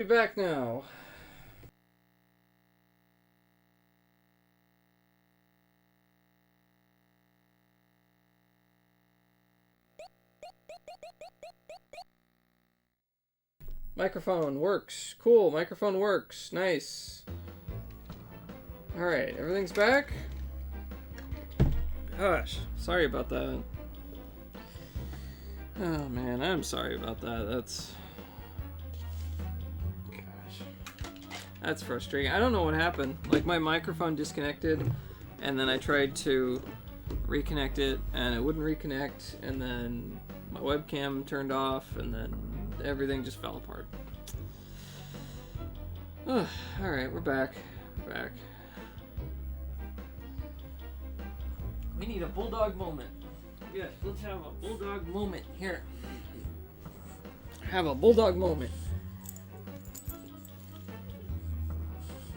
Be back now. Microphone works. Cool. Microphone works. Nice. Alright, everything's back? Gosh, sorry about that. Oh man, I'm sorry about that. That's frustrating. I don't know what happened. Like, my microphone disconnected, and then I tried to reconnect it, and it wouldn't reconnect, and then my webcam turned off, and then everything just fell apart. Alright, we're back. We're back. We need a bulldog moment. Yeah, let's have a bulldog moment here. Have a bulldog moment.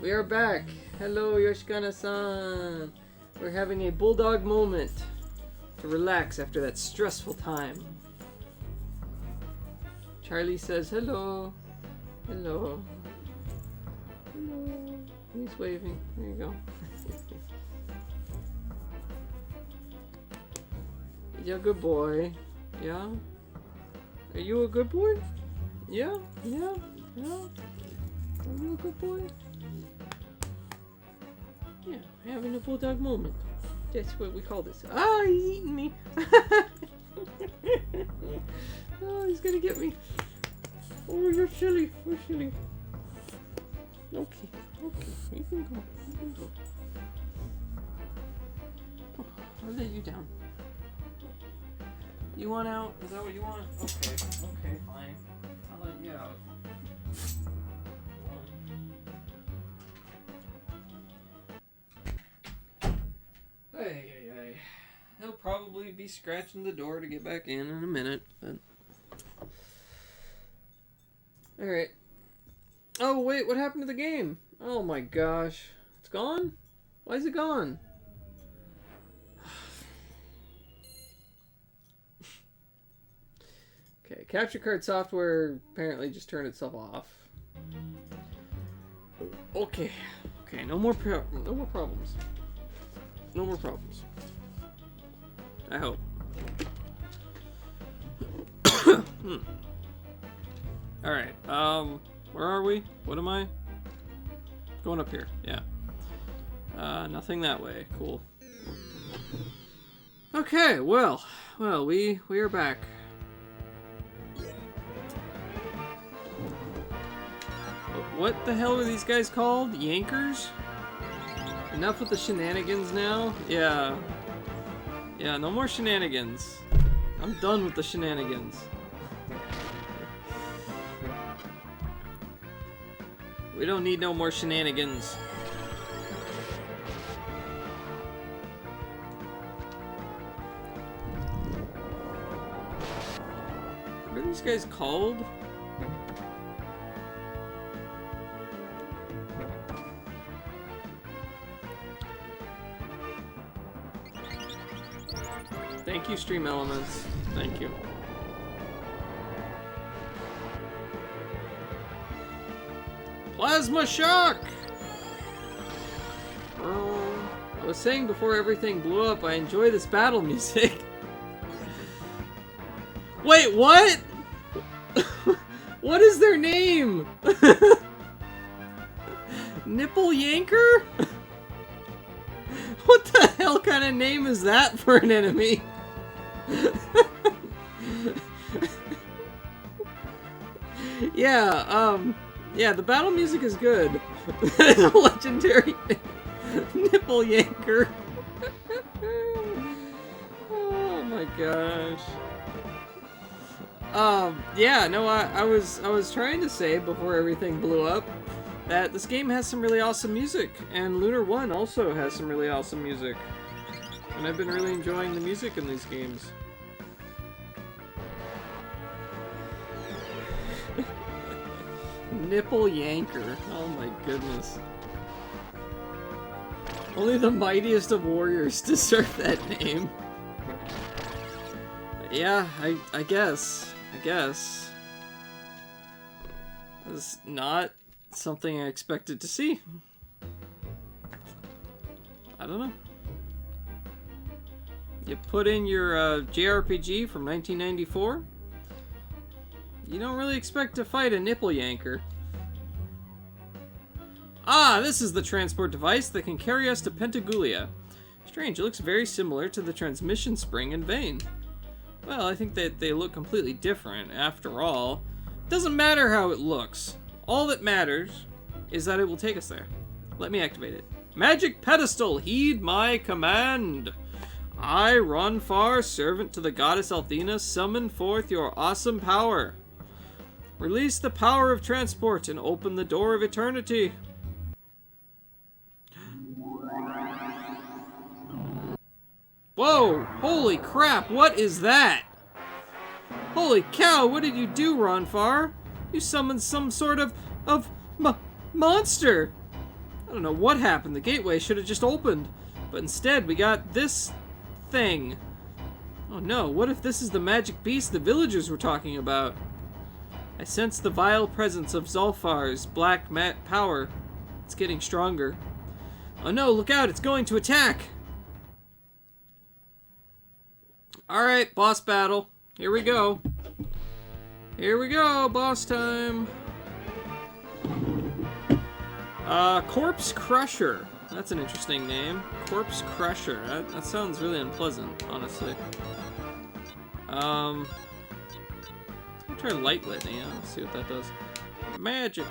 We are back. Hello, Yoshikana-san. We're having a bulldog moment to relax after that stressful time. Charlie says hello. Hello. Hello. He's waving. There you go. You're a good boy. Yeah? Are you a good boy? Yeah? Yeah? Yeah? Are you a good boy? Yeah, having a bulldog moment. That's what we call this. Ah, he's eating me. Oh, he's gonna get me. Oh, you're silly. You're silly. Okay, okay. You can go. You can go. Oh, I'll let you down. You want out? Is that what you want? Okay. Okay, fine. I'll let you out. Hey. He'll probably be scratching the door to get back in a minute, but... Alright. Oh, wait, what happened to the game? Oh my gosh. It's gone? Why is it gone? Okay, capture card software apparently just turned itself off. Okay. Okay, no more problems. No more problems. I hope. Alright, where are we? What am I? Going up here, yeah. Nothing that way. Cool. Okay, well, we are back. What the hell are these guys called? Yankers? Enough with the shenanigans now? Yeah. Yeah, no more shenanigans. I'm done with the shenanigans. We don't need no more shenanigans. What are these guys called? Thank you, Stream Elements. Thank you. Plasma Shock! I was saying before everything blew up, I enjoy this battle music. Wait, what? What is their name? Nipple Yanker? What the hell kind of name is that for an enemy? Yeah, the battle music is good. That is a legendary Nipple Yanker. Oh my gosh. Yeah, no, I was trying to say before everything blew up that this game has some really awesome music, and Lunar 1 also has some really awesome music. And I've been really enjoying the music in these games. Nipple Yanker. Oh my goodness. Only the mightiest of warriors deserve that name. Yeah, I guess. It's not something I expected to see. I don't know. You put in your JRPG from 1994. You don't really expect to fight a nipple yanker. Ah, this is the transport device that can carry us to Pentagoulia. Strange, it looks very similar to the transmission spring and vane. Well, I think that they look completely different. After all, it doesn't matter how it looks. All that matters is that it will take us there. Let me activate it. Magic pedestal, heed my command. I, Ronfar, servant to the goddess Althena, summon forth your awesome power. Release the power of transport and open the door of eternity. Whoa! Holy crap, what is that? Holy cow, what did you do, Ronfar? You summoned some sort of monster! I don't know what happened. The gateway should have just opened. But instead, we got this thing. Oh no, what if this is the magic beast the villagers were talking about? I sense the vile presence of Zulfar's black power. It's getting stronger. Oh no, look out, it's going to attack! Alright, boss battle. Here we go. Here we go, boss time. Corpse Crusher. That's an interesting name. Corpse Crusher. That sounds really unpleasant, honestly. I'll try Light Litany. Let's see what that does. Magic.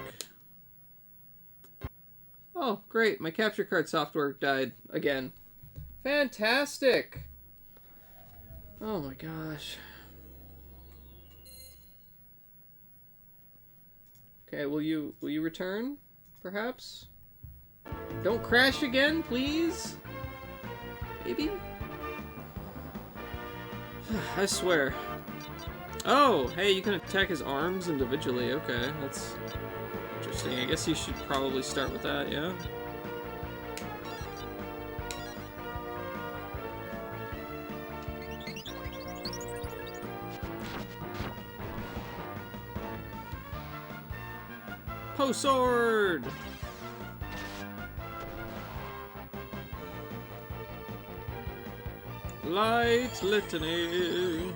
Oh, great. My capture card software died again. Fantastic. Oh my gosh. Okay, will you return? Perhaps? Don't crash again, please? Maybe? I swear. Oh, hey, you can attack his arms individually. Okay, that's interesting. I guess you should probably start with that, yeah? Sword! Light Litany.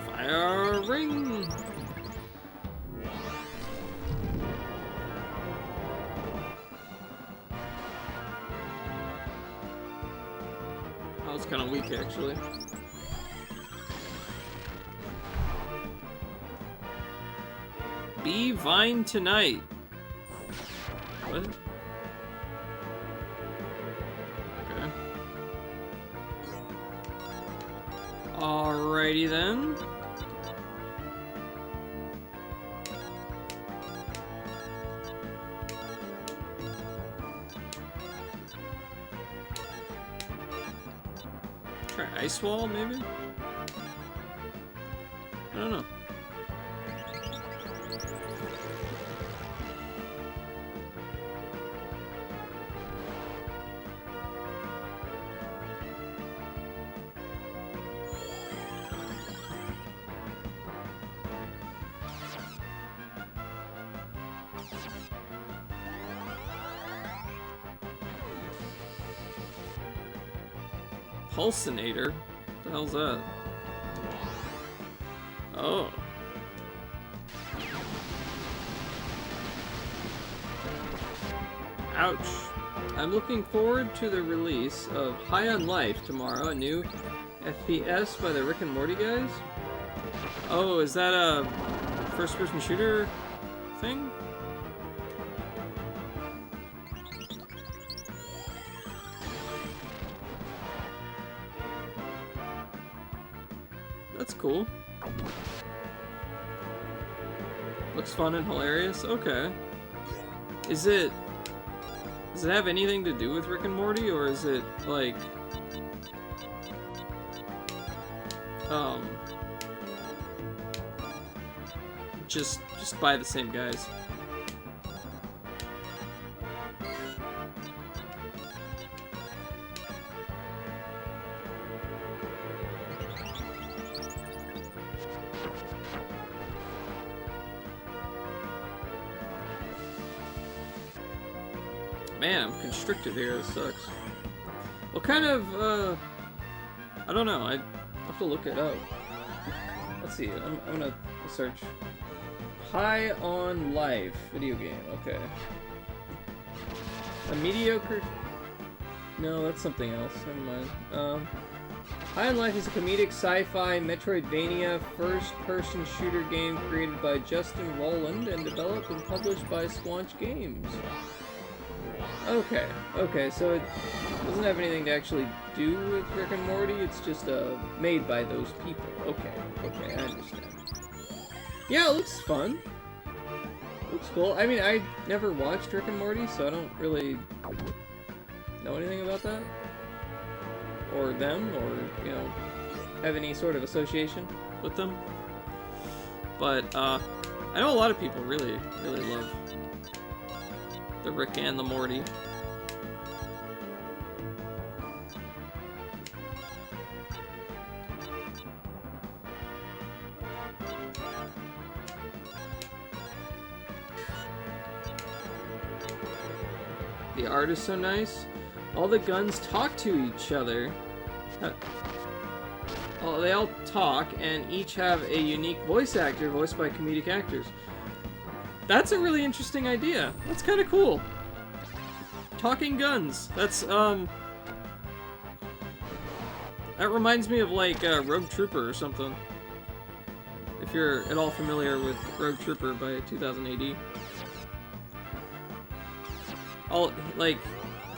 Fire ring. That was kind of weak, actually. Be Vine tonight. What? Okay. Alrighty then. Try Ice Wall, maybe? I don't know. Pulsinator? What the hell's that? Oh. Ouch. I'm looking forward to the release of High on Life tomorrow, a new FPS by the Rick and Morty guys. Oh, is that a first-person shooter thing? That's cool. Looks fun and hilarious. Okay. Does it have anything to do with Rick and Morty, or is it like just by the same guys? Man, I'm constricted here. This sucks. What kind of, I don't know. I have to look it up. Let's see. I'm gonna search. High on Life video game. Okay. A mediocre. No, that's something else. Never mind. High on Life is a comedic sci-fi Metroidvania first-person shooter game created by Justin Roiland and developed and published by Squanch Games. Okay, so it doesn't have anything to actually do with Rick and Morty, it's just made by those people. Okay, I understand. Yeah, it looks fun. Looks cool. I mean, I never watched Rick and Morty, so I don't really know anything about that. Or them, or, you know, have any sort of association with them. But, I know a lot of people really love the Rick and the Morty. The art is so nice. All the guns talk to each other. Oh, they all talk, and each have a unique voice actor voiced by comedic actors. That's a really interesting idea. That's kind of cool. Talking guns. That's, that reminds me of, like, Rogue Trooper or something. If you're at all familiar with Rogue Trooper by 2000 AD.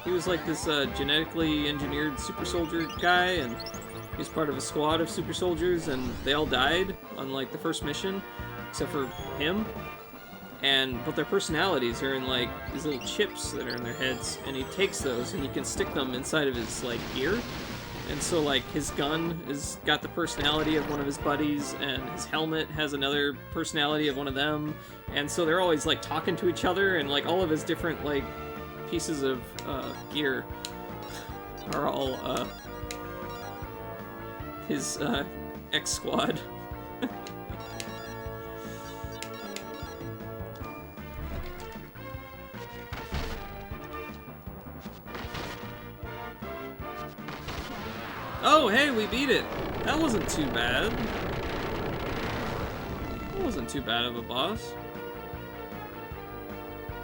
He was like this genetically engineered super soldier guy, and he was part of a squad of super soldiers, and they all died on like the first mission, except for him. But their personalities are in like these little chips that are in their heads, and he takes those and he can stick them inside of his like gear. And so like his gun is got the personality of one of his buddies, and his helmet has another personality of one of them, and so they're always like talking to each other, and like all of his different like pieces of gear are all his X-Squad. Oh, hey, we beat it! That wasn't too bad. That wasn't too bad of a boss.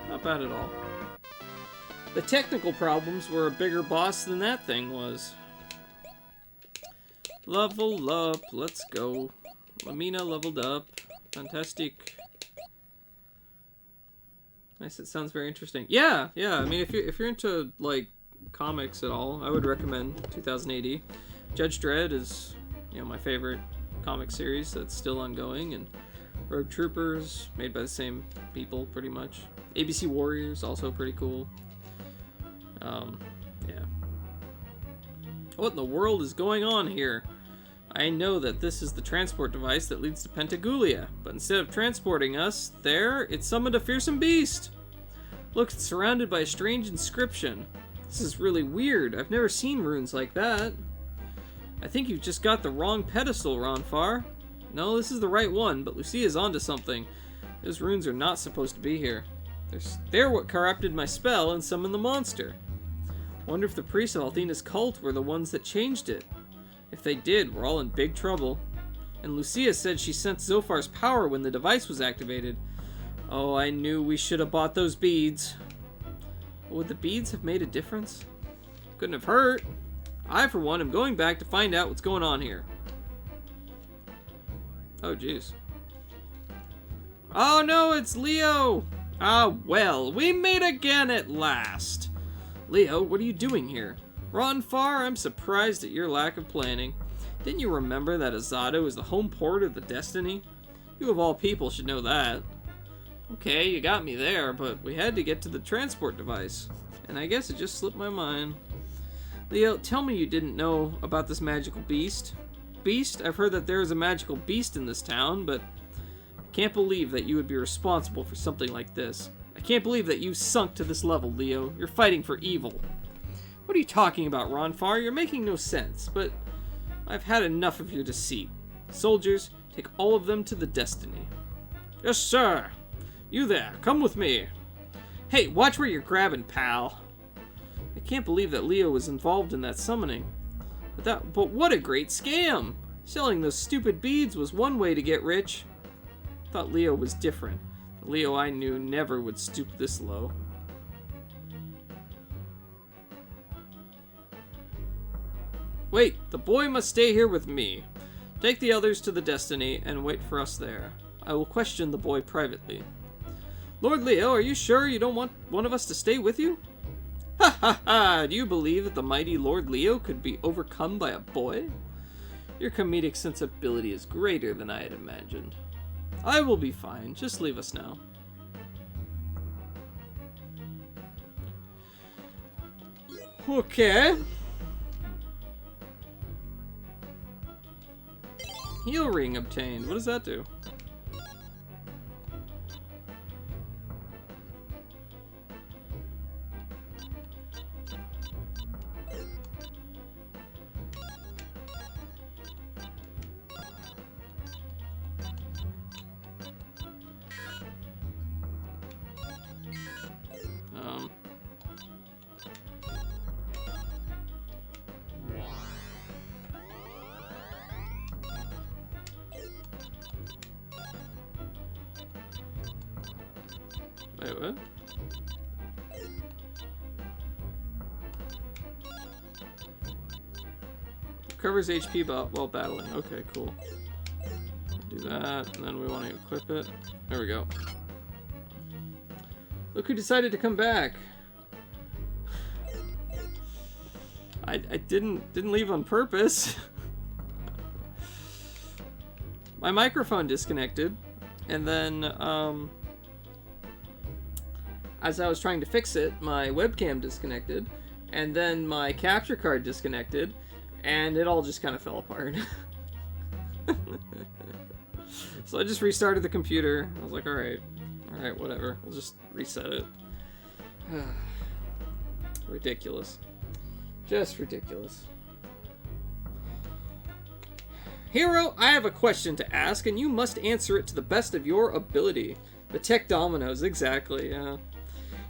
Not bad at all. The technical problems were a bigger boss than that thing was. Level up, let's go. Lamina leveled up. Fantastic. Nice, it sounds very interesting. Yeah, I mean, if you're into, like, comics at all, I would recommend 2000 AD. Judge Dredd is, you know, my favorite comic series that's still ongoing, and Rogue Troopers, made by the same people, pretty much. ABC Warriors, also pretty cool. Yeah. What in the world is going on here? I know that this is the transport device that leads to Pentagoulia, but instead of transporting us there, it summoned a fearsome beast. Look, it's surrounded by a strange inscription. This is really weird. I've never seen runes like that. I think you've just got the wrong pedestal, Ronfar. No, this is the right one, but Lucia's onto something. Those runes are not supposed to be here. They're what corrupted my spell and summoned the monster. Wonder if the priests of Althena's cult were the ones that changed it. If they did, we're all in big trouble. And Lucia said she sensed Zophar's power when the device was activated. Oh, I knew we should have bought those beads. But would the beads have made a difference? Couldn't have hurt. I, for one, am going back to find out what's going on here. Oh, jeez. Oh, no, it's Leo! Ah, well, we meet again at last. Leo, what are you doing here? Ronfar, I'm surprised at your lack of planning. Didn't you remember that Azado is the home port of the Destiny? You of all people should know that. Okay, you got me there, but we had to get to the transport device. And I guess it just slipped my mind. Leo, tell me you didn't know about this magical beast. Beast? I've heard that there is a magical beast in this town, but I can't believe that you would be responsible for something like this. I can't believe that you sunk to this level, Leo. You're fighting for evil. What are you talking about, Ronfar? You're making no sense, but I've had enough of your deceit. Soldiers, take all of them to the Destiny. Yes, sir. You there, come with me. Hey, watch where you're grabbing, pal. can't believe that Leo was involved in that summoning. But what a great scam! Selling those stupid beads was one way to get rich. I thought Leo was different. The Leo I knew never would stoop this low. Wait, the boy must stay here with me. Take the others to the Destiny and wait for us there. I will question the boy privately. Lord Leo, are you sure you don't want one of us to stay with you? Ha ha ha! Do you believe that the mighty Lord Leo could be overcome by a boy? Your comedic sensibility is greater than I had imagined. I will be fine. Just leave us now. Okay. Heal ring obtained. What does that do? Wait, what? Recovers HP while battling. Okay, cool. Do that, and then we want to equip it. There we go. Look who decided to come back. I didn't leave on purpose. My microphone disconnected, and then as I was trying to fix it, my webcam disconnected, and then my capture card disconnected, and it all just kind of fell apart. So I just restarted the computer. I was like, alright, whatever. We'll just reset it. Ridiculous. Just ridiculous. Hero, I have a question to ask, and you must answer it to the best of your ability. The tech dominoes, exactly, yeah.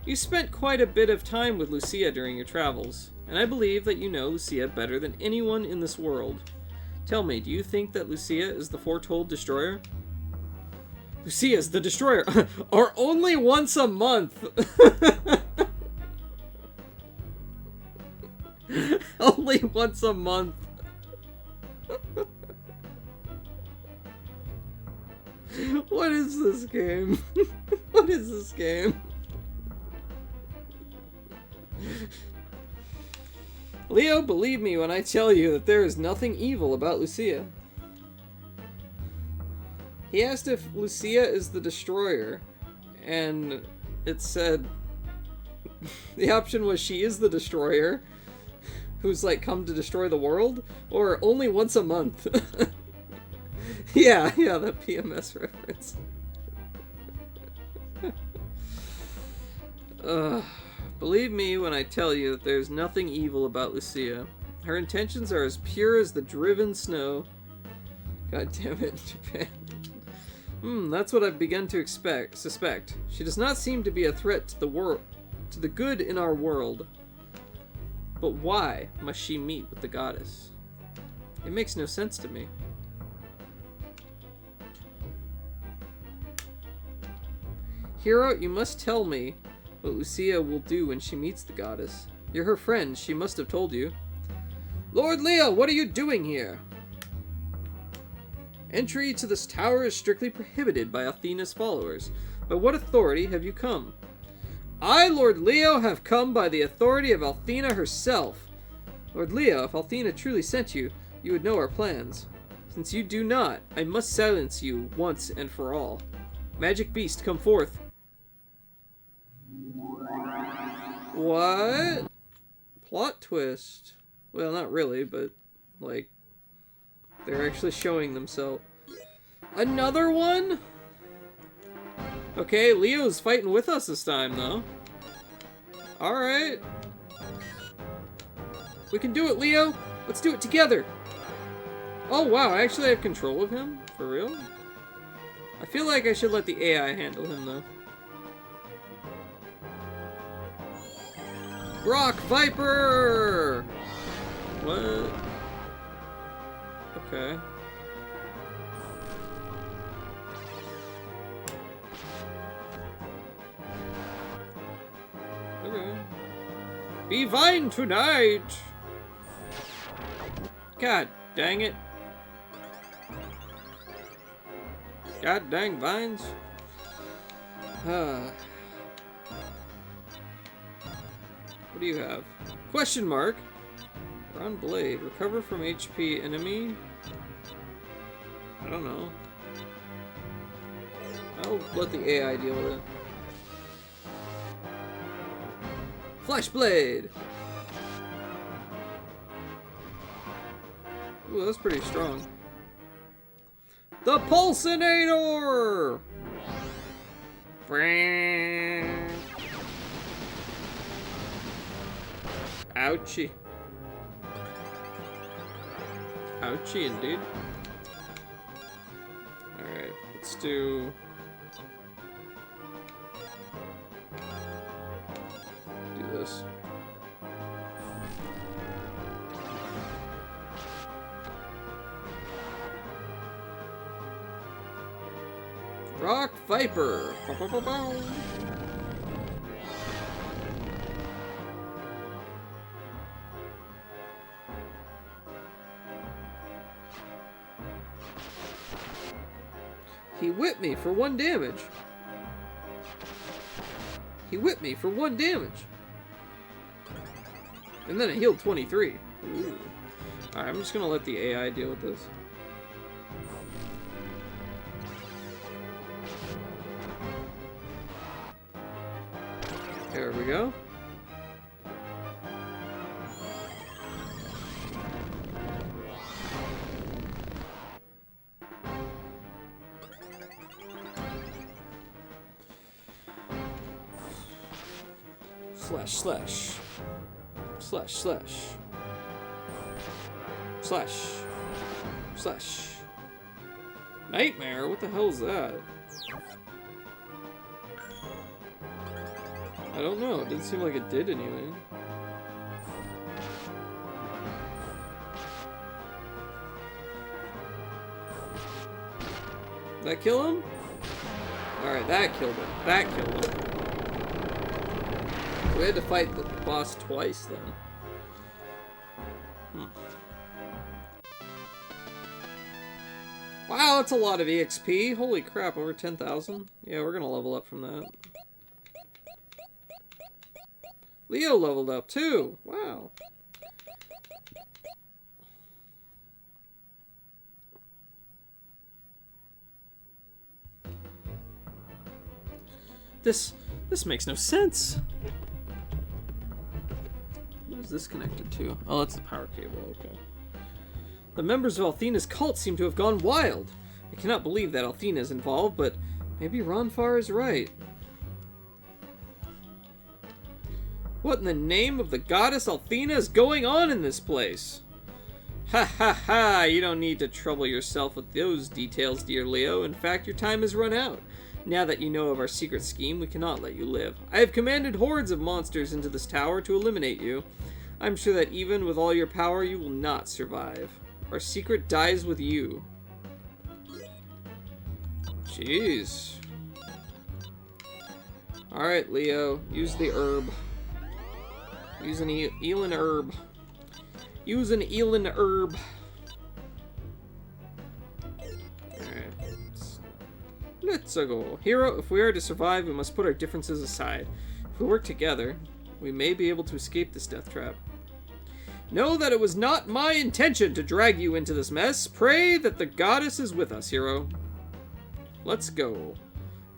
You spent quite a bit of time with Lucia during your travels, and I believe that you know Lucia better than anyone in this world. Tell me, do you think that Lucia is the foretold destroyer? Lucia is the destroyer, or only once a month. Only once a month. What is this game? What is this game? Leo, believe me when I tell you that there is nothing evil about Lucia. He asked if Lucia is the destroyer, and it said the option was she is the destroyer, who's like come to destroy the world, or only once a month. yeah, that PMS reference. Believe me when I tell you that there's nothing evil about Lucia. Her intentions are as pure as the driven snow. God damn it, Japan. That's what I've begun to suspect. She does not seem to be a threat to the world, to the good in our world. But why must she meet with the goddess? It makes no sense to me. Hero, you must tell me what Lucia will do when she meets the goddess. You're her friend, she must have told you. Lord Leo, what are you doing here? Entry to this tower is strictly prohibited by Athena's followers. By what authority have you come? I, Lord Leo, have come by the authority of Athena herself. Lord Leo, if Athena truly sent you, you would know our plans. Since you do not, I must silence you once and for all. Magic beast, come forth. What? Plot twist. Well, not really, but, like, they're actually showing themselves. Another one? Okay, Leo's fighting with us this time, though. Alright. We can do it, Leo! Let's do it together! Oh, wow, I actually have control of him? For real? I feel like I should let the AI handle him, though. Rock Viper! What? Okay. Okay. Be fine tonight! God dang it. God dang vines. What do you have? Question mark. Run blade. Recover from HP enemy. I don't know. I'll let the AI deal with it. Flash blade. Ooh, that's pretty strong. The Pulsinator! Ouchie. Ouchie indeed. Alright, let's do this. Rock Viper. Bow, bow, bow, bow. He whipped me for 1 damage. He whipped me for 1 damage. And then it healed 23. Ooh. Alright, I'm just gonna let the AI deal with this. There we go. Slash, slash. Slash, slash. Slash. Slash. Nightmare? What the hell is that? I don't know. It didn't seem like it did anyway. Did that kill him? Alright, that killed him. That killed him. We had to fight the boss twice then. Wow, that's a lot of EXP. Holy crap, over 10,000? Yeah, we're gonna level up from that. Leo leveled up too. Wow. This makes no sense. What is this connected to? Oh, that's the power cable. Okay. The members of Althena's cult seem to have gone wild. I cannot believe that Althena is involved, but maybe Ronfar is right. What in the name of the goddess Althena is going on in this place? Ha ha ha! You don't need to trouble yourself with those details, dear Leo. In fact, your time has run out. Now that you know of our secret scheme, we cannot let you live. I have commanded hordes of monsters into this tower to eliminate you. I'm sure that even with all your power, you will not survive. Our secret dies with you. Jeez. Alright, Leo. Use the herb. Use an Elin herb. Use an Elin herb. Alright. Let's go. Hero, if we are to survive, we must put our differences aside. If we work together, we may be able to escape this death trap. Know that it was not my intention to drag you into this mess. Pray that the goddess is with us, hero. Let's go.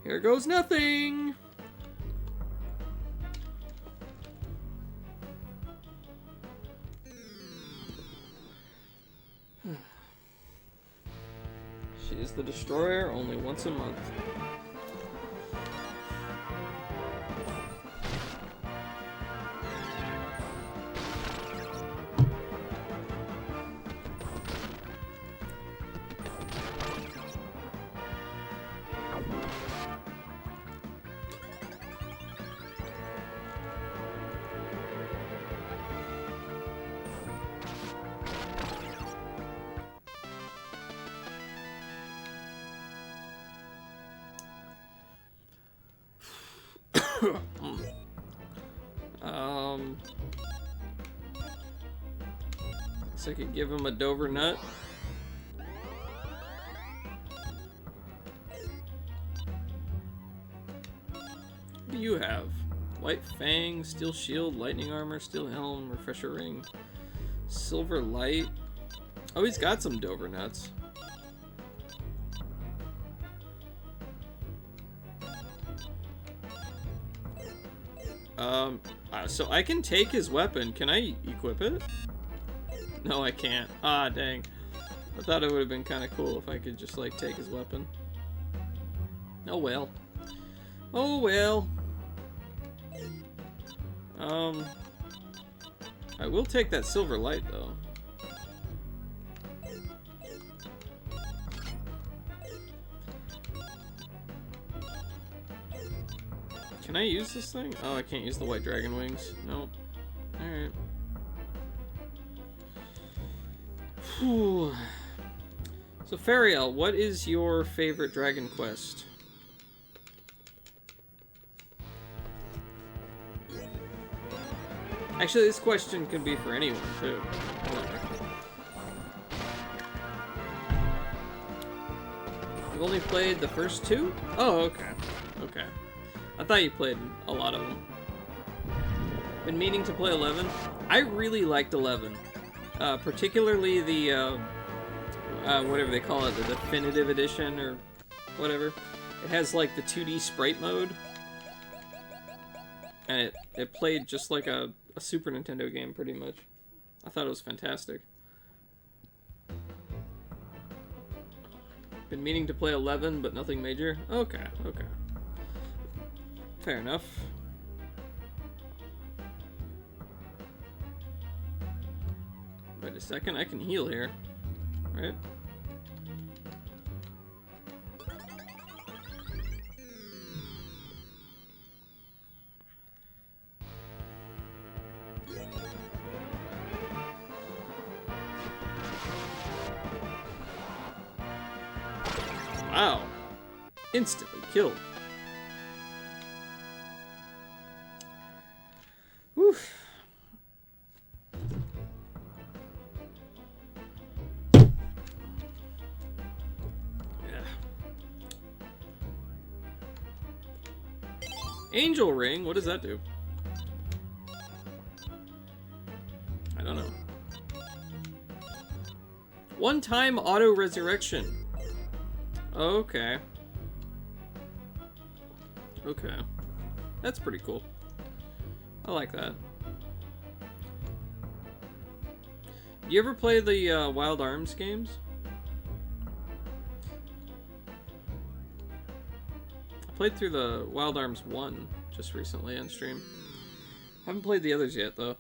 Here goes nothing. She is the destroyer only once a month. So I could give him a Dover nut. What do you have? White Fang, Steel Shield, Lightning Armor, Steel Helm, Refresher Ring, Silver Light. Oh, he's got some Dover nuts. So I can take his weapon. Can I equip it? No, I can't. Ah, dang. I thought it would have been kind of cool if I could just, like, take his weapon. Oh, well. Oh, well. I will take that Silver Light, though. Can I use this thing? Oh, I can't use the White Dragon Wings. Nope. Alright. Whew. So, Fariel, what is your favorite Dragon Quest? Actually, this question could be for anyone, too. You've only played the first two? Oh, okay. Okay. I thought you played a lot of them. Been meaning to play 11. I really liked 11. Particularly the, whatever they call it, the Definitive Edition, or whatever. It has, like, the 2D sprite mode. And it played just like a Super Nintendo game, pretty much. I thought it was fantastic. Been meaning to play 11, but nothing major? Okay, okay. Fair enough. Wait a second, I can heal here, right? Wow. Instantly killed. Whew. Yeah. Angel Ring? What does that do? I don't know. One-time auto-resurrection. Okay. Okay. That's pretty cool. I like that. Do you ever play the Wild Arms games? I played through the Wild Arms 1 just recently on stream. Haven't played the others yet, though.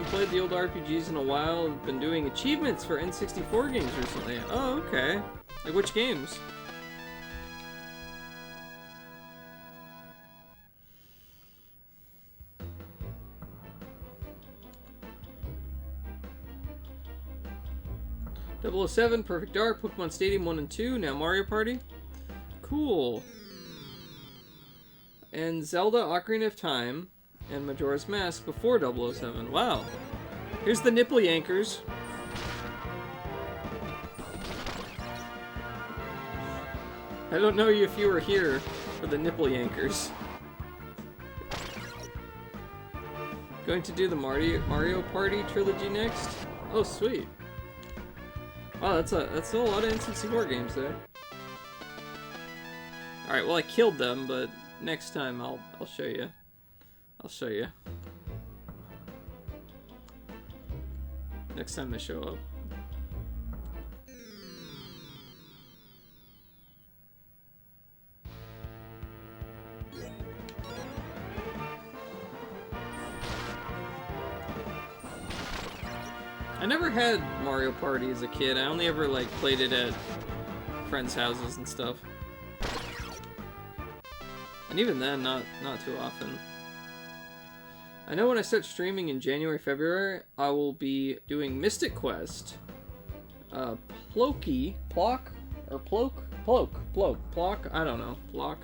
Played the old RPGs in a while. I've been doing achievements for N64 games recently. Oh, okay. Like which games? .007, Perfect Dark, Pokemon Stadium 1 and 2, now Mario Party. Cool. And Zelda Ocarina of Time and Majora's Mask before 007. Wow. Here's the nipple yankers. I don't know if you were here for the nipple yankers. Going to do the Mario Party trilogy next? Oh, sweet. Wow, that's a lot of N64 games there. All right, well I killed them, but next time I'll show you. I'll show you. Next time they show up. I never had Mario Party as a kid. I only ever, like, played it at friends' houses and stuff. And even then, not too often. I know when I start streaming in January, February, I will be doing Mystic Quest. Plock? I don't know. Plock.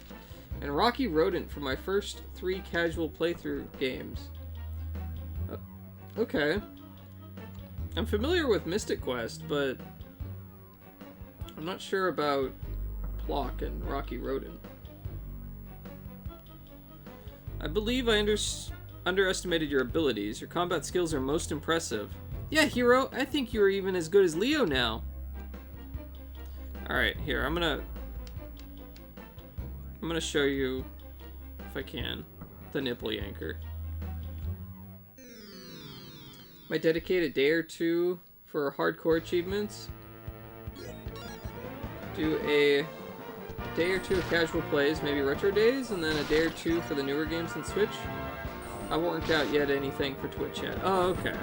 And Rocky Rodent for my first 3 casual playthrough games. Okay. I'm familiar with Mystic Quest, but I'm not sure about Plock and Rocky Rodent. I believe I underestimated your abilities. Your combat skills are most impressive. Yeah, Hero, I think you're even as good as Leo now. Alright, here, I'm gonna show you, if I can, the nipple yanker. Might dedicate a day or two for hardcore achievements. Do a day or two of casual plays, maybe retro days, and then a day or two for the newer games on Switch. I haven't worked out yet anything for Twitch yet. Oh, okay.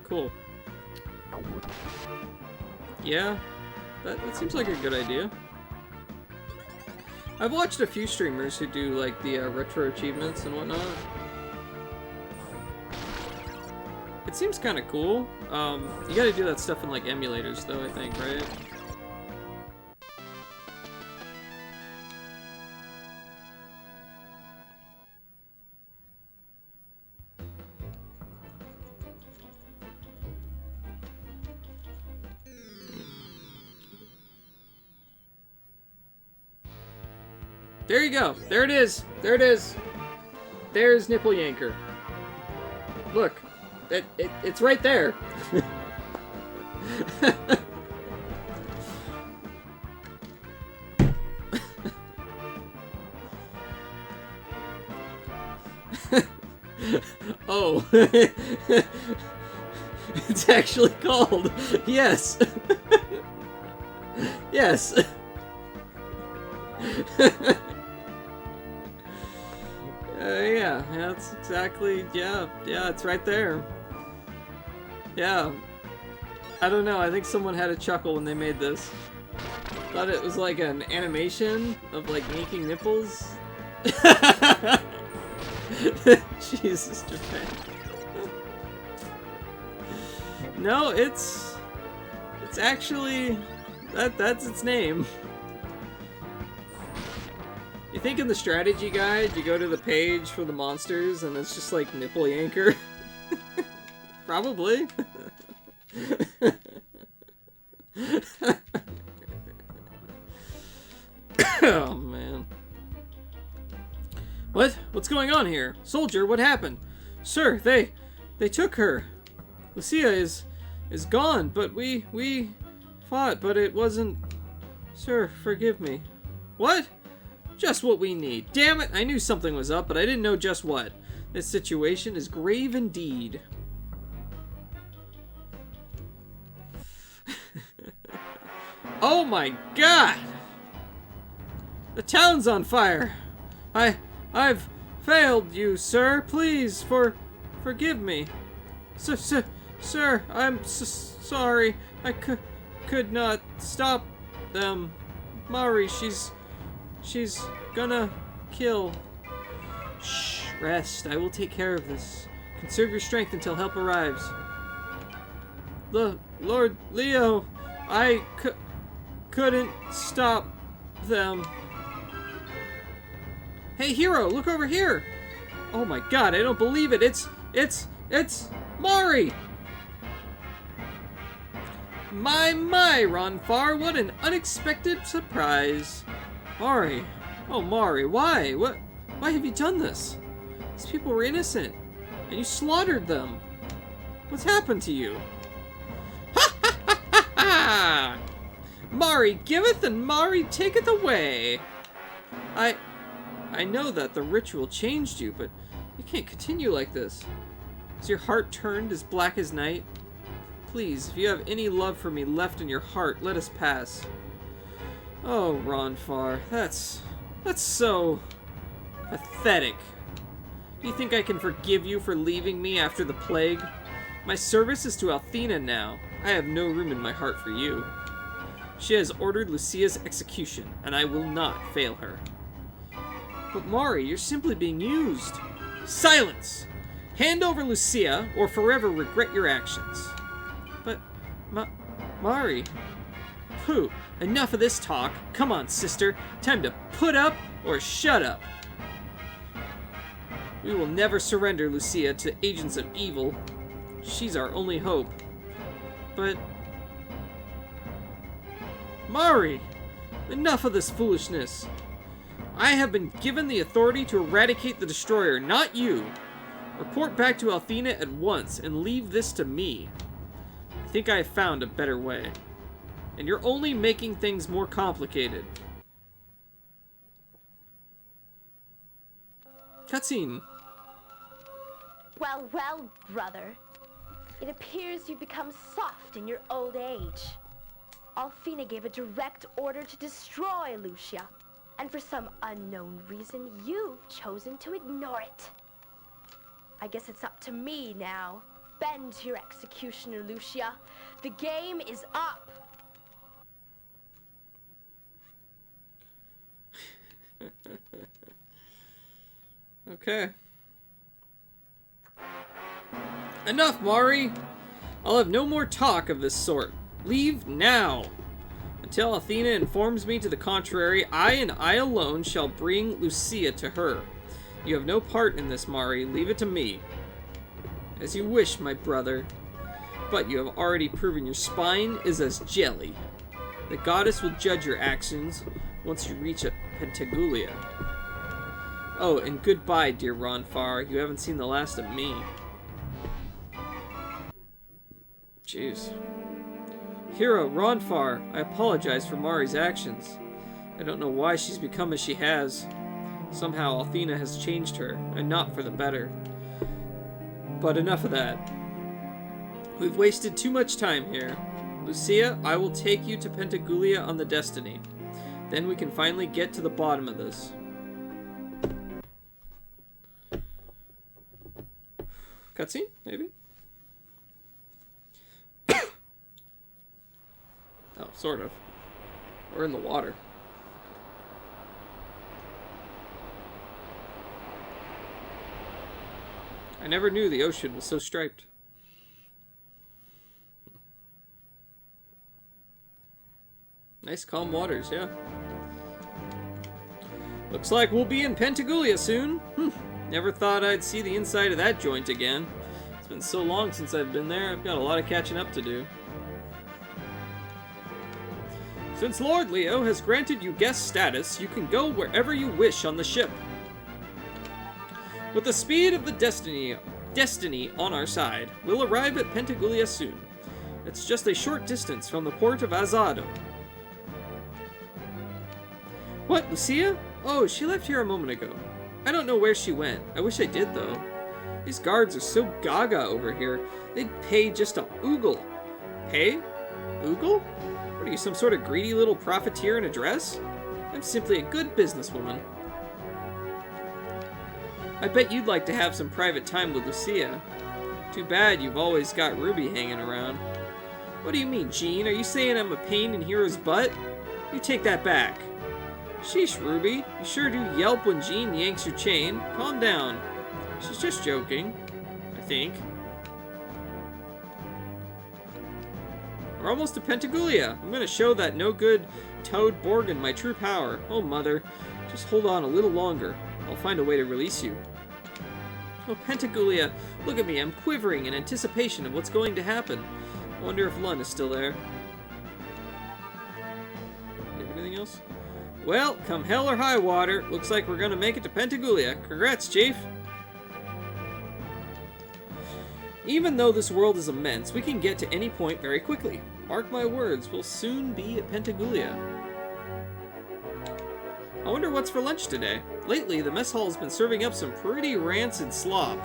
Cool. Yeah, that seems like a good idea. I've watched a few streamers who do, like, the retro achievements and whatnot. It seems kind of cool. You gotta do that stuff in, like, emulators, though, I think, right? There you go. There it is. There it is. There's Nipple Yanker. Look. It's right there. Oh. It's actually called. Yes. Yes. Yeah, that's exactly, yeah, it's right there. Yeah. I don't know, I think someone had a chuckle when they made this. Thought it was like an animation of, like, yanking nipples. Jesus, Japan. No, it's actually, that's its name. You think in the strategy guide, you go to the page for the monsters, and it's just like Nipple Yanker? Probably. Oh, man. What? What's going on here? Soldier, what happened? Sir, they took her. Lucia is gone, but we fought, but it wasn't... Sir, forgive me. What? Just what we need. Damn it, I knew something was up, but I didn't know just what. This situation is grave indeed. Oh my god! The town's on fire! I've failed you, sir. Please, forgive me. Sir, I'm sorry. I could not stop them. Mari, she's gonna kill. Shh, rest. I will take care of this. Conserve your strength until help arrives. Lord Leo, I couldn't stop them. Hey, Hero, look over here. Oh my god, I don't believe it. It's Mari. My, Ronfar, what an unexpected surprise. Mari. Oh, Mari, why? Why have you done this? These people were innocent, and you slaughtered them. What's happened to you? Ha ha ha ha ha! Mari giveth and Mari taketh away. I know that the ritual changed you, but you can't continue like this. Is your heart turned as black as night? Please, if you have any love for me left in your heart, let us pass. Oh, Ronfar, that's so pathetic. Do you think I can forgive you for leaving me after the plague? My service is to Althena now. I have no room in my heart for you. She has ordered Lucia's execution, and I will not fail her. But Mari, you're simply being used. Silence! Hand over Lucia, or forever regret your actions. But, Mari... Pooh, enough of this talk. Come on, sister. Time to put up or shut up. We will never surrender Lucia to agents of evil. She's our only hope. But... Mari! Enough of this foolishness. I have been given the authority to eradicate the Destroyer, not you. Report back to Althena at once and leave this to me. I think I have found a better way. And you're only making things more complicated. Cutscene. Well, well, brother. It appears you've become soft in your old age. Althena gave a direct order to destroy Lucia. And for some unknown reason, you've chosen to ignore it. I guess it's up to me now. Bend to your executioner, Lucia. The game is up. Okay. Enough, Mari! I'll have no more talk of this sort. Leave now! Until Althena informs me to the contrary, I and I alone shall bring Lucia to her. You have no part in this, Mari. Leave it to me. As you wish, my brother. But you have already proven your spine is as jelly. The goddess will judge your actions once you reach Pentagoulia. Oh, and goodbye, dear Ronfar. You haven't seen the last of me. Jeez. Hero, Ronfar, I apologize for Mari's actions. I don't know why she's become as she has. Somehow Althena has changed her, and not for the better. But enough of that. We've wasted too much time here. Lucia, I will take you to Pentagoulia on the Destiny. Then we can finally get to the bottom of this. Cutscene, maybe? Oh, sort of. We're in the water. I never knew the ocean was so striped. Nice calm waters, yeah. Looks like we'll be in Pentagoulia soon. Never thought I'd see the inside of that joint again. It's been so long since I've been there, I've got a lot of catching up to do. Since Lord Leo has granted you guest status, you can go wherever you wish on the ship. With the speed of the destiny on our side, we'll arrive at Pentagoulia soon. It's just a short distance from the port of Azado. What, Lucia? Oh, she left here a moment ago. I don't know where she went. I wish I did, though. These guards are so gaga over here. They'd pay just to oogle. Pay? Oogle? What are you, some sort of greedy little profiteer in a dress? I'm simply a good businesswoman. I bet you'd like to have some private time with Lucia. Too bad you've always got Ruby hanging around. What do you mean, Jean? Are you saying I'm a pain in Hero's butt? You take that back. Sheesh, Ruby. You sure do yelp when Jean yanks your chain. Calm down. She's just joking, I think. We're almost to Pentagoulia. I'm gonna show that no-good Toad Borgin my true power. Oh, mother. Just hold on a little longer. I'll find a way to release you. Oh, Pentagoulia. Look at me. I'm quivering in anticipation of what's going to happen. I wonder if Lun is still there. You have anything else? Well, come hell or high water, looks like we're gonna make it to Pentagoulia. Congrats, Chief! Even though this world is immense, we can get to any point very quickly. Mark my words, we'll soon be at Pentagoulia. I wonder what's for lunch today. Lately, the mess hall has been serving up some pretty rancid slop.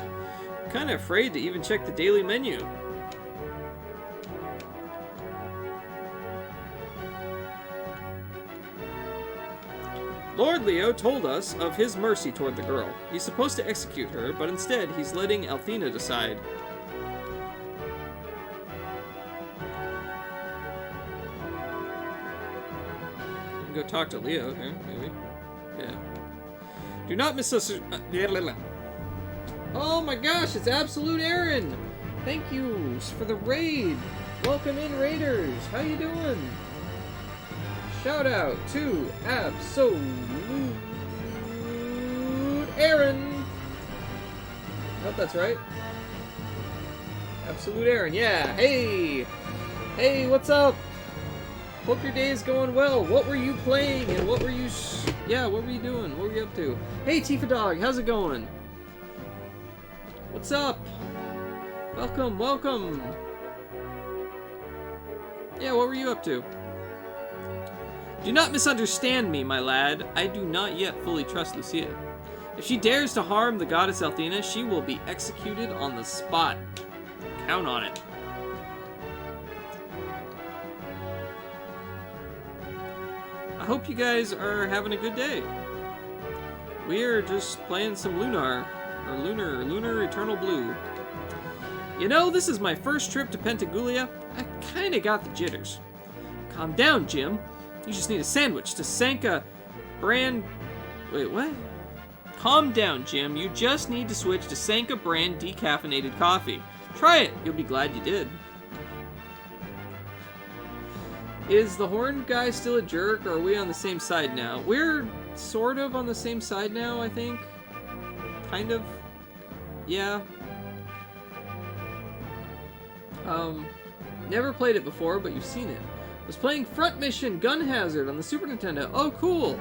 I'm kinda afraid to even check the daily menu. Lord Leo told us of his mercy toward the girl. He's supposed to execute her, but instead he's letting Althena decide. can go talk to Leo here, maybe. Yeah. Do not miss us. Oh my gosh, it's Absolute Aaron! Thank you for the raid. Welcome in, Raiders. How you doing? Shout out to Absolute Aaron. I hope that's right. Absolute Aaron, yeah. Hey! Hey, what's up? Hope your day is going well. What were you playing and what were you... what were you doing? What were you up to? Hey, Tifa Dog, how's it going? What's up? Welcome, welcome. Yeah, what were you up to? Do not misunderstand me, my lad. I do not yet fully trust Lucia. If she dares to harm the goddess Althena, she will be executed on the spot. Count on it. I hope you guys are having a good day. We are just playing some Lunar, or Lunar Eternal Blue. You know, this is my first trip to Pentagoulia. I kinda got the jitters. Calm down, Jim. You just need a sandwich to Sanka brand... Wait, what? Calm down, Jim. You just need to switch to Sanka brand decaffeinated coffee. Try it. You'll be glad you did. Is the horn guy still a jerk, or are we on the same side now? We're sort of on the same side now, I think. Kind of. Yeah. Never played it before, but you've seen it. Was playing Front Mission Gun Hazard on the Super Nintendo. Oh, cool.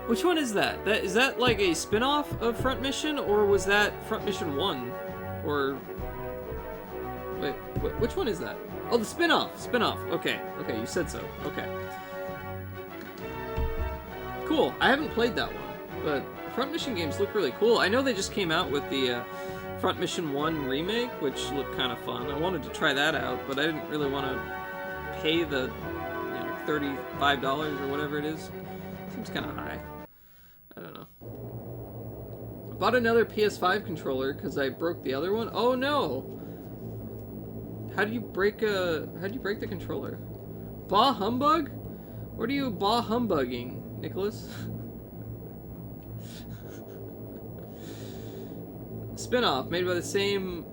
Which one is that? Is that like a spin-off of Front Mission, or was that Front Mission 1? Or... Wait, which one is that? Oh, the spin-off. Spin-off. Okay. Okay, you said so. Okay. Cool. I haven't played that one, but Front Mission games look really cool. I know they just came out with the Front Mission 1 remake, which looked kind of fun. I wanted to try that out, but I didn't really want to pay the, $35 or whatever it is. Seems kind of high. I don't know. Bought another PS5 controller because I broke the other one. Oh no! How do you break the controller? Bah humbug? What are you bah humbugging, Nicholas? Spin-off made by the same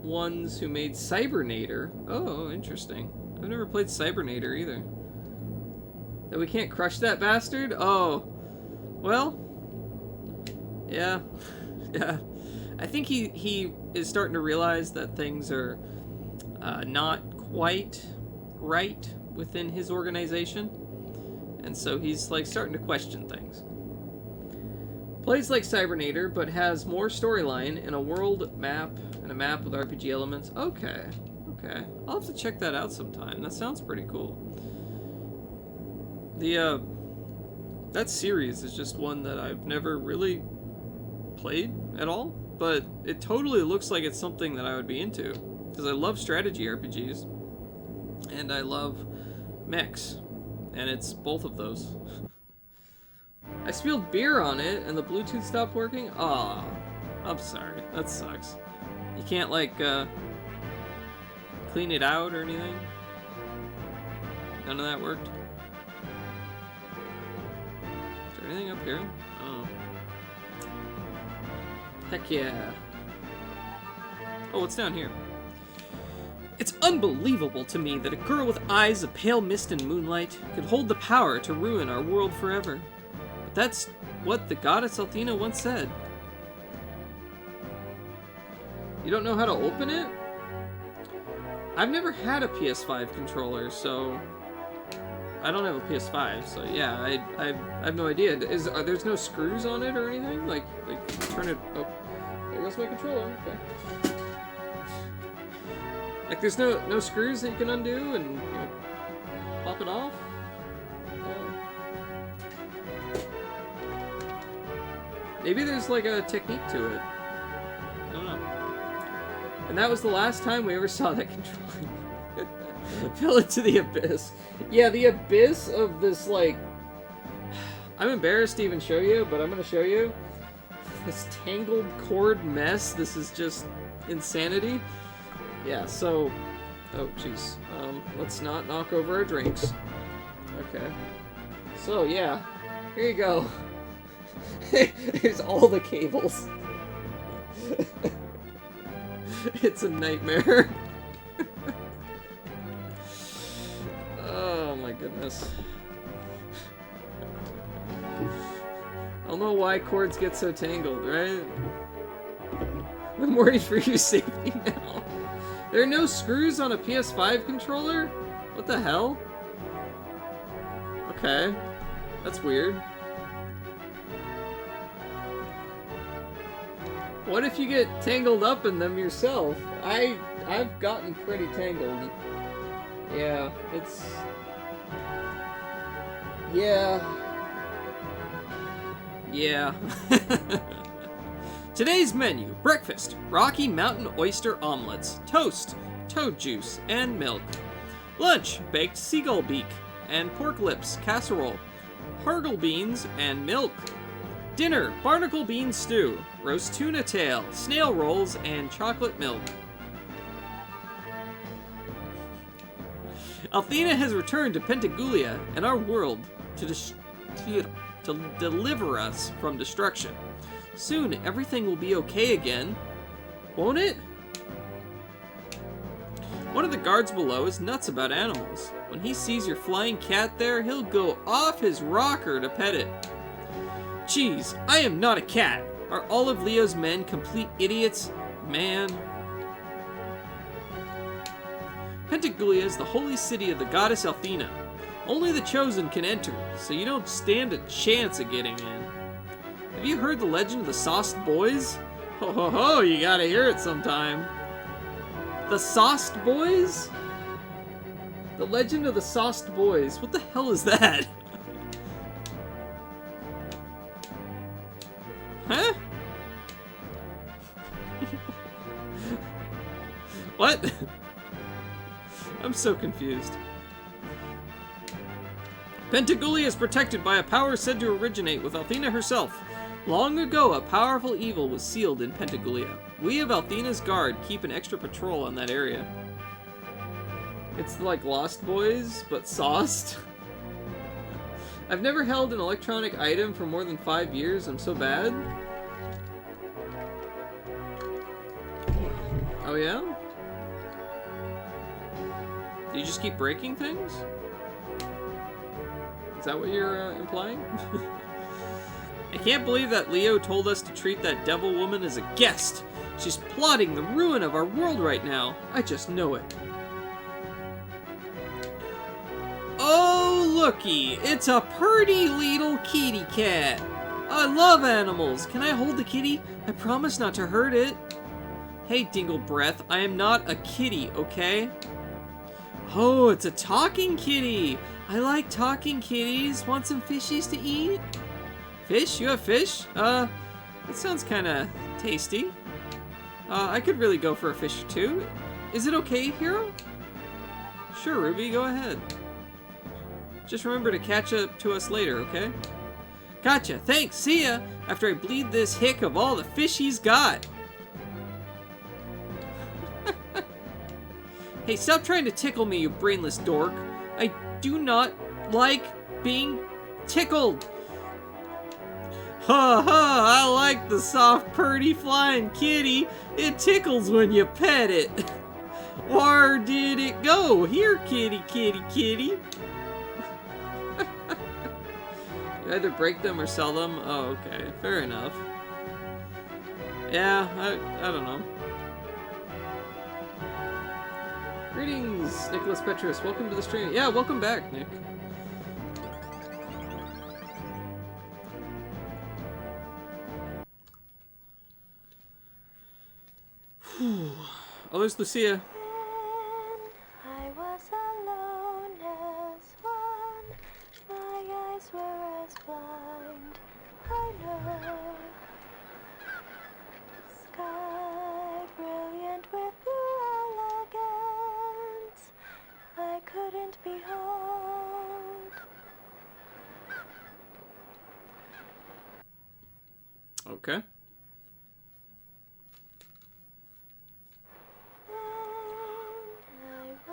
ones who made Cybernator. Oh, interesting. I've never played Cybernator either. That we can't crush that bastard? Oh. Well. Yeah. Yeah. I think he is starting to realize that things are not quite right within his organization. And so he's like starting to question things. Plays like Cybernator, but has more storyline and a world map and a map with RPG elements. Okay. Okay. I'll have to check that out sometime. That sounds pretty cool. That series is just one that I've never really played at all, but it totally looks like it's something that I would be into, because I love strategy RPGs, and I love mechs, and it's both of those. I spilled beer on it, and the Bluetooth stopped working? Aw, I'm sorry, that sucks. You can't, like, clean it out or anything? None of that worked? Anything up here? Oh. Heck yeah. Oh, what's down here? It's unbelievable to me that a girl with eyes of pale mist and moonlight could hold the power to ruin our world forever. But that's what the goddess Althena once said. You don't know how to open it? I've never had a PS5 controller, so... I don't have a PS5, so yeah, I have no idea. There's no screws on it or anything? Like turn it... Oh, there goes my controller. Okay. Like, there's no screws that you can undo and, pop it off? Maybe there's, like, a technique to it. I don't know. And that was the last time we ever saw that controller. Fell into the abyss. Yeah, the abyss of this, like... I'm embarrassed to even show you, but I'm gonna show you. This tangled cord mess. This is just insanity. Yeah, so... Oh, jeez. Let's not knock over our drinks. Okay. So, yeah. Here you go. Here's all the cables. It's a nightmare. Oh my goodness. I don't know why cords get so tangled, right? I'm worried for your safety now. There are no screws on a PS5 controller? What the hell? Okay. That's weird. What if you get tangled up in them yourself? I've gotten pretty tangled. Yeah, it's... Yeah. Yeah. Today's menu: breakfast, Rocky Mountain oyster omelets, toast, toad juice, and milk. Lunch, baked seagull beak and pork lips casserole, hargle beans and milk. Dinner, barnacle bean stew, roast tuna tail, snail rolls, and chocolate milk. Althena has returned to Pentagoulia and our world to deliver us from destruction. Soon, everything will be okay again. Won't it? One of the guards below is nuts about animals. When he sees your flying cat there, he'll go off his rocker to pet it. Geez, I am not a cat. Are all of Leo's men complete idiots? Man. Pentagoulia is the holy city of the goddess Althena. Only the chosen can enter, so you don't stand a chance of getting in. Have you heard the legend of the Sauced Boys? Ho ho ho, you gotta hear it sometime. The Sauced Boys? The legend of the Sauced Boys. What the hell is that? Huh? What? I'm so confused. Pentagoulia is protected by a power said to originate with Althena herself. Long ago, a powerful evil was sealed in Pentagoulia. We of Althena's Guard keep an extra patrol on that area. It's like Lost Boys, but sauced. I've never held an electronic item for more than 5 years. I'm so bad. Oh yeah? Do you just keep breaking things? Is that what you're implying? I can't believe that Leo told us to treat that devil woman as a guest. She's plotting the ruin of our world right now. I just know it. Oh, looky. It's a pretty little kitty cat. I love animals. Can I hold the kitty? I promise not to hurt it. Hey, Dingle Breath, I am not a kitty, okay? Oh, it's a talking kitty. I like talking kitties. Want some fishies to eat? Fish? You have fish? That sounds kind of tasty. I could really go for a fish or two. Is it okay, Hero? Sure, Ruby, go ahead. Just remember to catch up to us later, okay? Gotcha, thanks, see ya! After I bleed this hick of all the fish he's got. Hey, stop trying to tickle me, you brainless dork. I do not like being tickled. Ha ha, I like the soft, purty, flying kitty. It tickles when you pet it. Where did it go? Here, kitty, kitty, kitty. You either break them or sell them? Oh, okay. Fair enough. Yeah, I don't know. Greetings, Nicholas Petrus. Welcome to the stream. Yeah, welcome back, Nick. Oh, there's Lucia. I was alone as one, my eyes were as blind, I know. Sky brilliant with blue elegance, I couldn't behold. Okay. I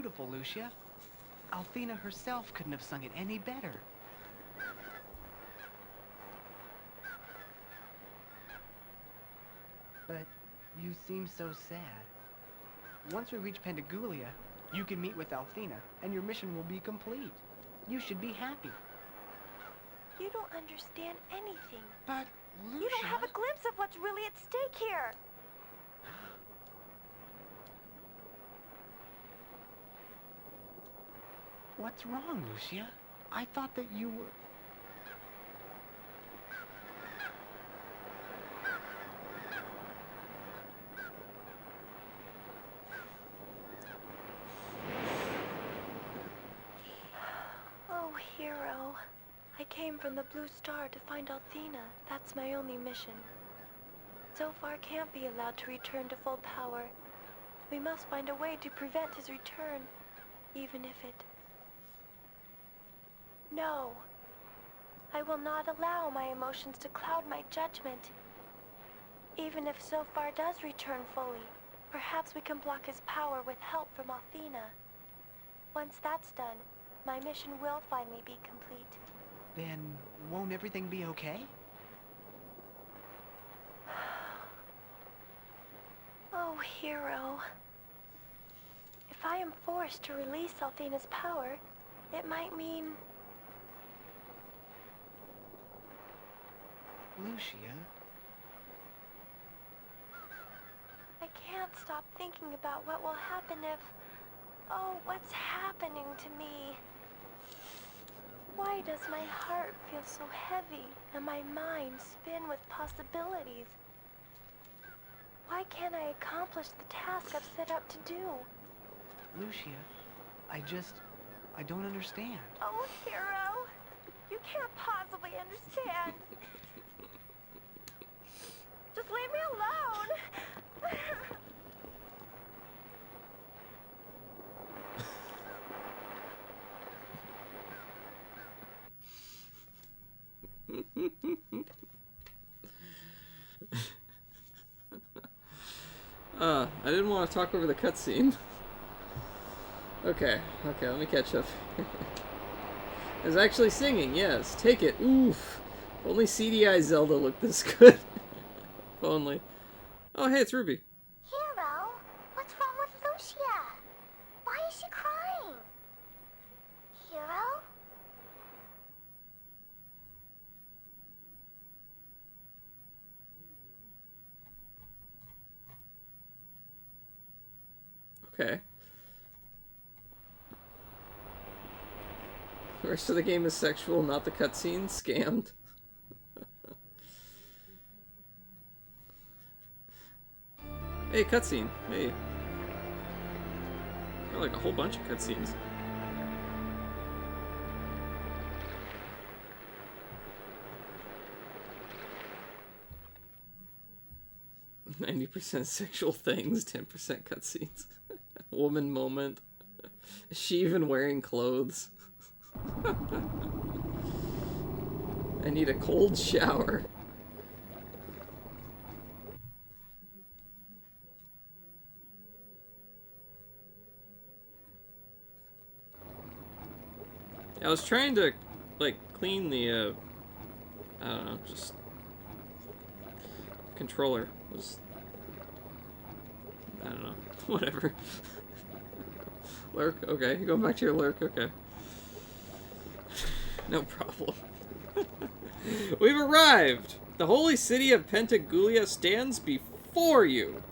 beautiful, Lucia. Althena herself couldn't have sung it any better. But you seem so sad. Once we reach Pantagulia, you can meet with Althena, and your mission will be complete. You should be happy. You don't understand anything. But, Lucia... You don't have a glimpse of what's really at stake here. What's wrong, Lucia? I thought that you were... Oh, hero. I came from the Blue Star to find Althena. That's my only mission. Zophar can't be allowed to return to full power. We must find a way to prevent his return, even if it... No. I will not allow my emotions to cloud my judgment. Even if Zophar does return fully, perhaps we can block his power with help from Althena. Once that's done, my mission will finally be complete. Then, won't everything be okay? Oh, hero. If I am forced to release Althena's power, it might mean... Lucia? I can't stop thinking about what will happen if... Oh, what's happening to me? Why does my heart feel so heavy and my mind spin with possibilities? Why can't I accomplish the task I've set out to do? Lucia, I don't understand. Oh, hero! You can't possibly understand! Just leave me alone! I didn't want to talk over the cutscene. Okay, let me catch up. I was actually singing, yes. Take it. Oof. If only CDI Zelda looked this good. If only. Oh, hey, it's Ruby. Hero, what's wrong with Lucia? Why is she crying? Hero? Okay. The rest of the game is sexual, not the cutscene. Scammed. Hey, cutscene. Hey. Got like a whole bunch of cutscenes. %90 sexual things, 10% cutscenes. Woman moment. Is she even wearing clothes? I need a cold shower. I was trying to, like, clean the, I don't know, just... controller was... I don't know. Whatever. Lurk? Okay. Going back to your lurk? Okay. No problem. We've arrived! The holy city of Pantagulia stands before you!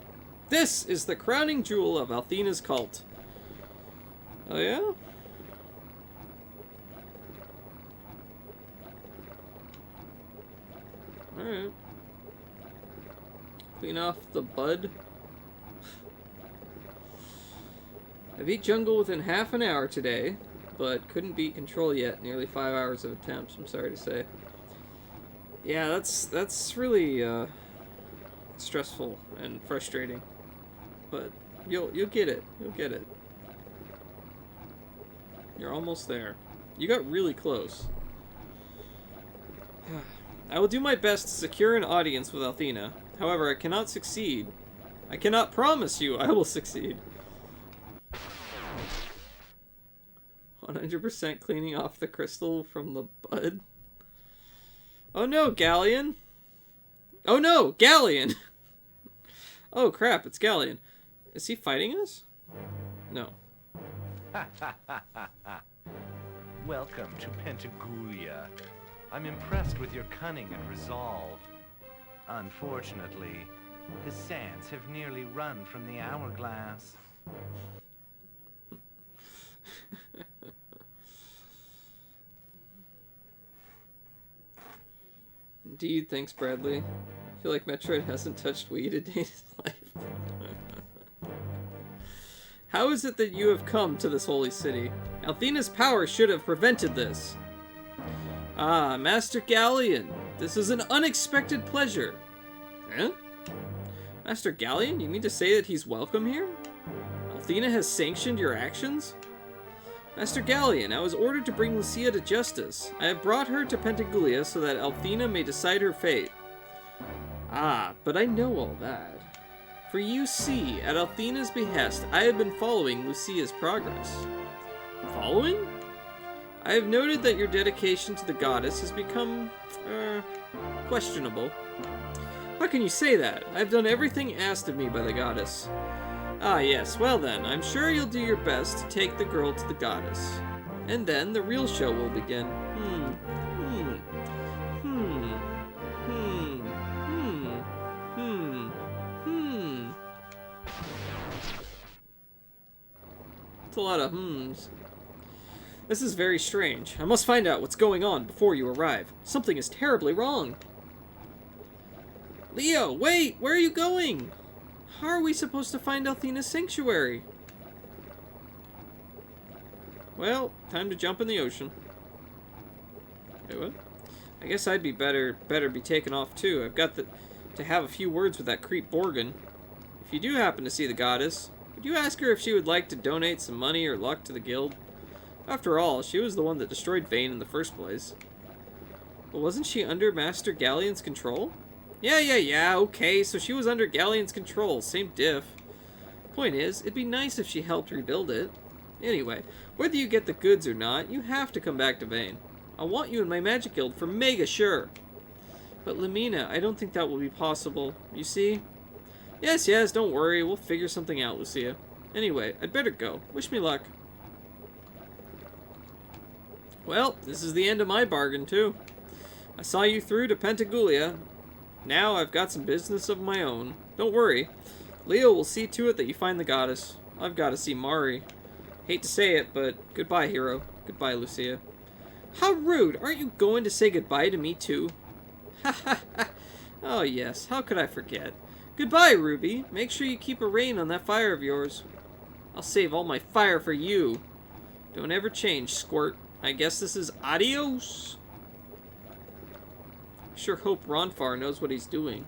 This is the crowning jewel of Althena's cult. Oh yeah? Alright. Clean off the bud. I beat Jungle within half an hour today, but couldn't beat Control yet. Nearly 5 hours of attempts, I'm sorry to say. Yeah, that's really stressful and frustrating. But you'll get it. You'll get it. You're almost there. You got really close. I will do my best to secure an audience with Althena. However, I cannot succeed. I cannot promise you I will succeed. 100% cleaning off the crystal from the bud. Oh no, Galleon! Oh no, Galleon! Oh crap, it's Galleon. Is he fighting us? No. Welcome to Pentagoulia. I'm impressed with your cunning and resolve. Unfortunately, the sands have nearly run from the hourglass. Indeed, thanks Bradley. I feel like Metroid hasn't touched weed a day in his life. How is it that you have come to this holy city? Althena's power should have prevented this. Ah, Master Galleon, this is an unexpected pleasure. Eh? Master Galleon, you mean to say that he's welcome here? Althena has sanctioned your actions? Master Galleon, I was ordered to bring Lucia to justice. I have brought her to Pentagoulia so that Althena may decide her fate. Ah, but I know all that. For you see, at Althena's behest, I have been following Lucia's progress. Following? I have noted that your dedication to the goddess has become, questionable. How can you say that? I have done everything asked of me by the goddess. Ah yes, well then, I'm sure you'll do your best to take the girl to the goddess. And then the real show will begin. It's a lot of hmms. This is very strange. I must find out what's going on before you arrive. Something is terribly wrong. Leo, wait! Where are you going? How are we supposed to find Althena's sanctuary? Well, time to jump in the ocean. Wait, what? I guess I'd be better be taken off too. I've got to have a few words with that creep Borgin. If you do happen to see the goddess, would you ask her if she would like to donate some money or luck to the guild? After all, she was the one that destroyed Vane in the first place. But wasn't she under Master Galleon's control? Yeah, okay, so she was under Galleon's control, same diff. Point is, it'd be nice if she helped rebuild it. Anyway, whether you get the goods or not, you have to come back to Vane. I want you in my magic guild for mega sure. But Lamina, I don't think that will be possible, you see? Yes, don't worry, we'll figure something out, Lucia. Anyway, I'd better go. Wish me luck. Well, this is the end of my bargain, too. I saw you through to Pentagoulia. Now I've got some business of my own. Don't worry. Leo will see to it that you find the goddess. I've got to see Mari. Hate to say it, but goodbye, hero. Goodbye, Lucia. How rude! Aren't you going to say goodbye to me, too? Ha ha ha! Oh, yes. How could I forget? Goodbye, Ruby. Make sure you keep a rein on that fire of yours. I'll save all my fire for you. Don't ever change, Squirt. I guess this is adios. Sure hope Ronfar knows what he's doing.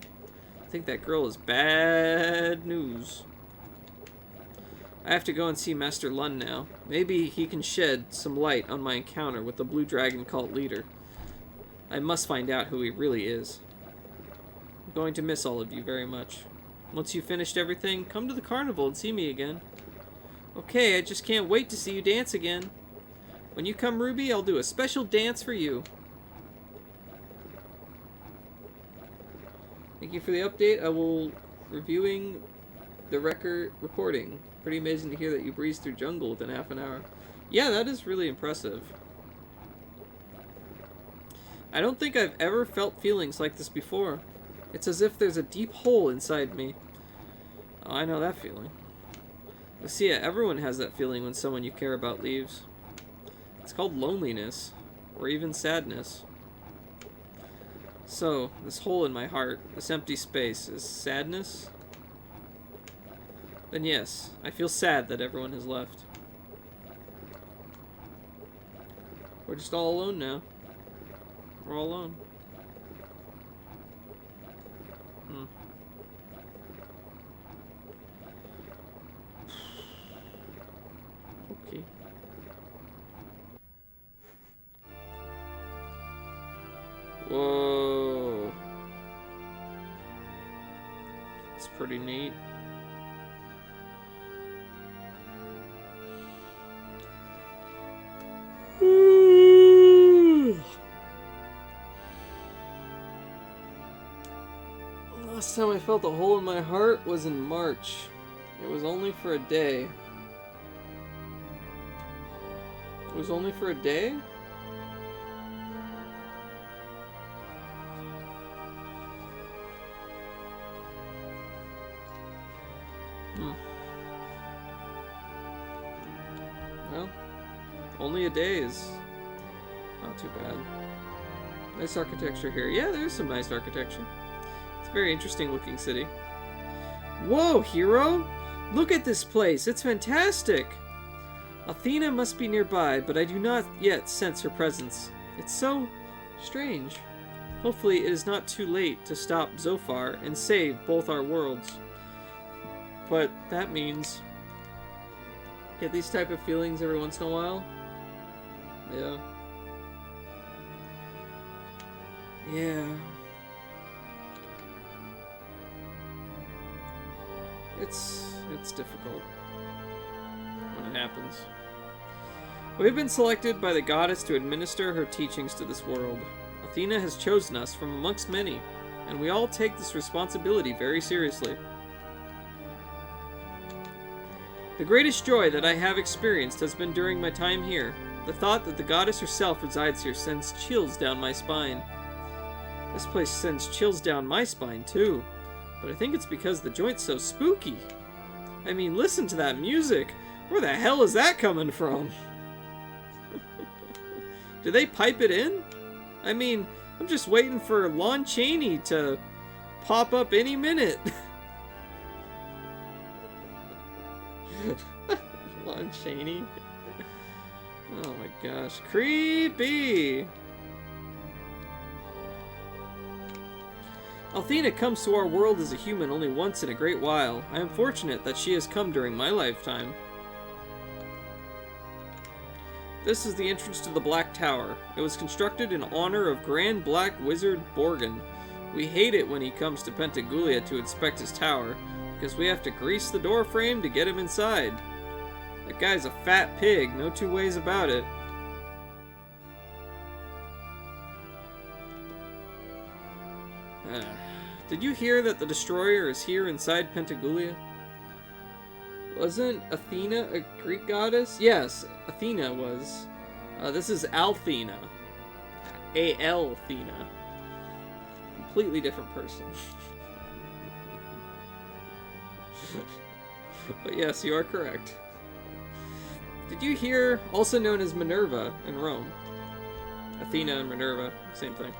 I think that girl is bad news. I have to go and see Master Lund now. Maybe he can shed some light on my encounter with the Blue Dragon cult leader. I must find out who he really is. I'm going to miss all of you very much. Once you've finished everything, come to the carnival and see me again. Okay, I just can't wait to see you dance again. When you come, Ruby, I'll do a special dance for you. Thank you for the update. I will reviewing the recording. Pretty amazing to hear that you breezed through jungle within half an hour. Yeah, that is really impressive. I don't think I've ever felt feelings like this before. It's as if there's a deep hole inside me. Oh, I know that feeling. Lucia, everyone has that feeling when someone you care about leaves. It's called loneliness, or even sadness. So, this hole in my heart, this empty space, is sadness? Then yes, I feel sad that everyone has left. We're just all alone now. We're all alone. Okay. Whoa. It's pretty neat. felt a hole in my heart was in March. It was only for a day. It was only for a day? Well, only a day is not too bad. Nice architecture here. Yeah, there's some nice architecture. It's a very interesting looking city. Whoa, hero! Look at this place. It's fantastic! Athena must be nearby, but I do not yet sense her presence. It's so strange. Hopefully it is not too late to stop Zophar and save both our worlds. But that means... Get these type of feelings every once in a while? Yeah. Yeah. It's difficult when it happens. We've been selected by the goddess to administer her teachings to this world. Athena has chosen us from amongst many, and we all take this responsibility very seriously. The greatest joy that I have experienced has been during my time here. The thought that the goddess herself resides here sends chills down my spine. This place sends chills down my spine too, but I think it's because the joint's so spooky. I mean, listen to that music! Where the hell is that coming from? Do they pipe it in? I mean, I'm just waiting for Lon Chaney to pop up any minute. Lon Chaney? Oh my gosh. Creepy! Athena comes to our world as a human only once in a great while. I am fortunate that she has come during my lifetime. This is the entrance to the Black Tower. It was constructed in honor of Grand Black Wizard Borgin. We hate it when he comes to Pentagoulia to inspect his tower, because we have to grease the door frame to get him inside. That guy's a fat pig, no two ways about it. Did you hear that the Destroyer is here inside Pentagoulia? Wasn't Athena a Greek goddess? Yes, Athena was. This is Althena. A-L-Thena. Completely different person. But yes, you are correct. Did you hear, also known as Minerva in Rome? Athena and Minerva, same thing.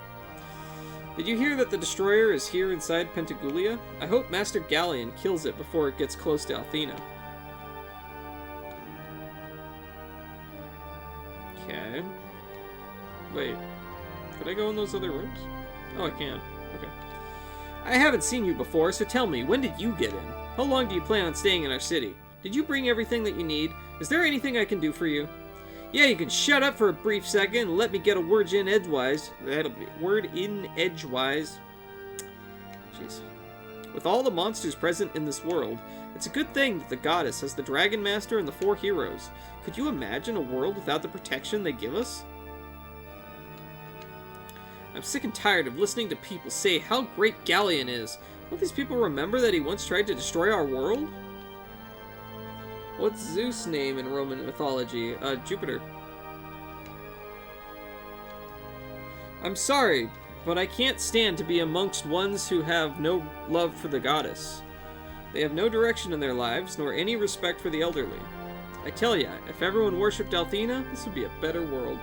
Did you hear that the Destroyer is here inside Pentagoulia? I hope Master Galleon kills it before it gets close to Athena. Okay. Wait. Could I go in those other rooms? Oh, I can. Okay. I haven't seen you before, so tell me, when did you get in? How long do you plan on staying in our city? Did you bring everything that you need? Is there anything I can do for you? Yeah, you can shut up for a brief second and let me get a word in edgewise. That'll be word in edgewise. Jeez. With all the monsters present in this world, it's a good thing that the goddess has the Dragon Master and the 4 heroes. Could you imagine a world without the protection they give us? I'm sick and tired of listening to people say how great Galleon is. Don't these people remember that he once tried to destroy our world? What's Zeus' name in Roman mythology? Jupiter. I'm sorry, but I can't stand to be amongst ones who have no love for the goddess. They have no direction in their lives, nor any respect for the elderly. I tell ya, if everyone worshipped Althena, this would be a better world.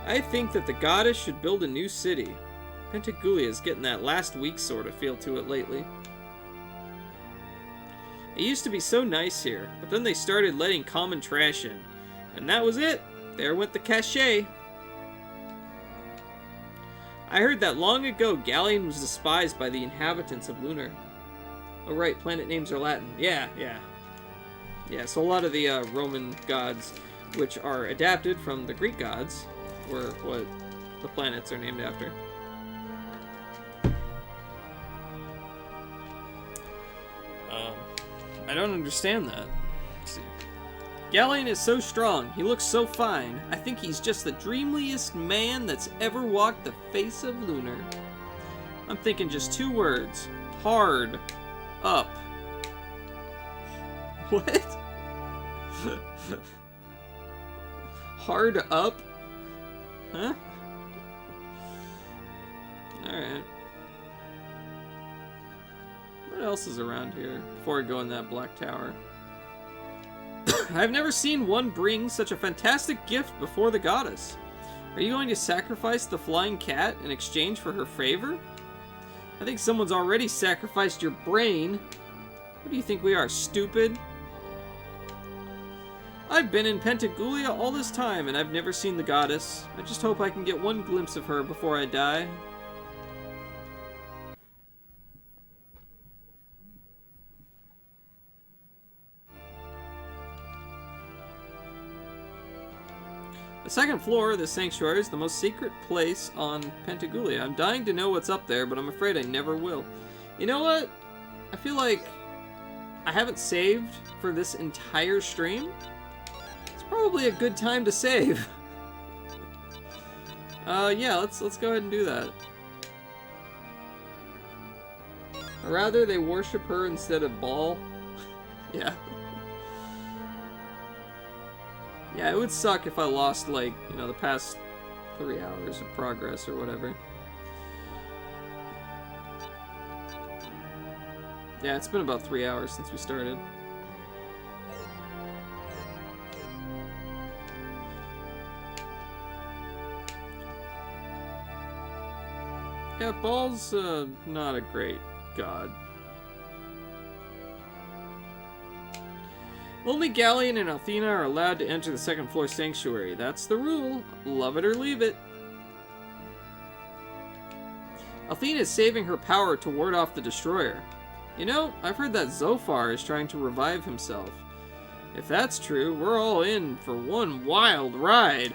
I think that the goddess should build a new city. Pentagoulia is getting that last week sort of feel to it lately. It used to be so nice here, but then they started letting common trash in. And that was it. There went the cachet. I heard that long ago Galleon was despised by the inhabitants of Lunar. Oh right, planet names are Latin. Yeah, so a lot of the Roman gods, which are adapted from the Greek gods, were what the planets are named after. I don't understand that. Let's see. Galleon is so strong. He looks so fine. I think he's just the dreamliest man that's ever walked the face of Lunar. I'm thinking just 2 words. Hard up. What? Hard up? Huh? Alright. What else is around here before I go in that black tower? I've never seen one bring such a fantastic gift before the goddess. Are you going to sacrifice the flying cat in exchange for her favor? I think someone's already sacrificed your brain. What do you think we are, stupid? I've been in Pentagoulia all this time, and I've never seen the goddess. I just hope I can get one glimpse of her before I die. The second floor of this sanctuary is the most secret place on Pentagoulia. I'm dying to know what's up there, but I'm afraid I never will. You know what? I feel like I haven't saved for this entire stream. It's probably a good time to save. Yeah, let's go ahead and do that. Or rather, they worship her instead of Baal. Yeah. Yeah, it would suck if I lost, like, you know, the past 3 hours of progress or whatever. Yeah, it's been about 3 hours since we started. Yeah, Baal's not a great god. Only Galleon and Althena are allowed to enter the second floor sanctuary. That's the rule. Love it or leave it. Althena is saving her power to ward off the destroyer. You know, I've heard that Zophar is trying to revive himself. If that's true, we're all in for one wild ride.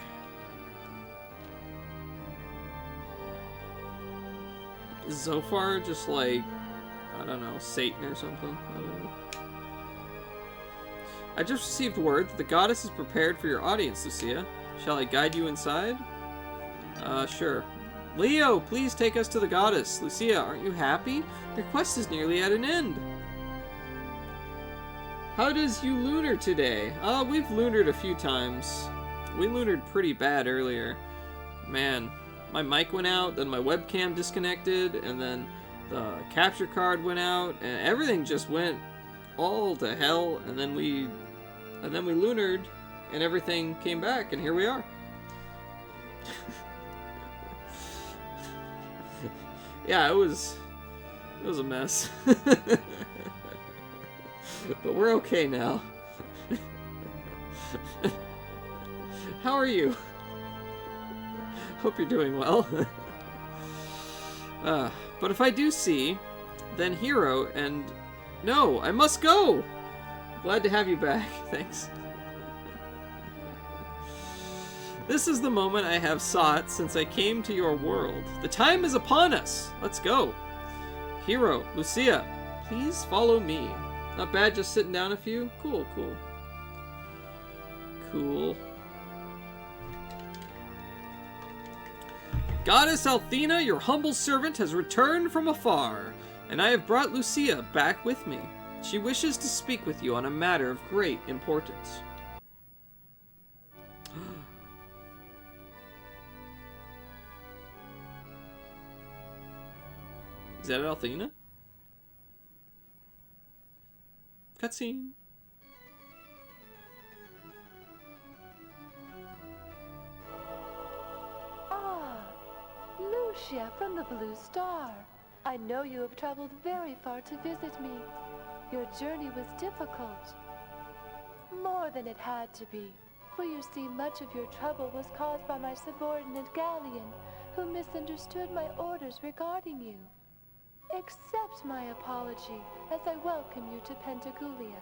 Is Zophar just like, I don't know, Satan or something? I don't know. I just received word that the goddess is prepared for your audience, Lucia. Shall I guide you inside? Sure. Leo, please take us to the goddess. Lucia, aren't you happy? Your quest is nearly at an end. How does you lunar today? We've lunared a few times. We lunared pretty bad earlier. Man, my mic went out, then my webcam disconnected, and then the capture card went out, and everything just went all to hell, and then we lunared, and everything came back, and here we are. Yeah, it was a mess. But we're okay now. How are you? Hope you're doing well. But if I do see, then Hero and... No, I must go! Glad to have you back. Thanks. This is the moment I have sought since I came to your world. The time is upon us. Let's go. Hero, Lucia, please follow me. Not bad, just sitting down a few? Cool, cool. Cool. Goddess Althena, your humble servant, has returned from afar, and I have brought Lucia back with me. She wishes to speak with you on a matter of great importance. Is that Althena? Cutscene. Ah, Lucia from the Blue Star. I know you have traveled very far to visit me. Your journey was difficult. More than it had to be. For you see, much of your trouble was caused by my subordinate Galleon, who misunderstood my orders regarding you. Accept my apology as I welcome you to Pentagoulia.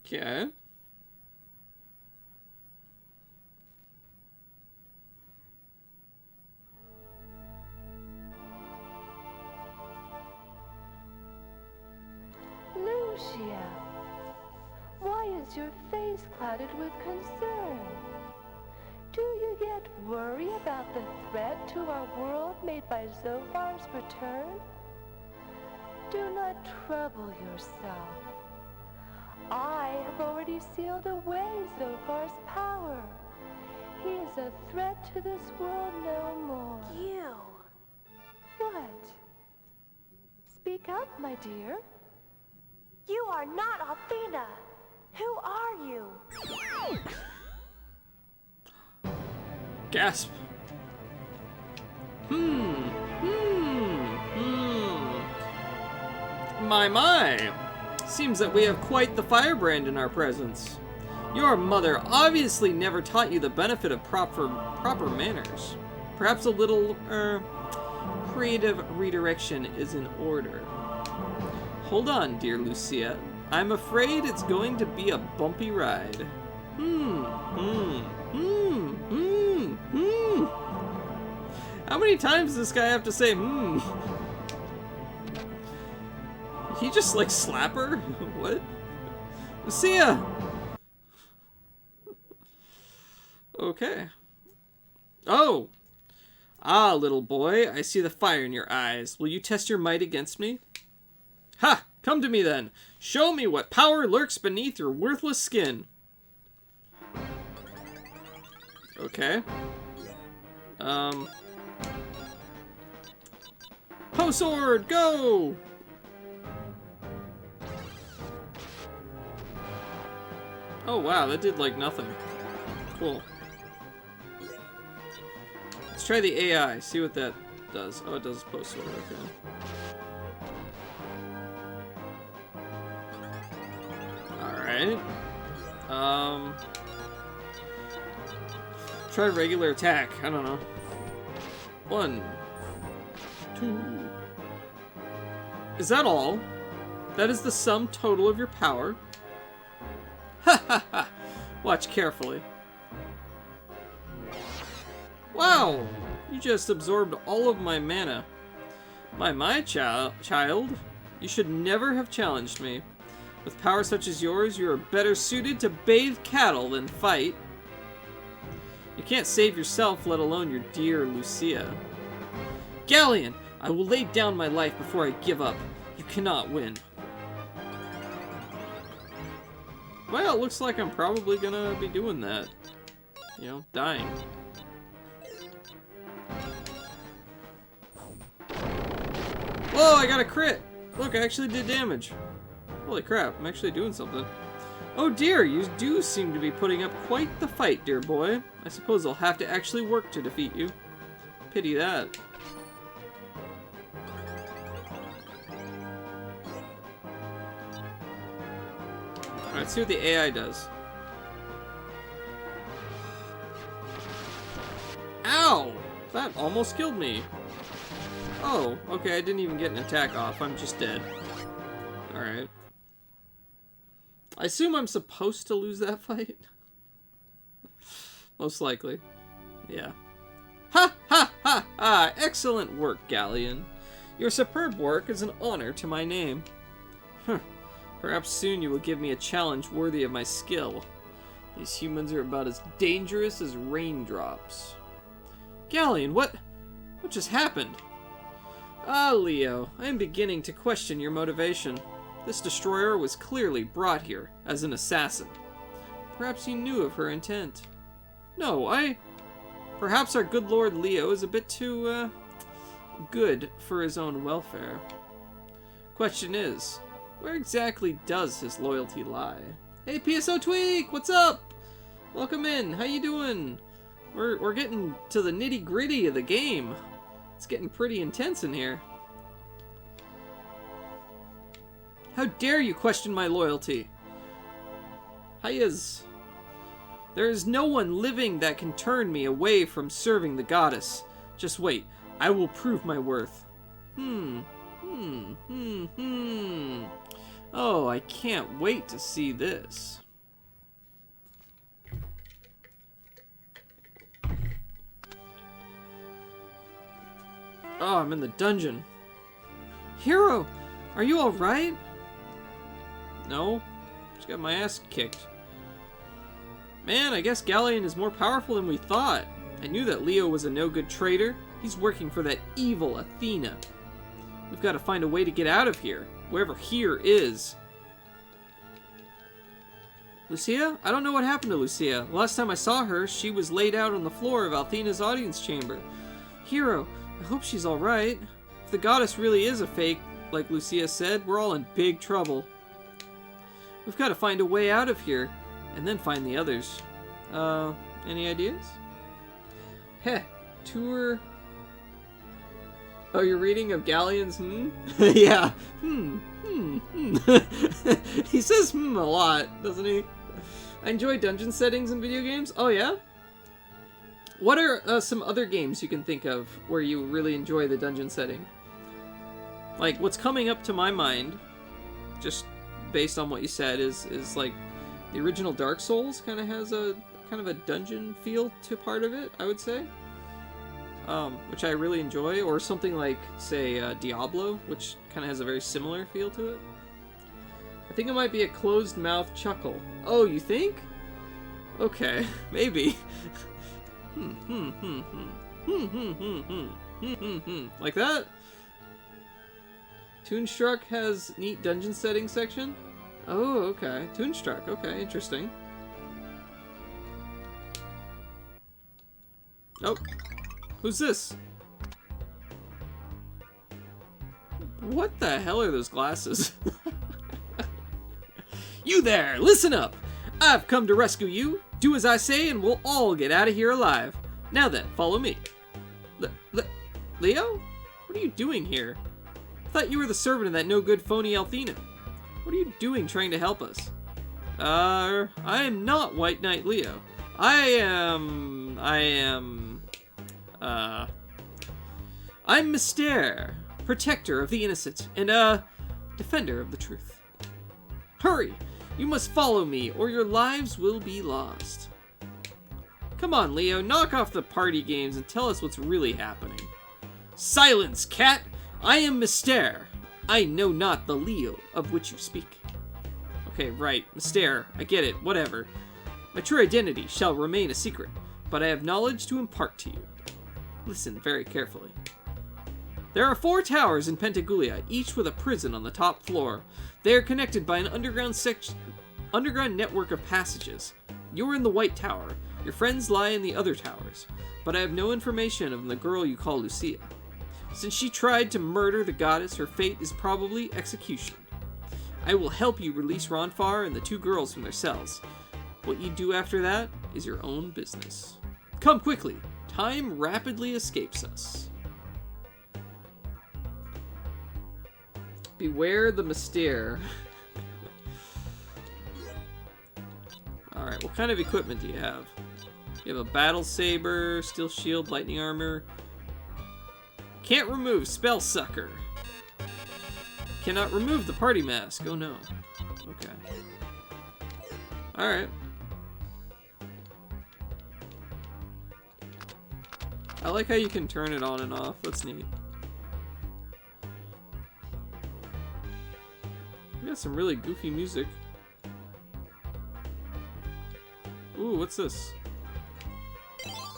Okay. Lucia, why is your face clouded with concern? Do you yet worry about the threat to our world made by Zophar's return? Do not trouble yourself. I have already sealed away Zophar's power. He is a threat to this world no more. You. What? Speak up, my dear. You are not Athena. Who are you? Gasp. My. Seems that we have quite the firebrand in our presence. Your mother obviously never taught you the benefit of proper manners. Perhaps a little, creative redirection is in order. Hold on, dear Lucia. I'm afraid it's going to be a bumpy ride. How many times does this guy have to say, He just, like, slap her? What? Lucia! Okay. Oh! Ah, little boy, I see the fire in your eyes. Will you test your might against me? Ha! Come to me, then. Show me what power lurks beneath your worthless skin. Okay. Ho sword, go! Oh wow, that did like nothing. Cool. Let's try the AI, see what that does. Oh, it does post sword, okay. Alright. Try regular attack, I don't know. 1, 2. Is that all? That is the sum total of your power? Ha ha ha! Watch carefully. Wow! You just absorbed all of my mana. My child, you should never have challenged me. With power such as yours, you are better suited to bathe cattle than fight. You can't save yourself, let alone your dear Lucia. Galleon, I will lay down my life before I give up. You cannot win. Well, it looks like I'm probably gonna be doing that. You know, dying. Whoa, I got a crit! Look, I actually did damage. Holy crap, I'm actually doing something. Oh dear, you do seem to be putting up quite the fight, dear boy. I suppose I'll have to actually work to defeat you. Pity that. Alright, let's see what the AI does. Ow! That almost killed me. Oh, okay, I didn't even get an attack off. I'm just dead. Alright. I assume I'm supposed to lose that fight? Most likely. Yeah. Ha ha ha ha! Excellent work, Galleon. Your superb work is an honor to my name. Huh. Perhaps soon you will give me a challenge worthy of my skill. These humans are about as dangerous as raindrops. Galleon, what just happened? Ah, Leo, I am beginning to question your motivation. This destroyer was clearly brought here as an assassin. Perhaps you knew of her intent. No, Perhaps our good Lord Leo is a bit too, good for his own welfare. Question is, where exactly does his loyalty lie? Hey, PSO Tweak, what's up? Welcome in, how you doing? We're getting to the nitty-gritty of the game. It's getting pretty intense in here. How dare you question my loyalty? There is no one living that can turn me away from serving the goddess. Just wait, I will prove my worth. Oh, I can't wait to see this. Oh, I'm in the dungeon. Hero, are you alright? No, just got my ass kicked. Man, I guess Galleon is more powerful than we thought. I knew that Leo was a no-good traitor. He's working for that evil Athena. We've got to find a way to get out of here, wherever here is. Lucia? I don't know what happened to Lucia. Last time I saw her, she was laid out on the floor of Athena's audience chamber. Hero, I hope she's alright. If the goddess really is a fake, like Lucia said, we're all in big trouble. We've got to find a way out of here, and then find the others. Any ideas? Heh, tour... Oh, you're reading of Galleon's yeah. He says a lot, doesn't he? I enjoy dungeon settings in video games. Oh, yeah? What are some other games you can think of where you really enjoy the dungeon setting? Like, what's coming up to my mind, just based on what you said, is like the original Dark Souls kind of has a kind of a dungeon feel to part of it, I would say. Which I really enjoy, or something like, say, Diablo, which kind of has a very similar feel to it. I think it might be a closed-mouth chuckle. Oh, you think? Okay, maybe. Like that? Toonstruck has neat dungeon setting section? Oh, okay. Toonstruck, okay, interesting. Oh. Who's this? What the hell are those glasses? You there, listen up! I've come to rescue you. Do as I say and we'll all get out of here alive. Now then, follow me. Leo? What are you doing here? I thought you were the servant of that no-good phony Althena. What are you doing trying to help us? I am not White Knight Leo. I'm Mystere, protector of the innocent, and, defender of the truth. Hurry! You must follow me, or your lives will be lost. Come on, Leo, knock off the party games and tell us what's really happening. Silence, cat! I am Mystere. I know not the Leo of which you speak. Okay, right, Mystere, I get it, whatever. My true identity shall remain a secret, but I have knowledge to impart to you. Listen very carefully. There are 4 towers in Pentagoulia, each with a prison on the top floor. They are connected by an underground network of passages. You're in the White Tower. Your friends lie in the other towers. But I have no information of the girl you call Lucia. Since she tried to murder the goddess, her fate is probably execution. I will help you release Ronfar and the 2 girls from their cells. What you do after that is your own business. Come quickly. Time rapidly escapes us. Beware the Mystere. Alright, what kind of equipment do you have? You have a battle saber, steel shield, lightning armor. Can't remove spell sucker. Cannot remove the party mask. Oh no. Okay. Alright. I like how you can turn it on and off. That's neat. We got some really goofy music. Ooh, what's this?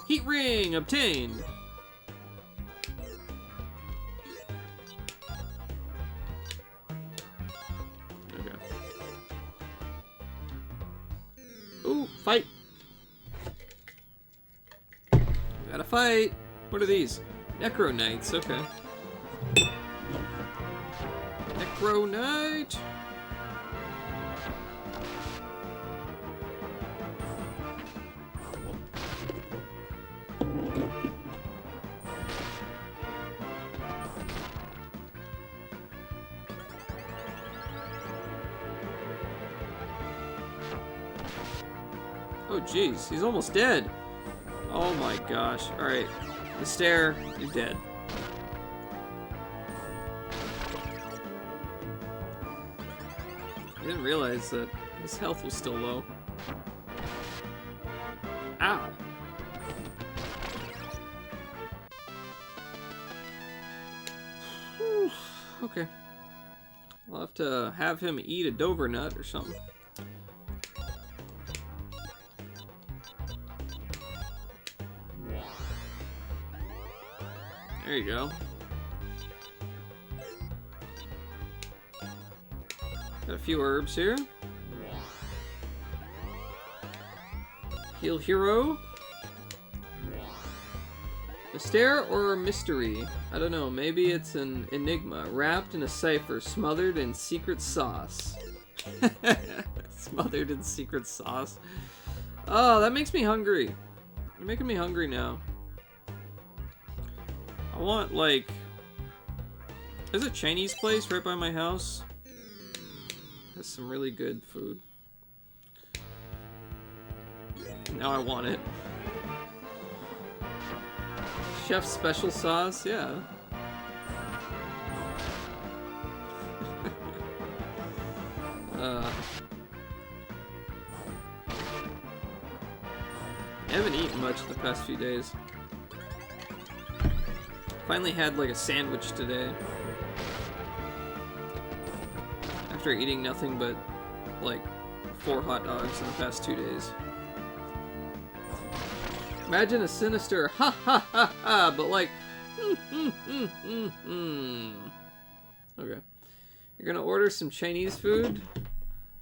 Heat ring obtained. Okay. Ooh, fight. Gotta fight. What are these? Necro Knights, okay. Necro Knight. Oh jeez, he's almost dead. Oh my gosh. Alright. Mystere, you're dead. I didn't realize that his health was still low. Ow! Whew. Okay. I'll have to have him eat a Dover nut or something. There you go. Got a few herbs here. Heal Hero. Mystere or mystery? I don't know. Maybe it's an enigma wrapped in a cipher, smothered in secret sauce. Smothered in secret sauce. Oh, that makes me hungry. You're making me hungry now. I want, like... There's a Chinese place right by my house. Has some really good food. Now I want it. Chef's special sauce, yeah. I haven't eaten much the past few days. Finally had like a sandwich today. After eating nothing but like 4 hot dogs in the past 2 days. Imagine a sinister ha ha ha ha, but like Okay. You're gonna order some Chinese food?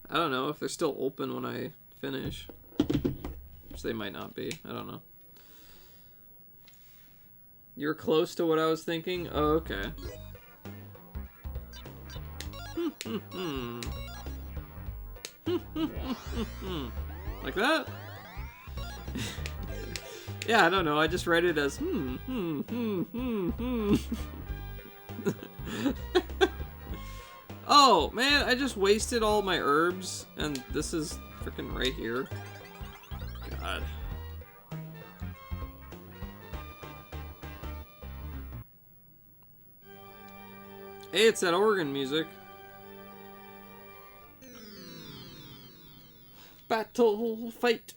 I don't know if they're still open when I finish. Which they might not be. I don't know. You were close to what I was thinking? Oh, okay. Like that? Yeah, I don't know. I just read it as Oh, man, I just wasted all my herbs, and this is freaking right here. God. Hey, it's that organ music. Battle fight.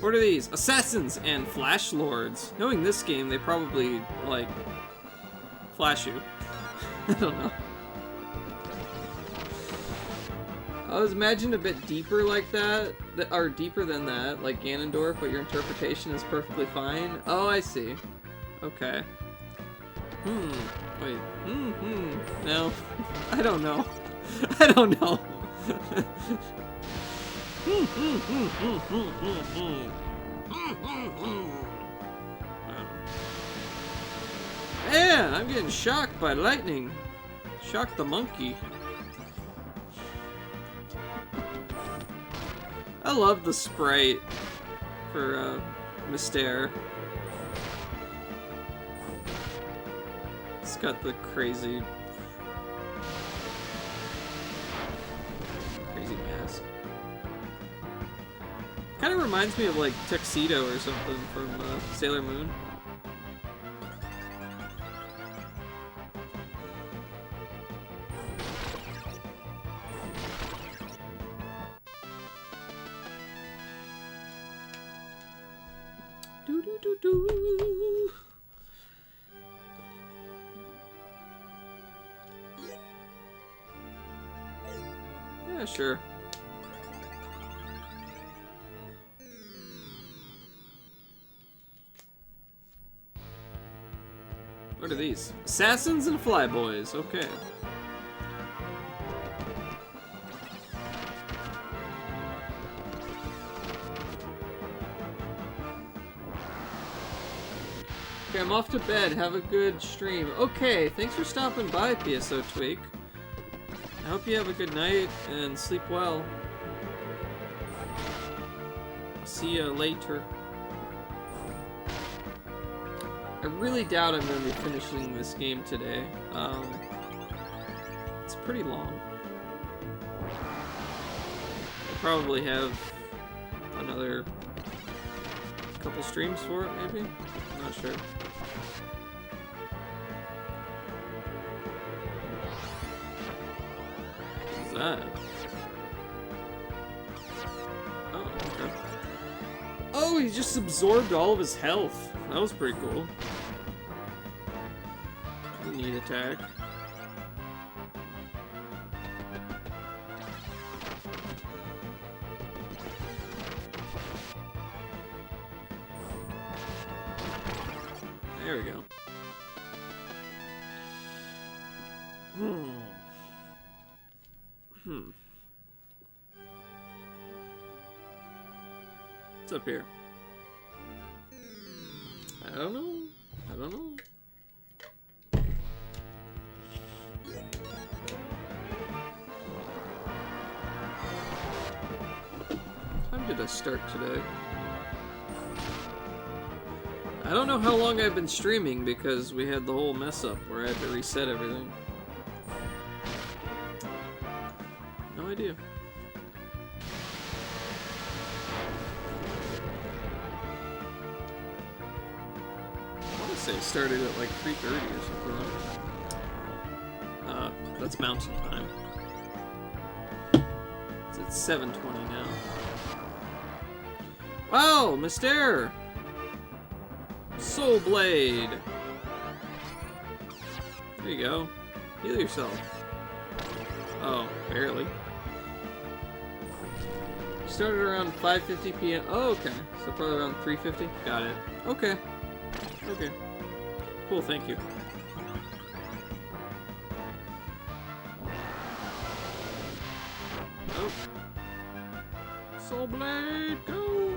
What are these? Assassins and flash lords. Knowing this game, they probably, like, flash you. I don't know. I was imagined a bit deeper like that, or deeper than that, like Ganondorf, but your interpretation is perfectly fine. Oh, I see. Okay. Wait. No. I don't know. I don't know. Man, I'm getting shocked by lightning. Shock the monkey. I love the sprite for Mystere. It's got the crazy mask. Kind of reminds me of like Tuxedo or something from Sailor Moon. Do. Yeah, sure. What are these? Assassins and flyboys. Okay. Okay, I'm off to bed. Have a good stream. Okay, thanks for stopping by, PSO Tweak. I hope you have a good night and sleep well. See you later. I really doubt I'm going to be finishing this game today. It's pretty long. I'll probably have another couple streams for it, maybe? I'm not sure. What's that? Oh, okay. Oh, he just absorbed all of his health. That was pretty cool. Neat attack. There we go. What's up here? I don't know. I don't know. What time did I start today? I don't know how long I've been streaming because we had the whole mess up where I had to reset everything. No idea. I want to say it started at like 3:30 or something. That's mountain time. It's at 7:20 now. Wow, Mr. Soul Blade. There you go. Heal yourself. Oh, barely. Started around 5:50 p.m. Oh, okay. So probably around 3:50. Got it. Okay. Okay. Cool, thank you. Oh. Soul Blade, go!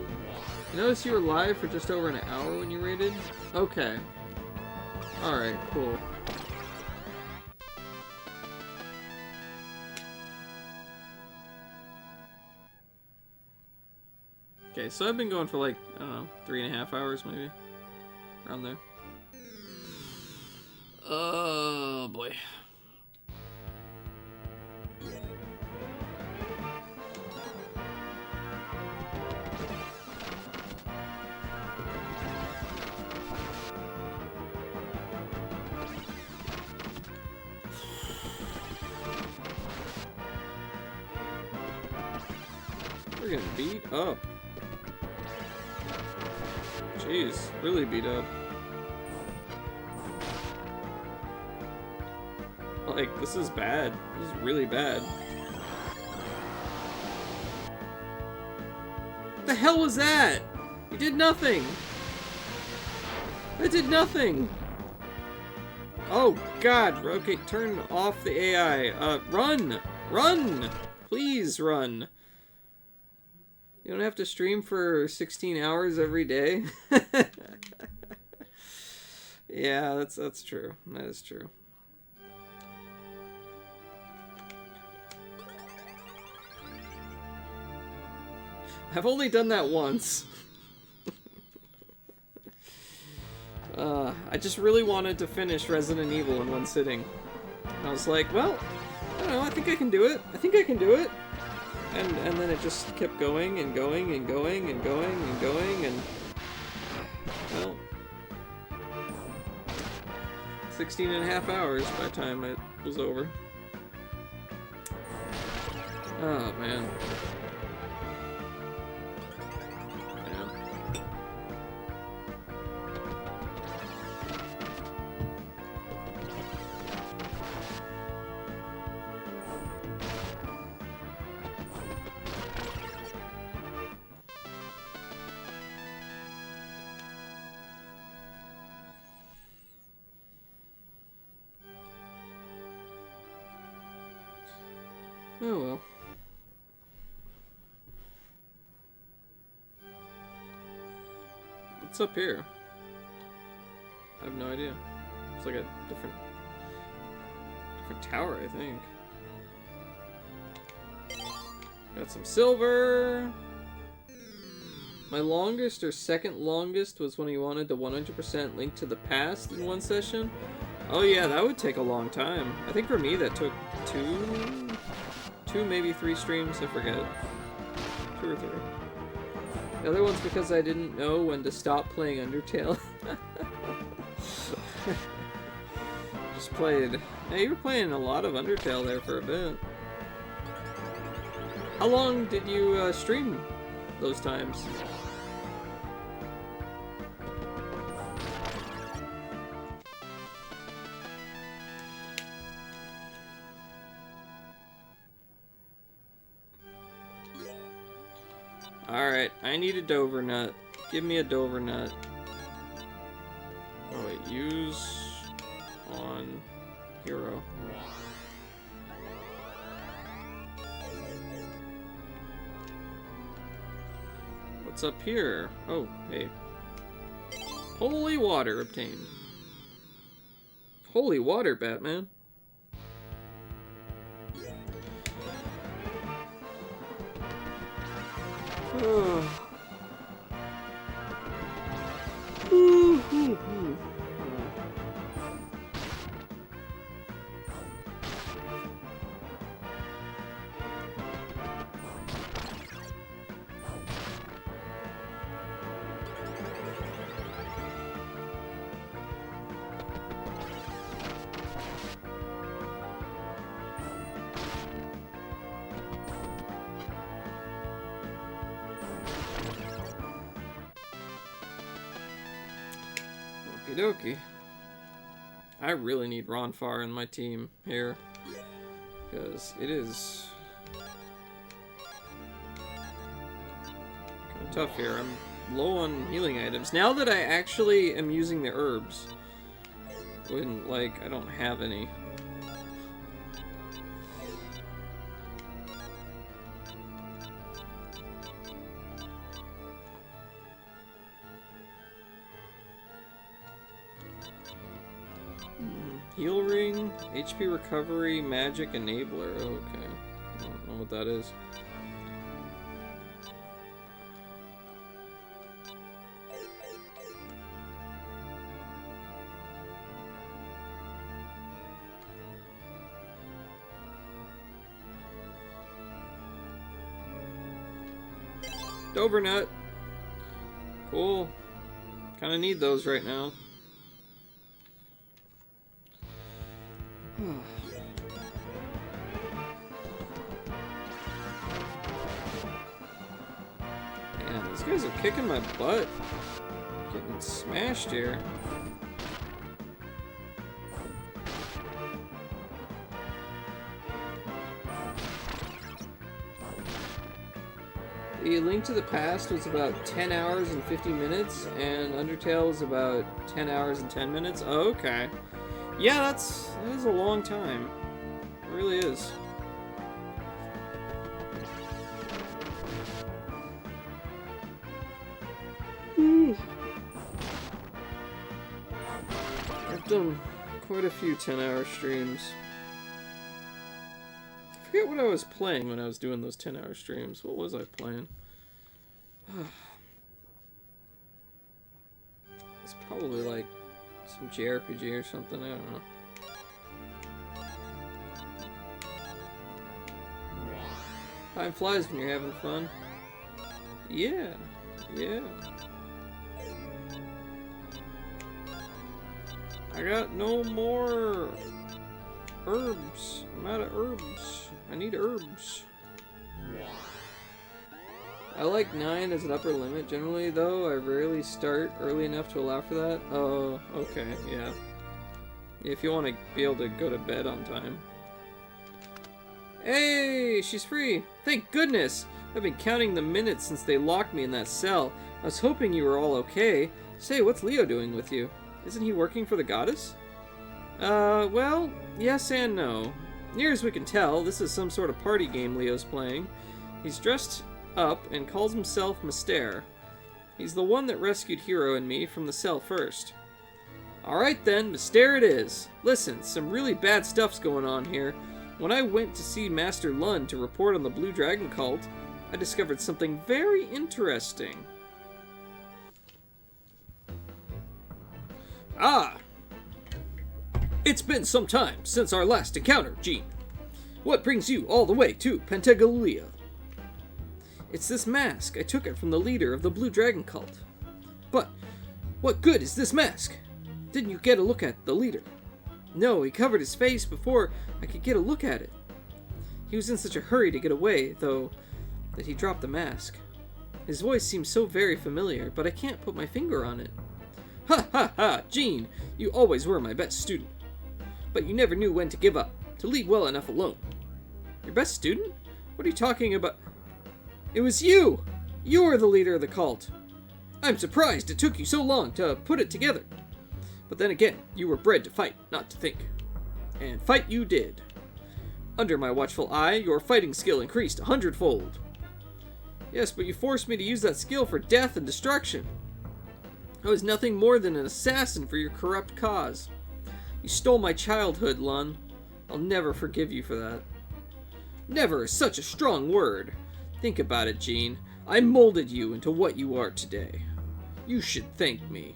I noticed you were live for just over an hour when you raided. Okay. Alright, cool. Okay, so I've been going for like, I don't know, 3.5 hours maybe. Around there. Oh boy. We're getting beat up. Jeez, really beat up. Like, this is bad. This is really bad. What the hell was that? You did nothing! I did nothing! Oh god, okay, turn off the AI. Run! Run! Please run! You don't have to stream for 16 hours every day? Yeah, that's true. That is true. I've only done that once. I just really wanted to finish Resident Evil in one sitting. And I was like, well, I don't know, I think I can do it. I think I can do it. And then it just kept going and going and going and going and going and... Well... 16.5 hours by the time it was over. Oh, man. Oh well. What's up here? I have no idea. It's like a different tower, I think. Got some silver. My longest or second longest was when he wanted to 100% link to the past in one session. Oh yeah, that would take a long time. I think for me that took two, maybe 3 streams, I forget. 2 or 3. The other one's because I didn't know when to stop playing Undertale. Just played... Yeah, you were playing a lot of Undertale there for a bit. How long did you stream those times? Alright, I need a Dover nut. Give me a Dover nut. Oh wait, use on hero. What's up here? Oh, hey. Holy water obtained. Holy water, Batman. Okie dokie. I really need Ronfar in my team here, because it is kind of tough here. I'm low on healing items. Now that I actually am using the herbs, when, like, I don't have any. Heal ring, HP recovery, magic enabler. Okay. I don't know what that is. Overnut. Cool. Kinda need those right now. Man, these guys are kicking my butt. Getting smashed here. The Link to the Past was about 10 hours and 50 minutes, and Undertale was about 10 hours and 10 minutes. Oh, okay. Yeah, that is a long time. It really is. I've done quite a few 10-hour streams. I forget what I was playing when I was doing those 10-hour streams. What was I playing? It's probably like some JRPG or something, I don't know. Time flies when you're having fun. Yeah, yeah. I got no more herbs. I'm out of herbs. I need herbs. I like 9 as an upper limit generally, though. I rarely start early enough to allow for that. Oh, okay, yeah. If you want to be able to go to bed on time. Hey, she's free! Thank goodness! I've been counting the minutes since they locked me in that cell. I was hoping you were all okay. Say, what's Leo doing with you? Isn't he working for the goddess? Well, yes and no. Near as we can tell, this is some sort of party game Leo's playing. He's dressed up and calls himself Myster. He's the one that rescued Hero and me from the cell first. Alright then, Myster it is. Listen, some really bad stuff's going on here. When I went to see Master Lund to report on the Blue Dragon cult, I discovered something very interesting. Ah! It's been some time since our last encounter, Jean. What brings you all the way to Pentagoulia? It's this mask. I took it from the leader of the Blue Dragon cult. But what good is this mask? Didn't you get a look at the leader? No, he covered his face before I could get a look at it. He was in such a hurry to get away, though, that he dropped the mask. His voice seems so very familiar, but I can't put my finger on it. Ha ha ha, Jean, you always were my best student. But you never knew when to give up, to leave well enough alone. Your best student? What are you talking about? It was you! You were the leader of the cult. I'm surprised it took you so long to put it together. But then again, you were bred to fight, not to think. And fight you did. Under my watchful eye, your fighting skill increased 100-fold. Yes, but you forced me to use that skill for death and destruction. I was nothing more than an assassin for your corrupt cause. You stole my childhood, Lun. I'll never forgive you for that. Never is such a strong word. Think about it, Jean. I molded you into what you are today. You should thank me.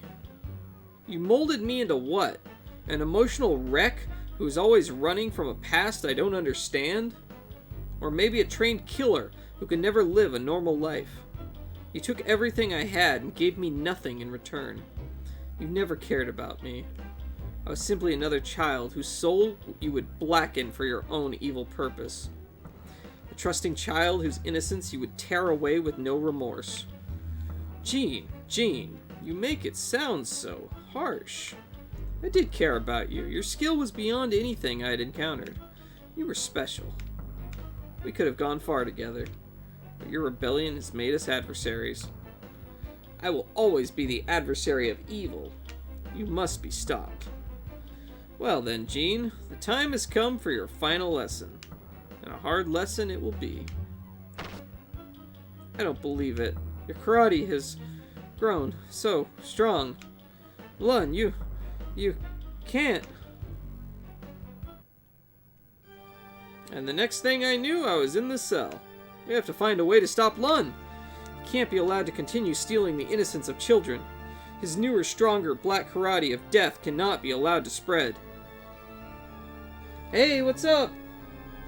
You molded me into what? An emotional wreck who's always running from a past I don't understand? Or maybe a trained killer who can never live a normal life? You took everything I had and gave me nothing in return. You never cared about me. I was simply another child whose soul you would blacken for your own evil purpose. A trusting child whose innocence you would tear away with no remorse. Jean, you make it sound so harsh. I did care about you. Your skill was beyond anything I had encountered. You were special. We could have gone far together, but your rebellion has made us adversaries. I will always be the adversary of evil. You must be stopped. Well then, Jean, the time has come for your final lesson. And a hard lesson it will be. I don't believe it. Your karate has grown so strong. Lun, you can't. And the next thing I knew, I was in the cell. We have to find a way to stop Lun. He can't be allowed to continue stealing the innocence of children. His newer, stronger black karate of death cannot be allowed to spread. Hey, what's up?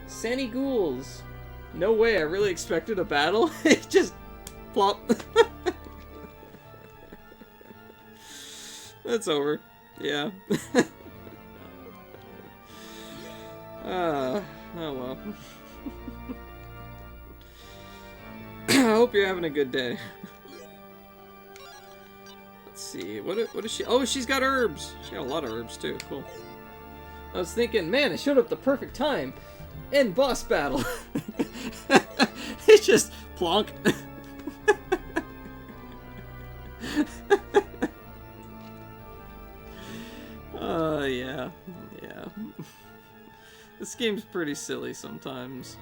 Sandy Ghouls. No way, I really expected a battle. It just plop. That's over. Yeah. Oh well. I hope you're having a good day. Let's see, what is she? Oh, she's got herbs. She got a lot of herbs too. Cool. I was thinking, man, it showed up the perfect time. End boss battle. It's just plonk. Yeah. This game's pretty silly sometimes.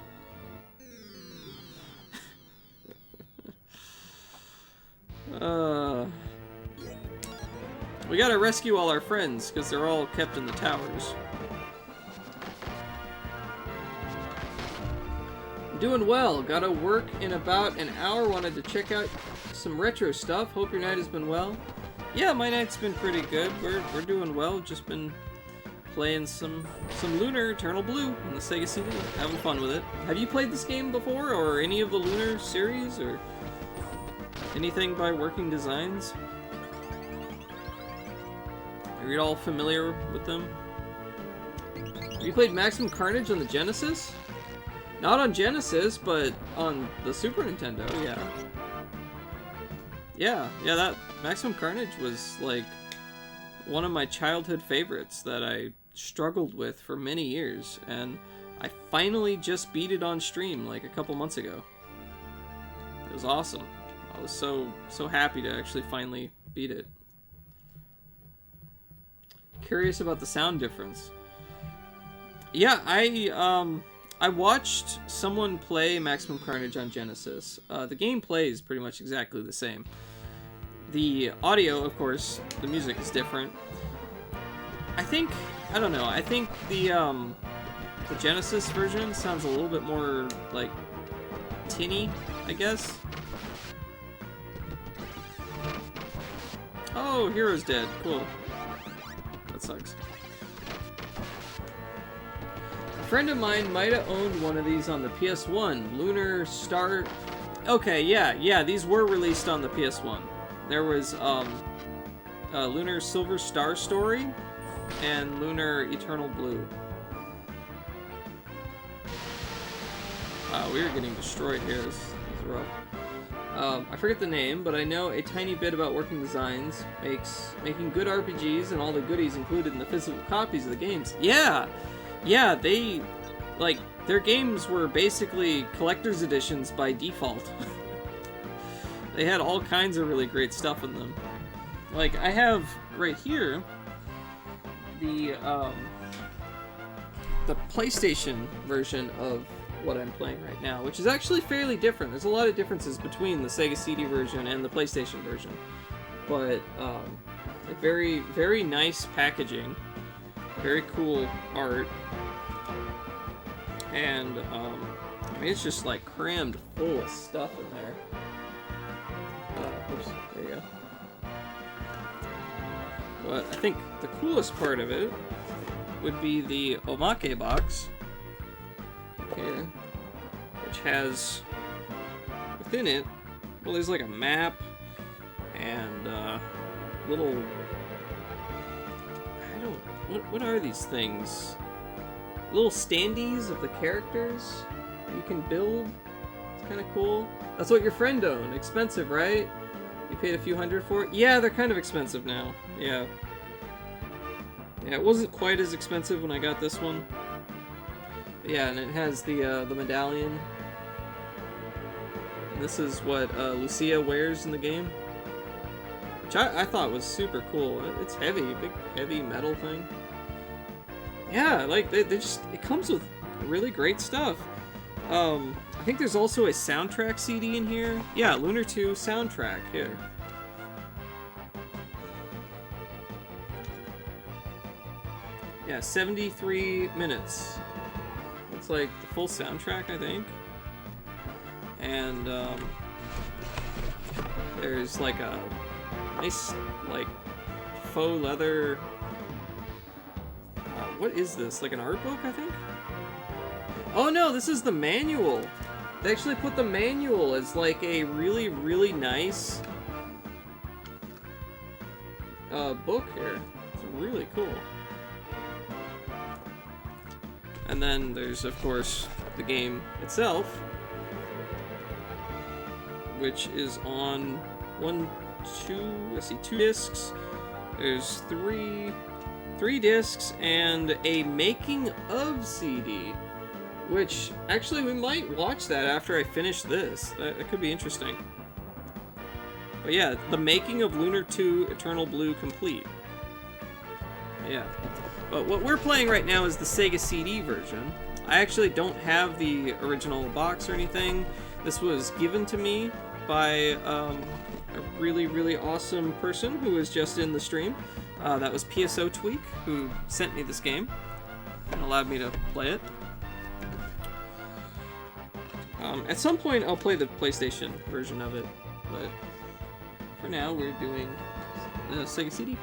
We gotta rescue all our friends, because they're all kept in the towers. Doing well. Gotta work in about an hour. Wanted to check out some retro stuff. Hope your night has been well. Yeah, my night's been pretty good. We're doing well. Just been playing some Lunar Eternal Blue on the Sega CD. Having fun with it. Have you played this game before, or any of the Lunar series, or anything by Working Designs? Are you all familiar with them? Have you played Maximum Carnage on the Genesis? Not on Genesis, but on the Super Nintendo, yeah. Yeah, that Maximum Carnage was, like, one of my childhood favorites that I struggled with for many years, and I finally just beat it on stream, like, a couple months ago. It was awesome. I was so happy to actually finally beat it. Curious about the sound difference. Yeah, I watched someone play Maximum Carnage on Genesis. The game plays pretty much exactly the same. The audio, of course, the music is different. I think the Genesis version sounds a little bit more, like, tinny, I guess. Oh, Hero's dead. Cool. That sucks. A friend of mine might have owned one of these on the PS1. Lunar Star... Okay, yeah, these were released on the PS1. There was, Lunar Silver Star Story and Lunar Eternal Blue. We are getting destroyed here. This is rough. I forget the name, but I know a tiny bit about Working Designs. Making good RPGs and all the goodies included in the physical copies of the games. Yeah, they, like, their games were basically collector's editions by default. They had all kinds of really great stuff in them. Like, I have right here the PlayStation version of what I'm playing right now, which is actually fairly different. There's a lot of differences between the Sega CD version and the PlayStation version, but very, very nice packaging, very cool art, and I mean, it's just like crammed full of stuff in there. Oops, there you go. But I think the coolest part of it would be the Omake box here, which has within it, well, there's like a map and little, what are these things? Little standees of the characters that you can build. It's kind of cool. That's what your friend owned. Expensive, right? You paid a few hundred for it? Yeah, they're kind of expensive now. Yeah. Yeah, it wasn't quite as expensive when I got this one. But yeah, and it has the medallion. This is what Lucia wears in the game, which I thought was super cool. It's heavy, big heavy metal thing. Yeah, like they just, it comes with really great stuff. I think there's also a soundtrack CD in here. Yeah, Lunar 2 soundtrack here. Yeah, 73 minutes. It's like the full soundtrack, I think. And there's like a nice, like, faux leather. What is this? Like an art book, I think? Oh no, this is the manual. They actually put the manual as like a really, really nice book here. It's really cool. And then there's, of course, the game itself, which is on two discs. There's three discs and a making of CD, which actually we might watch that after I finish this. That could be interesting. But yeah, the making of Lunar 2 Eternal Blue complete. Yeah. But what we're playing right now is the Sega CD version. I actually don't have the original box or anything. This was given to me by a really, really awesome person who was just in the stream. That was PSO Tweak, who sent me this game and allowed me to play it. At some point, I'll play the PlayStation version of it, but for now, we're doing the Sega CD.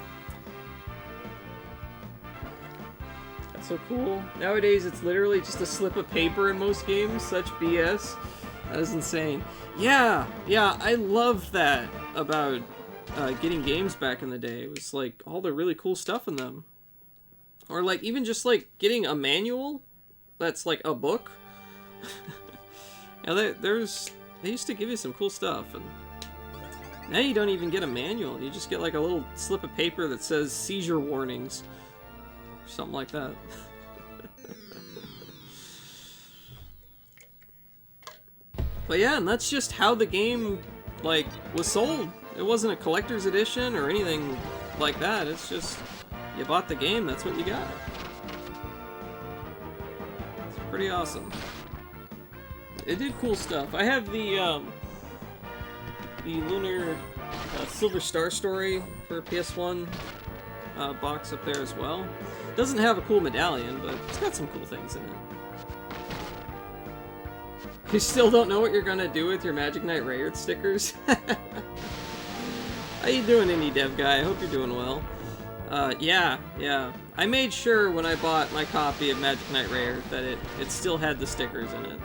That's so cool. Nowadays, it's literally just a slip of paper in most games. Such BS. That is insane. Yeah, I loved that about getting games back in the day. It was like all the really cool stuff in them. Or like even just like getting a manual that's like a book. Yeah, they used to give you some cool stuff, and now you don't even get a manual. You just get like a little slip of paper that says seizure warnings. Or something like that. But yeah, and that's just how the game like was sold. It wasn't a collector's edition or anything like that. It's just you bought the game, that's what you got. It's pretty awesome. It did cool stuff. I have the Lunar Silver Star Story for PS1 box up there as well. Doesn't have a cool medallion, but it's got some cool things in it. You still don't know what you're gonna do with your Magic Knight Rayard stickers? How you doing, indie dev guy? I hope you're doing well. Yeah. I made sure when I bought my copy of Magic Knight Rayard that it still had the stickers in it.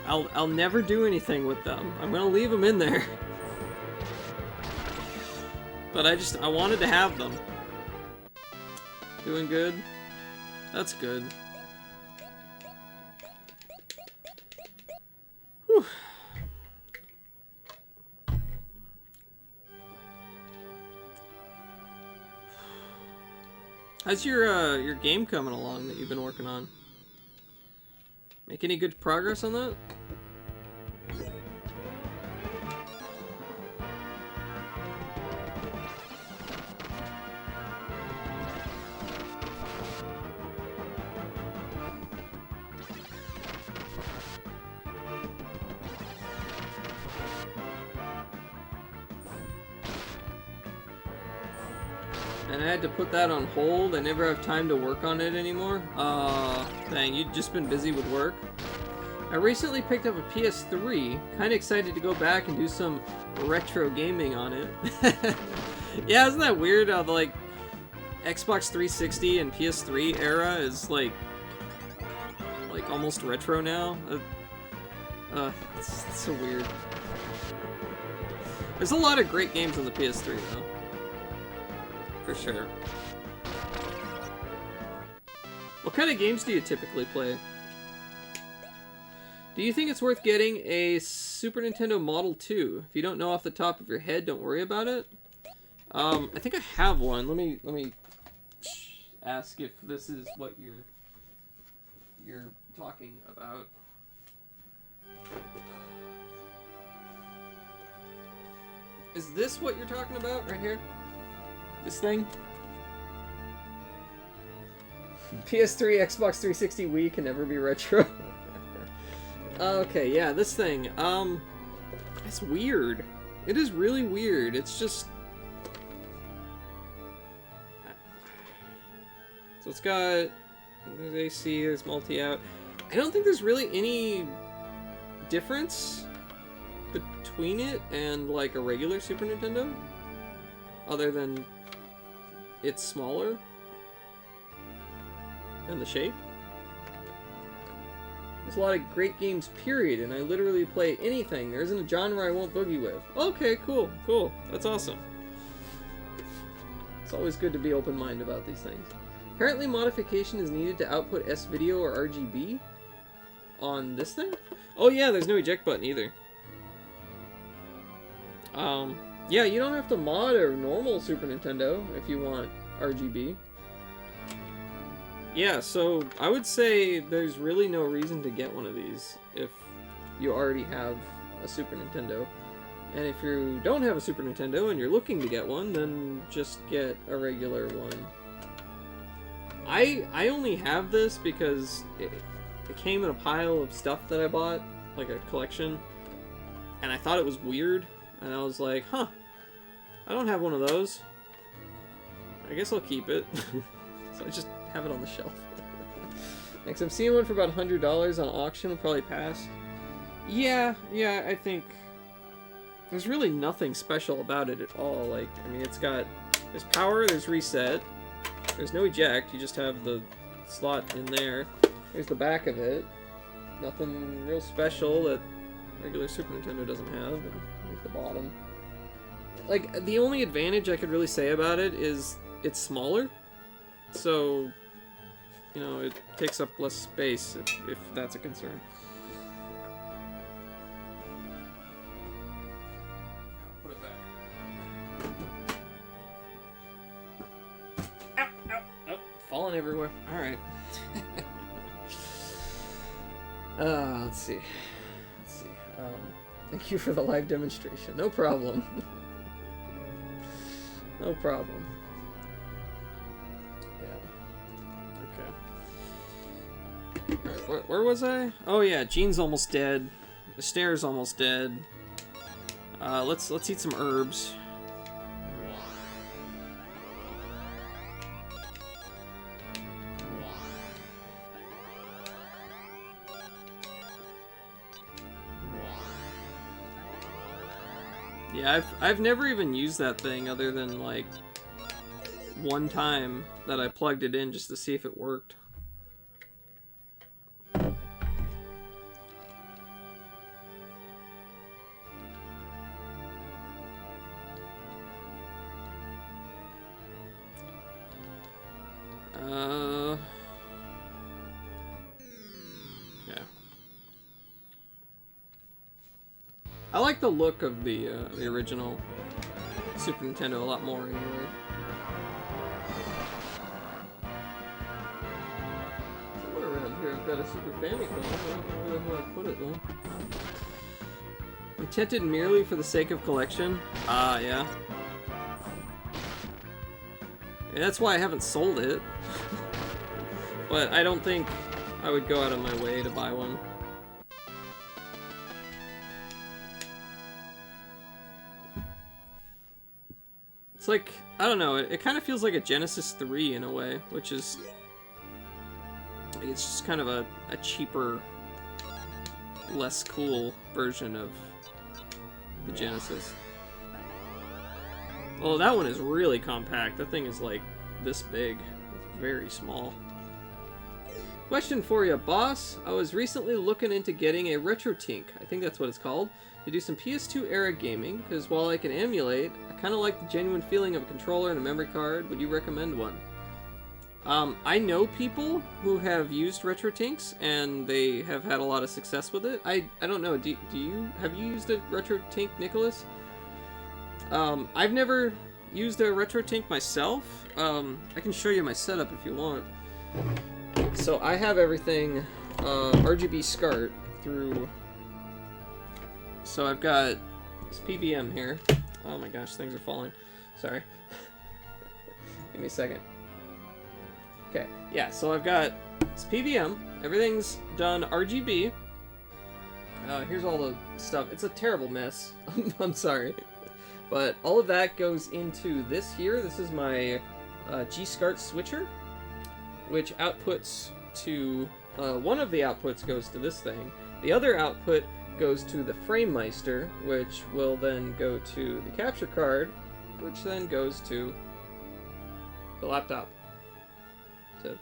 I'll never do anything with them. I'm gonna leave them in there. But I wanted to have them. Doing good? That's good. Whew. How's your game coming along that you've been working on? Make any good progress on that? and I had to put that on hold. I never have time to work on it anymore. Dang, you've just been busy with work. I recently picked up a PS3, kinda excited to go back and do some retro gaming on it. Yeah, isn't that weird how the, like, Xbox 360 and PS3 era is, like almost retro now? It's so weird. There's a lot of great games on the PS3, though. For sure. What kind of games do you typically play? Do you think it's worth getting a Super Nintendo Model 2? If you don't know off the top of your head, don't worry about it. I think I have one. Let me ask if this is what you're talking about. Is this what you're talking about right here? This thing? PS3, Xbox 360, Wii can never be retro. Okay, yeah, this thing. It's weird. It is really weird. It's just... So it's got... There's AC, there's multi-out. I don't think there's really any difference between it and, like, a regular Super Nintendo. Other than it's smaller. And the shape. There's a lot of great games, period, and I literally play anything. There isn't a genre I won't boogie with. Okay, cool, cool. That's awesome. It's always good to be open-minded about these things. Apparently modification is needed to output S-Video or RGB on this thing? Oh yeah, there's no eject button either. Yeah, you don't have to mod a normal Super Nintendo if you want RGB. Yeah, so I would say there's really no reason to get one of these if you already have a Super Nintendo. And if you don't have a Super Nintendo and you're looking to get one, then just get a regular one. I only have this because it came in a pile of stuff that I bought, like a collection, and I thought it was weird, and I was like, huh, I don't have one of those. I guess I'll keep it. So I just have it on the shelf. Next, I'm seeing one for about $100 on auction. I'll probably pass. Yeah, I think there's really nothing special about it at all. Like, I mean, there's power, there's reset, there's no eject, you just have the slot in there. There's the back of it. Nothing real special that regular Super Nintendo doesn't have. And there's the bottom. Like, the only advantage I could really say about it is it's smaller. So, you know, it takes up less space if that's a concern. Put it back. Ow, falling everywhere. Alright. Let's see. Thank you for the live demonstration. No problem. No problem. Where was I? Oh yeah, Gene's almost dead. The stair's almost dead. Let's eat some herbs. Yeah, I've never even used that thing other than like one time that I plugged it in just to see if it worked. Yeah. I like the look of the original Super Nintendo a lot more anyway. Somewhere around here I've got a Super Famicom. I don't know where the hell I put it though. I'm tempted merely for the sake of collection. Ah, yeah. Yeah, that's why I haven't sold it. But I don't think I would go out of my way to buy one. It's like, I don't know, it kind of feels like a Genesis 3 in a way, which is... like, it's just kind of a cheaper, less cool version of the Genesis. Oh, that one is really compact. That thing is like this big. It's very small. Question for you, boss. I was recently looking into getting a RetroTink, I think that's what it's called, to do some PS2 era gaming, because while I can emulate, I kind of like the genuine feeling of a controller and a memory card. Would you recommend one? I know people who have used RetroTinks, and they have had a lot of success with it. I don't know, have you used a RetroTink, Nicholas? I've never used a RetroTink myself. I can show you my setup if you want. So I have everything RGB SCART through... So I've got this PVM here. Oh my gosh, things are falling. Sorry. Give me a second. Okay, yeah, so I've got this PVM. Everything's done RGB. Here's all the stuff. It's a terrible mess. I'm sorry. But all of that goes into this here. This is my G-SCART switcher, which outputs to... one of the outputs goes to this thing. The other output goes to the FrameMeister, which will then go to the capture card, which then goes to the laptop. So,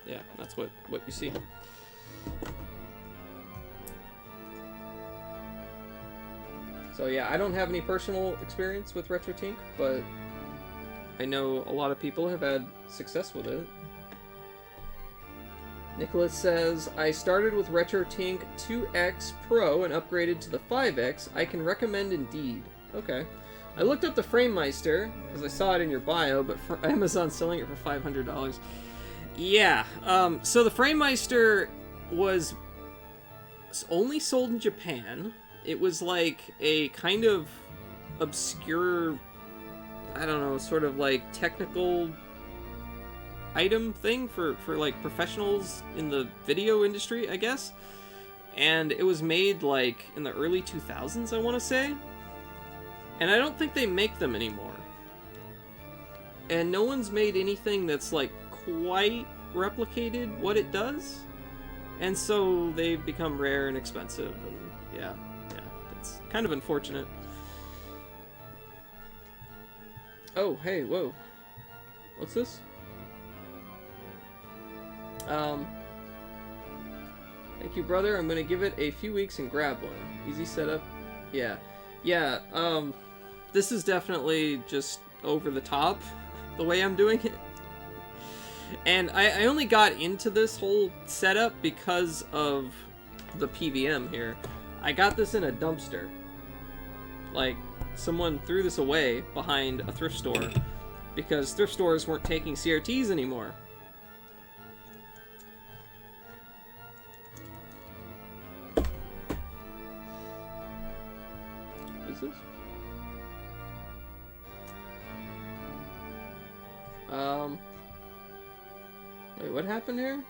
yeah, that's what you see. So yeah, I don't have any personal experience with RetroTink, but I know a lot of people have had success with it. Nicholas says, I started with RetroTink 2X Pro and upgraded to the 5X. I can recommend indeed. Okay. I looked up the FrameMeister, because I saw it in your bio, but Amazon's selling it for $500. Yeah, so the FrameMeister was only sold in Japan. It was like a kind of obscure, I don't know, sort of like technical item thing for like professionals in the video industry, I guess. And it was made like in the early 2000s, I want to say. And I don't think they make them anymore. And no one's made anything that's like quite replicated what it does. And so they've become rare and expensive, and yeah, it's kind of unfortunate. Oh, hey, whoa. What's this? Thank you, brother. I'm gonna give it a few weeks and grab one. Easy setup. Yeah. This is definitely just over the top, the way I'm doing it. And I only got into this whole setup because of the PVM here. I got this in a dumpster. Like, someone threw this away behind a thrift store because thrift stores weren't taking CRTs anymore. What is this? Wait, what happened here?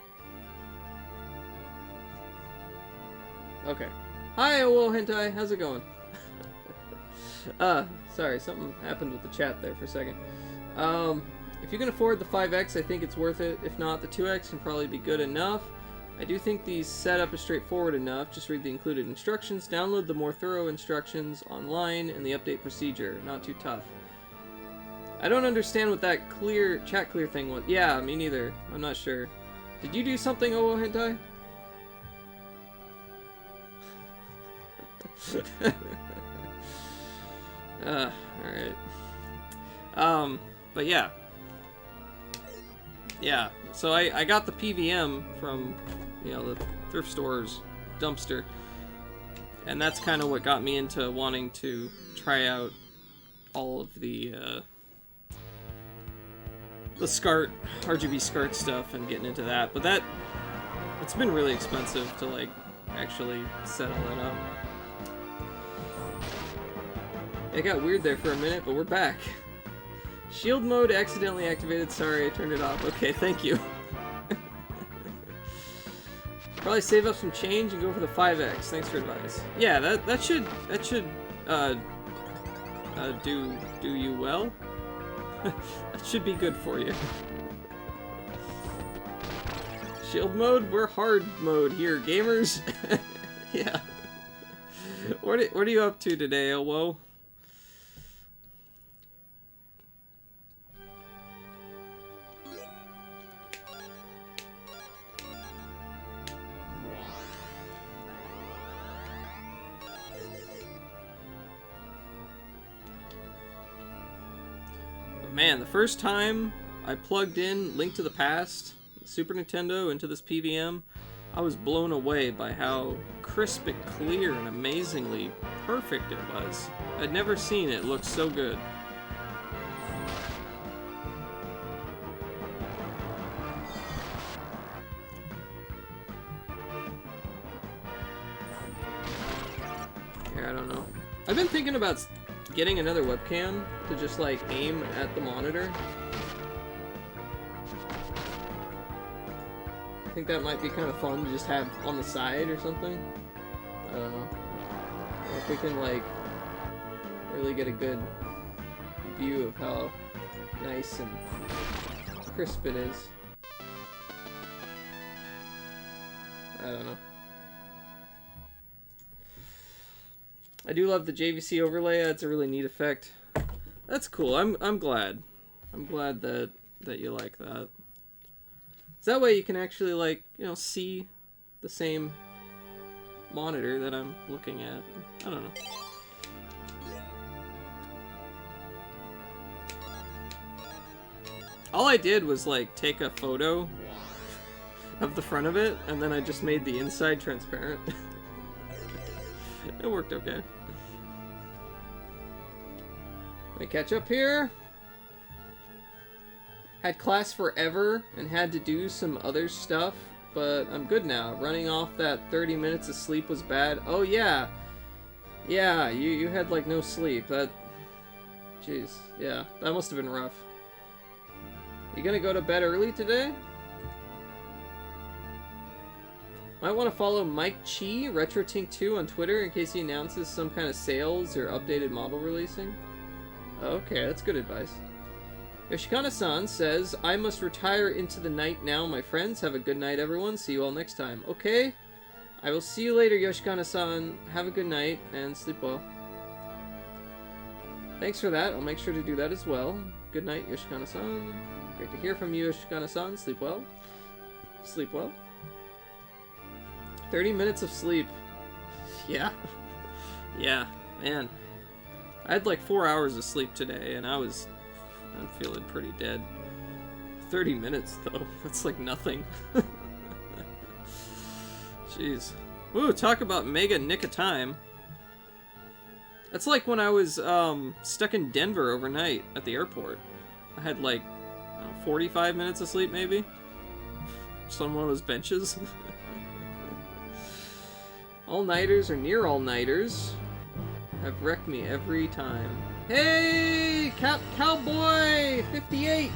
Okay. Hi, Owo Hentai, how's it going? Sorry, something happened with the chat there for a second. If you can afford the 5X, I think it's worth it. If not, the 2X can probably be good enough. I do think the setup is straightforward enough. Just read the included instructions, download the more thorough instructions online, and the update procedure. Not too tough. I don't understand what that chat clear thing was. Yeah, me neither. I'm not sure. Did you do something, Owo Hentai? Alright. But yeah. Yeah, so I got the PVM from, you know, the thrift store's dumpster. And that's kind of what got me into wanting to try out all of the SCART, RGB SCART stuff and getting into that. But it's been really expensive to, like, actually set all that up. It got weird there for a minute, but we're back. Shield mode accidentally activated. Sorry, I turned it off. Okay, thank you. Probably save up some change and go for the 5X. Thanks for advice. Yeah, that should do you well. That should be good for you. Shield mode? We're hard mode here, gamers. Yeah. What are you up to today, Elwo? Man, the first time I plugged in Link to the Past, Super Nintendo, into this PVM, I was blown away by how crisp and clear and amazingly perfect it was. I'd never seen it look so good. Yeah, I don't know. I've been thinking about getting another webcam to just like aim at the monitor. I think that might be kind of fun to just have on the side or something. I don't know. If we can like really get a good view of how nice and crisp it is. I don't know. I do love the JVC overlay. It's a really neat effect. That's cool. I'm glad. I'm glad that you like that. So that way you can actually like, you know, see the same monitor that I'm looking at. I don't know. All I did was like take a photo of the front of it and then I just made the inside transparent. It worked okay. Let me catch up here. Had class forever and had to do some other stuff, but I'm good now. Running off that 30 minutes of sleep was bad. Oh yeah. Yeah, you had like no sleep. That... Jeez. Yeah, that must have been rough. You gonna go to bed early today? Might want to follow Mike Chi, RetroTink 2 on Twitter in case he announces some kind of sales or updated model releasing. Okay, that's good advice. Yoshikana-san says, I must retire into the night now, my friends. Have a good night, everyone. See you all next time. Okay. I will see you later, Yoshikana-san. Have a good night and sleep well. Thanks for that. I'll make sure to do that as well. Good night, Yoshikana-san. Great to hear from you, Yoshikana-san. Sleep well. Sleep well. 30 minutes of sleep. Yeah. Yeah, man. I had like 4 hours of sleep today, and I'm feeling pretty dead. 30 minutes, though. That's like nothing. Jeez. Ooh, talk about mega nick of time. That's like when I was stuck in Denver overnight at the airport. I had like 45 minutes of sleep, maybe? Just on one of those benches. All-nighters or near all-nighters have wrecked me every time. Hey! Cowboy 58!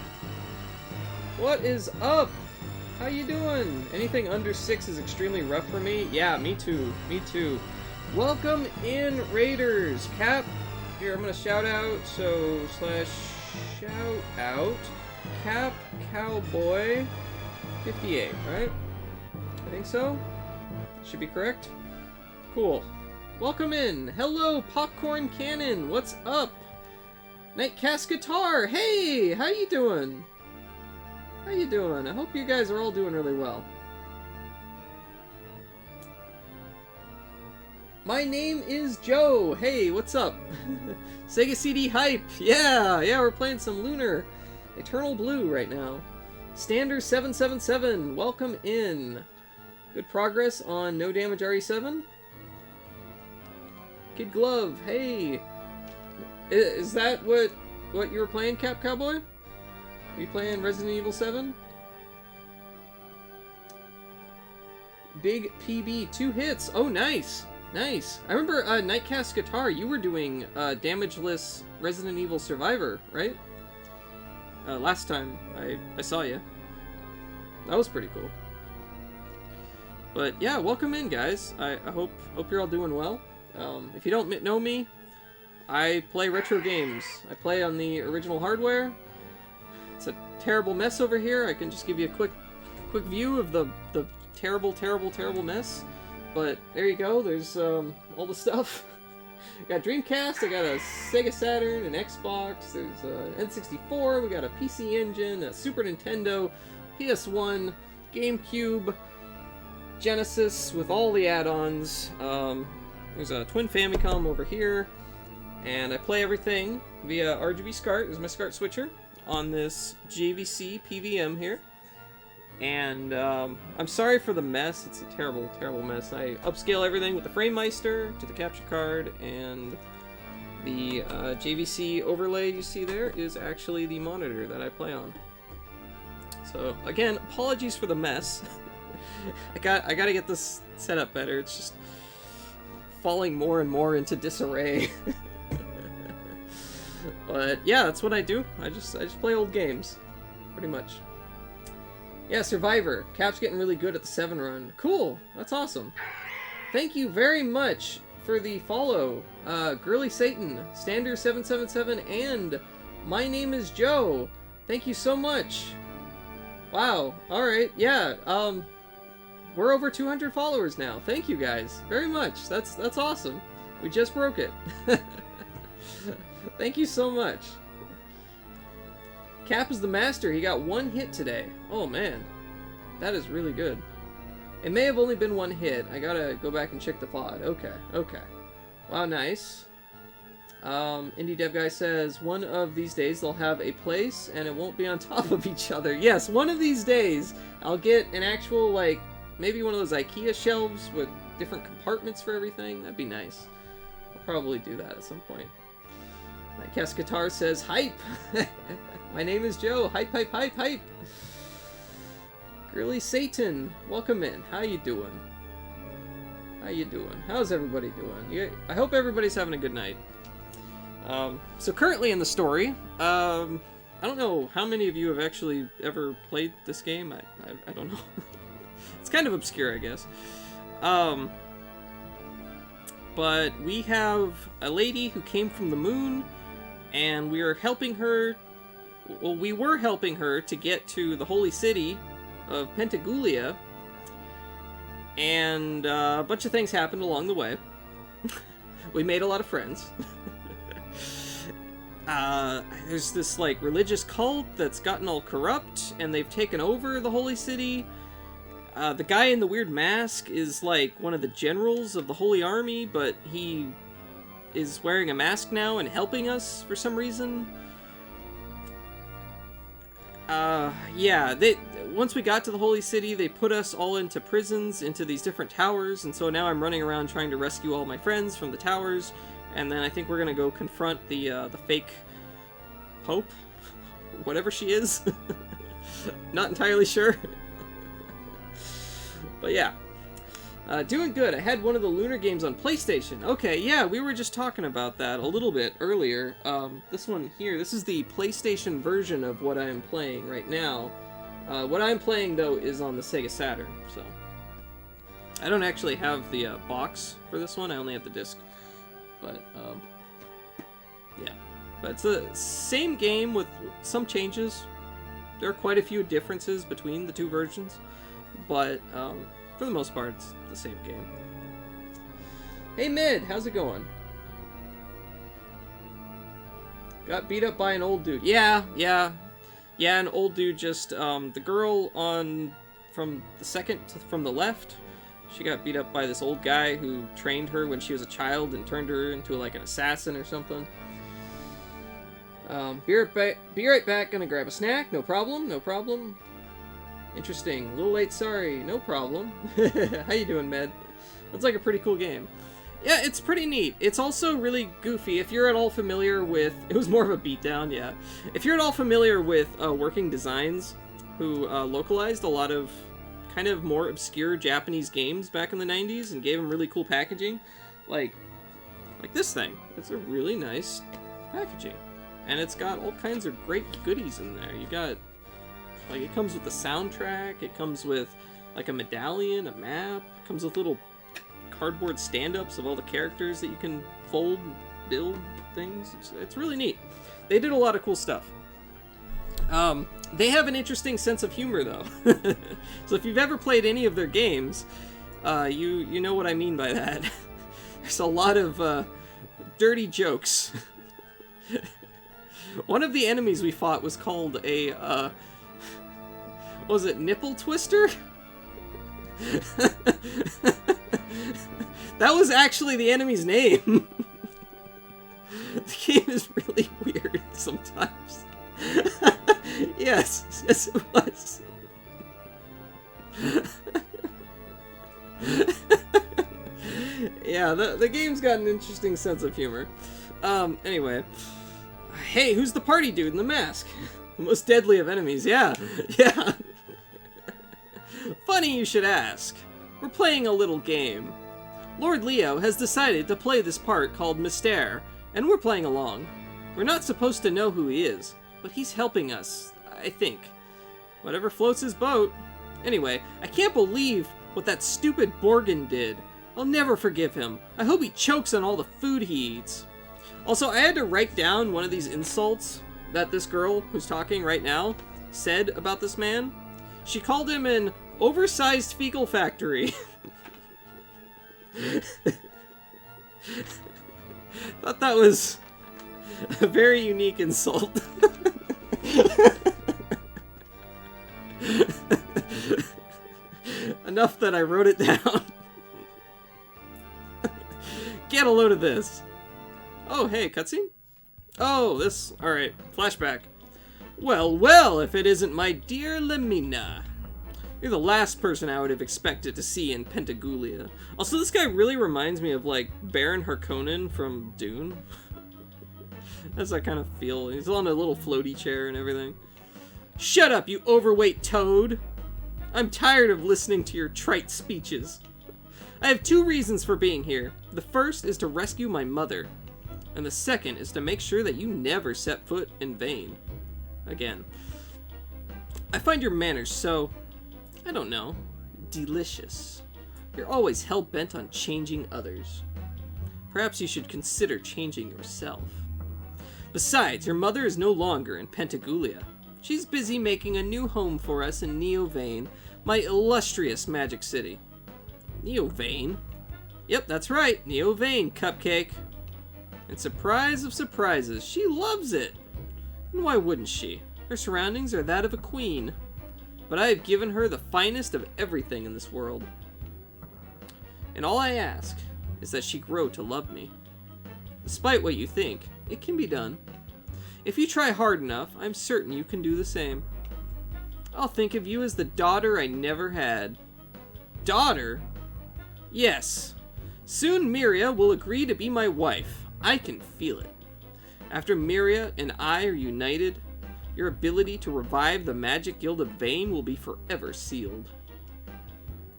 What is up? How you doing? Anything under 6 is extremely rough for me. Yeah, me too. Me too. Welcome in, Raiders. Cap, here, I'm gonna shout out, /shout out, Cap Cowboy 58, right? I think so. Should be correct. Cool. Welcome in. Hello, Popcorn Cannon. What's up? Nightcast Guitar. Hey, how you doing? How you doing? I hope you guys are all doing really well. My name is Joe. Hey, what's up? Sega CD Hype. Yeah, we're playing some Lunar. Eternal Blue right now. Stander777. Welcome in. Good progress on No Damage RE7. Kid Glove, hey! Is that what you were playing, Cap Cowboy? Are you playing Resident Evil 7? Big PB, 2 hits. Oh, nice! Nice. I remember Nightcast Guitar, you were doing damageless Resident Evil Survivor, right? Last time I saw you. That was pretty cool. But yeah, welcome in, guys. I hope you're all doing well. If you don't know me, I play retro games. I play on the original hardware. terrible mess over here. I can just give you a quick view of the terrible mess. But there you go. There's all the stuff. I got Dreamcast. I got a Sega Saturn, an Xbox. There's an N64. We got a PC Engine, a Super Nintendo, PS1, GameCube, Genesis with all the add-ons. There's a Twin Famicom over here, and I play everything via RGB SCART. This is my SCART switcher on this JVC PVM here. And I'm sorry for the mess. It's a terrible mess. I upscale everything with the FrameMeister to the capture card, and the JVC overlay you see there is actually the monitor that I play on. So again, apologies for the mess. I gotta get this set up better. It's just falling more and more into disarray. But yeah, that's what I do. I just play old games, pretty much. Yeah, Survivor. Cap's getting really good at the 7 run. Cool. That's awesome. Thank you very much for the follow. Girly Satan, Stander777, and My Name is Joe. Thank you so much. Wow. Alright, yeah. We're over 200 followers now. Thank you guys very much. That's awesome. We just broke it. Thank you so much. Cap is the master. He got 1 hit today. Oh man, that is really good. It may have only been 1 hit. I gotta go back and check the VOD. Okay. Wow, nice. Indie Dev Guy says, one of these days they'll have a place and it won't be on top of each other. Yes, one of these days I'll get an actual, like, maybe one of those IKEA shelves with different compartments for everything. That'd be nice. I'll probably do that at some point. My Kes Guitar says, hype! My name is Joe. Hype. Girly Satan, welcome in. How you doing? How's everybody doing? I hope everybody's having a good night. So currently in the story, I don't know how many of you have actually ever played this game. I don't know. It's kind of obscure, I guess. But we have a lady who came from the moon, and we are helping her. Well, we were helping her to get to the holy city of Pentagoulia, and a bunch of things happened along the way. We made a lot of friends. There's this, like, religious cult that's gotten all corrupt, and they've taken over the holy city. The guy in the weird mask is, like, one of the generals of the Holy Army, but he is wearing a mask now and helping us for some reason. Yeah, once we got to the Holy City, they put us all into prisons, into these different towers, and so now I'm running around trying to rescue all my friends from the towers, and then I think we're gonna go confront the fake Pope, whatever she is. Not entirely sure. But yeah. Doing good. I had one of the Lunar games on PlayStation. Okay, yeah, we were just talking about that a little bit earlier. This one here, this is the PlayStation version of what I am playing right now. What I'm playing, though, is on the Sega Saturn, so... I don't actually have the box for this one, I only have the disc. But, yeah. But it's the same game with some changes. There are quite a few differences between the two versions, but, for the most part, it's the same game. Hey, Mid, how's it going? Got beat up by an old dude. Yeah, an old dude just, the girl from the left, she got beat up by this old guy who trained her when she was a child and turned her into, like, an assassin or something. Be right back, gonna grab a snack, no problem. Interesting. A little late, sorry. No problem. How you doing, Med? That's like a pretty cool game. Yeah, it's pretty neat. It's also really goofy. If you're at all familiar with... It was more of a beatdown, yeah. If you're at all familiar with Working Designs, who localized a lot of kind of more obscure Japanese games back in the 90s and gave them really cool packaging, like this thing. It's a really nice packaging. And it's got all kinds of great goodies in there. You got... Like, it comes with the soundtrack, it comes with, like, a medallion, a map, it comes with little cardboard stand-ups of all the characters that you can fold, build things. It's really neat. They did a lot of cool stuff. They have an interesting sense of humor, though. So if you've ever played any of their games, you know what I mean by that. There's a lot of dirty jokes. One of the enemies we fought was called a, what was it, nipple twister? That was actually the enemy's name. The game is really weird sometimes. Yes, it was. Yeah, the game's got an interesting sense of humor. Anyway. Hey, who's the party dude in the mask? The most deadly of enemies, yeah. Funny you should ask. We're playing a little game. Lord Leo has decided to play this part called Mystère, and we're playing along. We're not supposed to know who he is, but he's helping us, I think. Whatever floats his boat. Anyway, I can't believe what that stupid Borgin did. I'll never forgive him. I hope he chokes on all the food he eats. Also, I had to write down one of these insults that this girl who's talking right now said about this man. She called him an oversized fecal factory. Thought that was a very unique insult. Enough that I wrote it down. Get a load of this. Oh, hey, cutscene? Oh, this... Alright, flashback. Well, if it isn't my dear Lamina. You're the last person I would have expected to see in Pentagoulia. Also, this guy really reminds me of, like, Baron Harkonnen from Dune. That's that kind of feel. He's on a little floaty chair and everything. Shut up, you overweight toad! I'm tired of listening to your trite speeches. I have 2 reasons for being here. The first is to rescue my mother. And the second is to make sure that you never set foot in Vane again. I find your manners so, I don't know, delicious. You're always hell-bent on changing others. Perhaps you should consider changing yourself. Besides, your mother is no longer in Pentagoulia. She's busy making a new home for us in Neo Vane, my illustrious magic city. Neo Vane? Yep, that's right, Neo Vane, Cupcake. And surprise of surprises, she loves it! And why wouldn't she? Her surroundings are that of a queen. But I have given her the finest of everything in this world. And all I ask is that she grow to love me. Despite what you think, it can be done. If you try hard enough, I'm certain you can do the same. I'll think of you as the daughter I never had. Daughter? Yes. Soon Miria will agree to be my wife. I can feel it. After Miria and I are united, your ability to revive the Magic Guild of Vane will be forever sealed.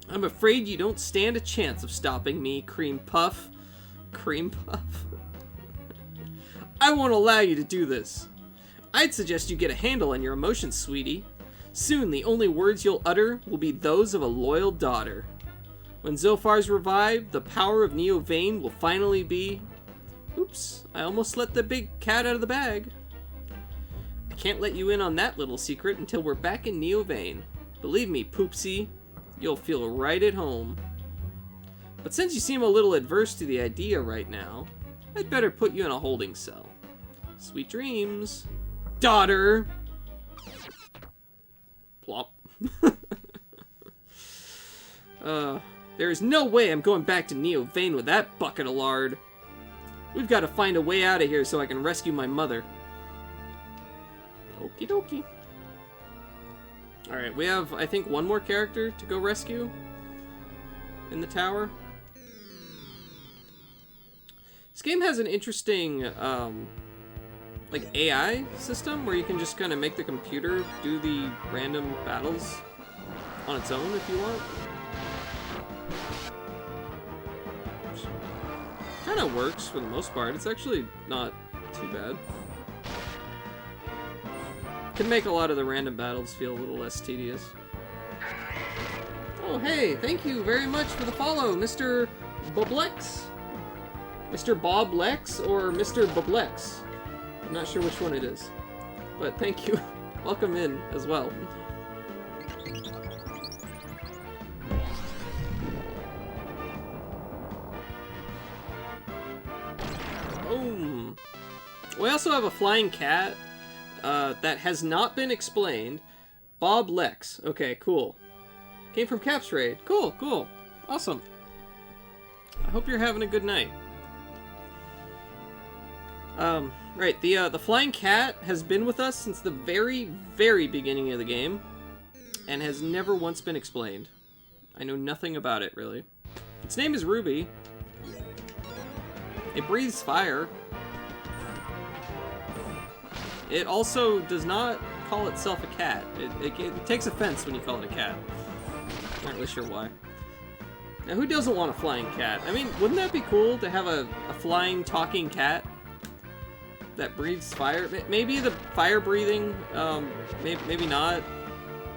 I'm afraid you don't stand a chance of stopping me, Cream Puff. Cream Puff? I won't allow you to do this. I'd suggest you get a handle on your emotions, sweetie. Soon the only words you'll utter will be those of a loyal daughter. When Zophar's revived, the power of Neo Vane will finally be... Oops, I almost let the big cat out of the bag. I can't let you in on that little secret until we're back in Neo Vane. Believe me, Poopsie, you'll feel right at home. But since you seem a little adverse to the idea right now, I'd better put you in a holding cell. Sweet dreams, daughter! Plop. There is no way I'm going back to Neo Vane with that bucket of lard. We've got to find a way out of here so I can rescue my mother. Okie dokie. Alright, we have, I think, one more character to go rescue in the tower. This game has an interesting, like, AI system where you can just kind of make the computer do the random battles on its own if you want. Kind of works for the most part. It's actually not too bad. Can make a lot of the random battles feel a little less tedious. Oh, hey, thank you very much for the follow, Mr. Boblex. Mr. Bob Lex or Mr. Boblex. I'm not sure which one it is, but thank you. welcome in as well. Boom. We also have a flying cat that has not been explained. Bob Lex. Okay, cool. Came from Caps Raid. Cool, cool. Awesome. I hope you're having a good night. Right, the flying cat has been with us since the very, very beginning of the game, and has never once been explained. I know nothing about it, really. Its name is Ruby. It breathes fire. It also does not call itself a cat. It takes offense when you call it a cat. Not really sure why. Now, who doesn't want a flying cat? I mean, wouldn't that be cool to have a flying, talking cat that breathes fire? Maybe the fire breathing, maybe not.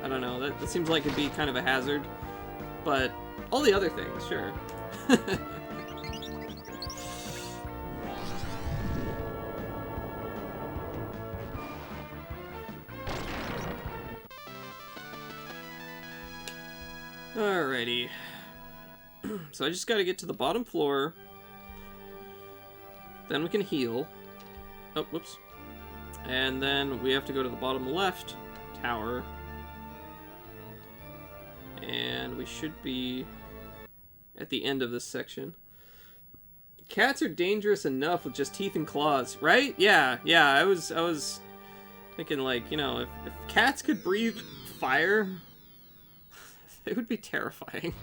I don't know. That seems like it'd be kind of a hazard. But all the other things, sure. Alrighty. So I just gotta get to the bottom floor. Then we can heal. Oh, whoops. And then we have to go to the bottom left tower. And we should be at the end of this section. Cats are dangerous enough with just teeth and claws, right? Yeah, I was thinking, like, you know, if cats could breathe fire, it would be terrifying.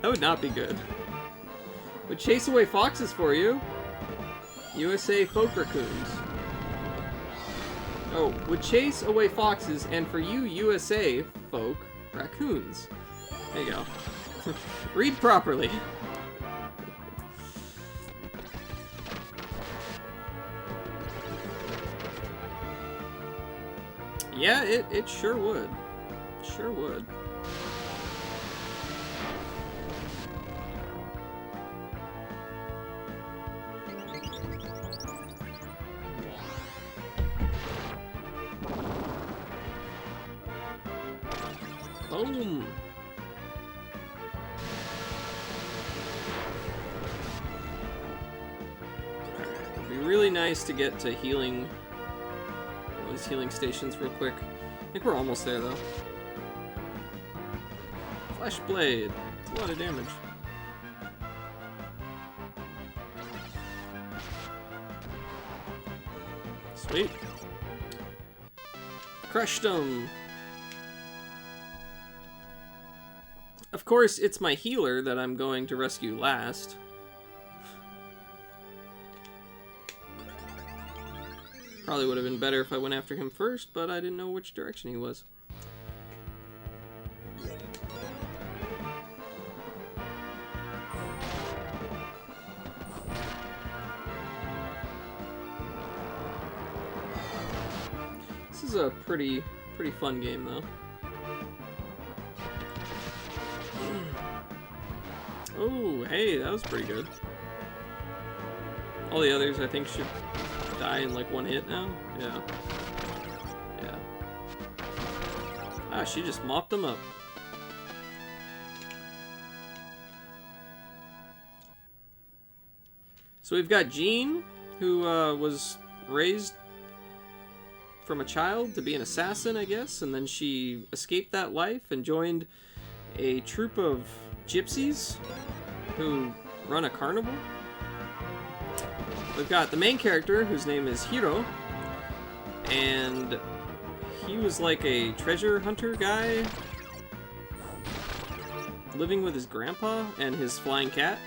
That would not be good. Would chase away foxes for you. USA folk raccoons. Oh, would chase away foxes, and for you USA folk, raccoons. There you go. Read properly. Yeah, it sure would. Sure would. Boom. It'd be really nice to get to healing, these healing stations real quick. I think we're almost there though. Flash blade. It's a lot of damage. Sweet. Crushed him. Of course, it's my healer that I'm going to rescue last. Probably would have been better if I went after him first, but I didn't know which direction he was. This is a pretty fun game, though. Oh, hey, that was pretty good. All the others, I think, should die in like one hit now. Yeah. Yeah. Ah, she just mopped them up. So we've got Jean, who was raised from a child to be an assassin, I guess, and then she escaped that life and joined a troupe of gypsies who run a carnival. We've got the main character, whose name is Hiro, and he was like a treasure hunter guy living with his grandpa and his flying cat.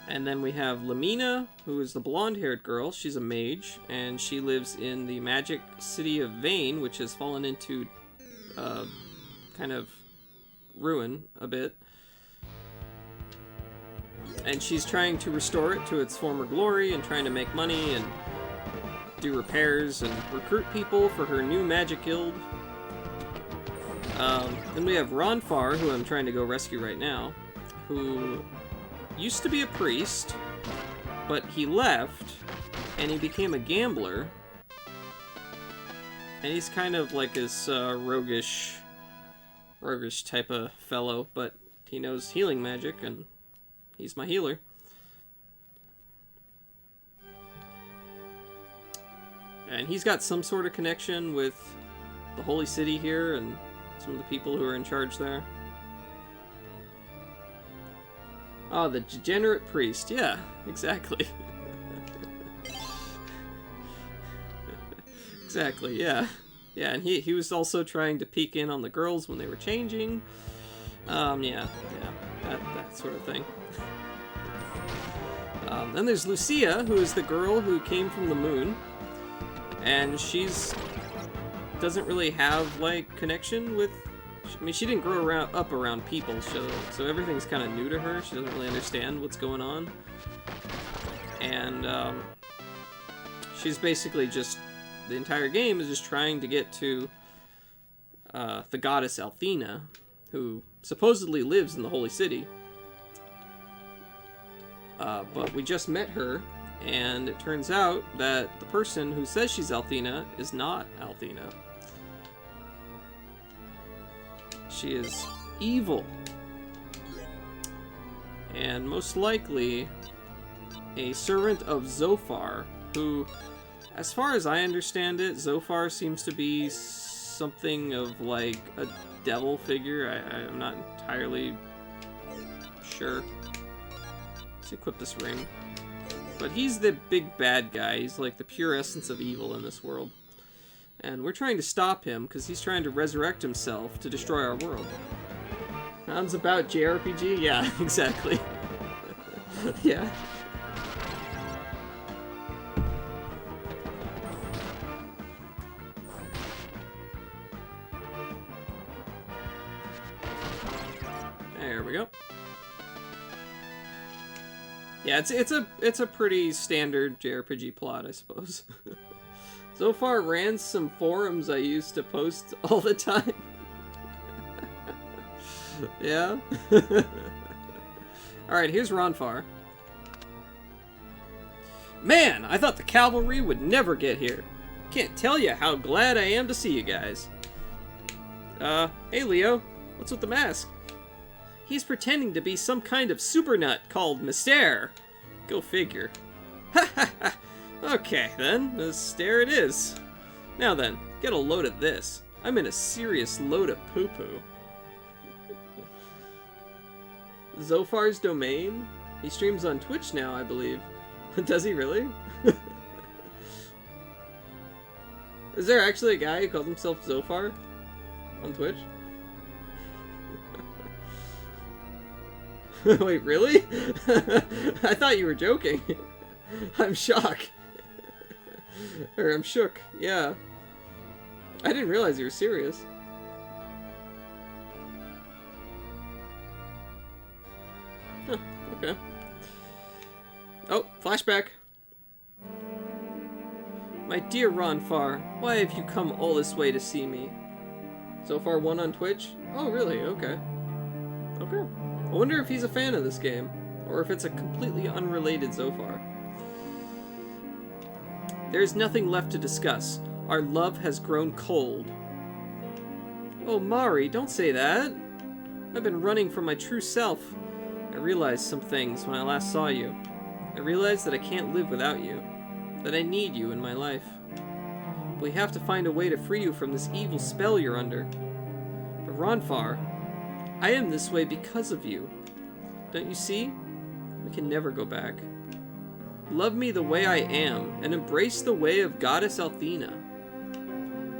And then we have Lamina, who is the blonde-haired girl. She's a mage, and she lives in the magic city of Vane, which has fallen into kind of ruin a bit. And she's trying to restore it to its former glory and trying to make money and do repairs and recruit people for her new magic guild. Then we have Ronfar, who I'm trying to go rescue right now, who used to be a priest, but he left and he became a gambler And he's kind of like this roguish type of fellow, but he knows healing magic, and he's my healer. And he's got some sort of connection with the Holy City here and some of the people who are in charge there. Oh, the degenerate priest. Yeah, exactly. Exactly, yeah. Yeah, and he was also trying to peek in on the girls when they were changing. Yeah, that sort of thing. Then there's Lucia, who is the girl who came from the moon. And doesn't really have, like, connection with... I mean, she didn't grow up around people, so everything's kind of new to her. She doesn't really understand what's going on. And, she's basically just... The entire game is just trying to get to the goddess Althena, who supposedly lives in the Holy City. But we just met her, and it turns out that the person who says she's Althena is not Althena. She is evil. And most likely a servant of Zophar, who, as far as I understand it, Zophar seems to be something of like a devil figure. I'm not entirely sure. Let's equip this ring. But he's the big bad guy. He's like the pure essence of evil in this world. And we're trying to stop him because he's trying to resurrect himself to destroy our world. Sounds about JRPG? Yeah, exactly. Yeah. There we go. Yeah, it's a pretty standard JRPG plot, I suppose. So far, ran some forums I used to post all the time. Yeah. Alright, here's Ronfar. Man, I thought the cavalry would never get here. Can't tell you how glad I am to see you guys. Hey Leo, what's with the mask? He's pretending to be some kind of super nut called Mystere. Go figure. Ha ha ha! Okay then, Mystere it is. Now then, get a load of this. I'm in a serious load of poo-poo. Zophar's domain? He streams on Twitch now, I believe. Does he really? Is there actually a guy who calls himself Zophar on Twitch? Wait, really? I thought you were joking. I'm shocked. Or I'm shook, yeah. I didn't realize you were serious. Huh, okay. Oh, flashback. My dear Ronfar, why have you come all this way to see me? Zophar 1 on Twitch? Oh, really? Okay. Okay. I wonder if he's a fan of this game, or if it's a completely unrelated Zophar. There's nothing left to discuss. Our love has grown cold. Oh, Mari, don't say that. I've been running from my true self. I realized some things when I last saw you. I realized that I can't live without you. That I need you in my life. We have to find a way to free you from this evil spell you're under. But Ronfar, I am this way because of you. Don't you see? We can never go back. Love me the way I am, and embrace the way of Goddess Althena.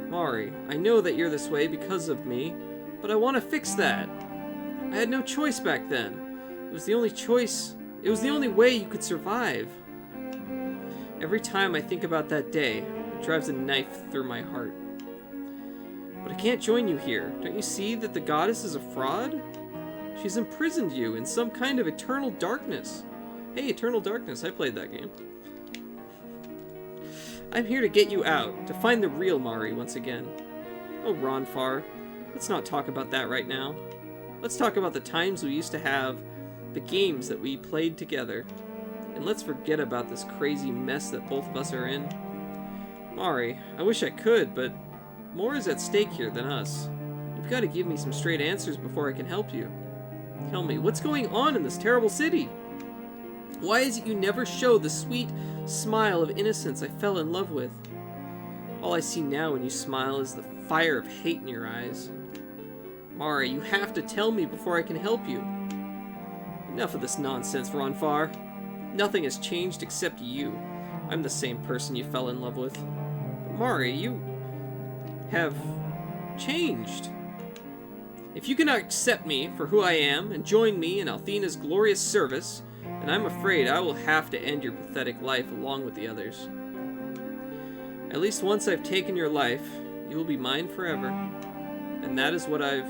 Mari, I know that you're this way because of me, but I want to fix that. I had no choice back then. It was the only choice. It was the only way you could survive. Every time I think about that day, it drives a knife through my heart. But I can't join you here. Don't you see that the goddess is a fraud? She's imprisoned you in some kind of eternal darkness. Hey, Eternal Darkness, I played that game. I'm here to get you out, to find the real Mari once again. Oh, Ronfar, let's not talk about that right now. Let's talk about the times we used to have, the games that we played together. And let's forget about this crazy mess that both of us are in. Mari, I wish I could, but more is at stake here than us. You've got to give me some straight answers before I can help you. Tell me, what's going on in this terrible city? Why is it you never show the sweet smile of innocence I fell in love with? All I see now when you smile is the fire of hate in your eyes. Mari, you have to tell me before I can help you. Enough of this nonsense, Ronfar. Nothing has changed except you. I'm the same person you fell in love with. But Mari, you have changed. If you cannot accept me for who I am and join me in Althena's glorious service, then I'm afraid I will have to end your pathetic life along with the others. At least once I've taken your life, you will be mine forever. And that is what I've...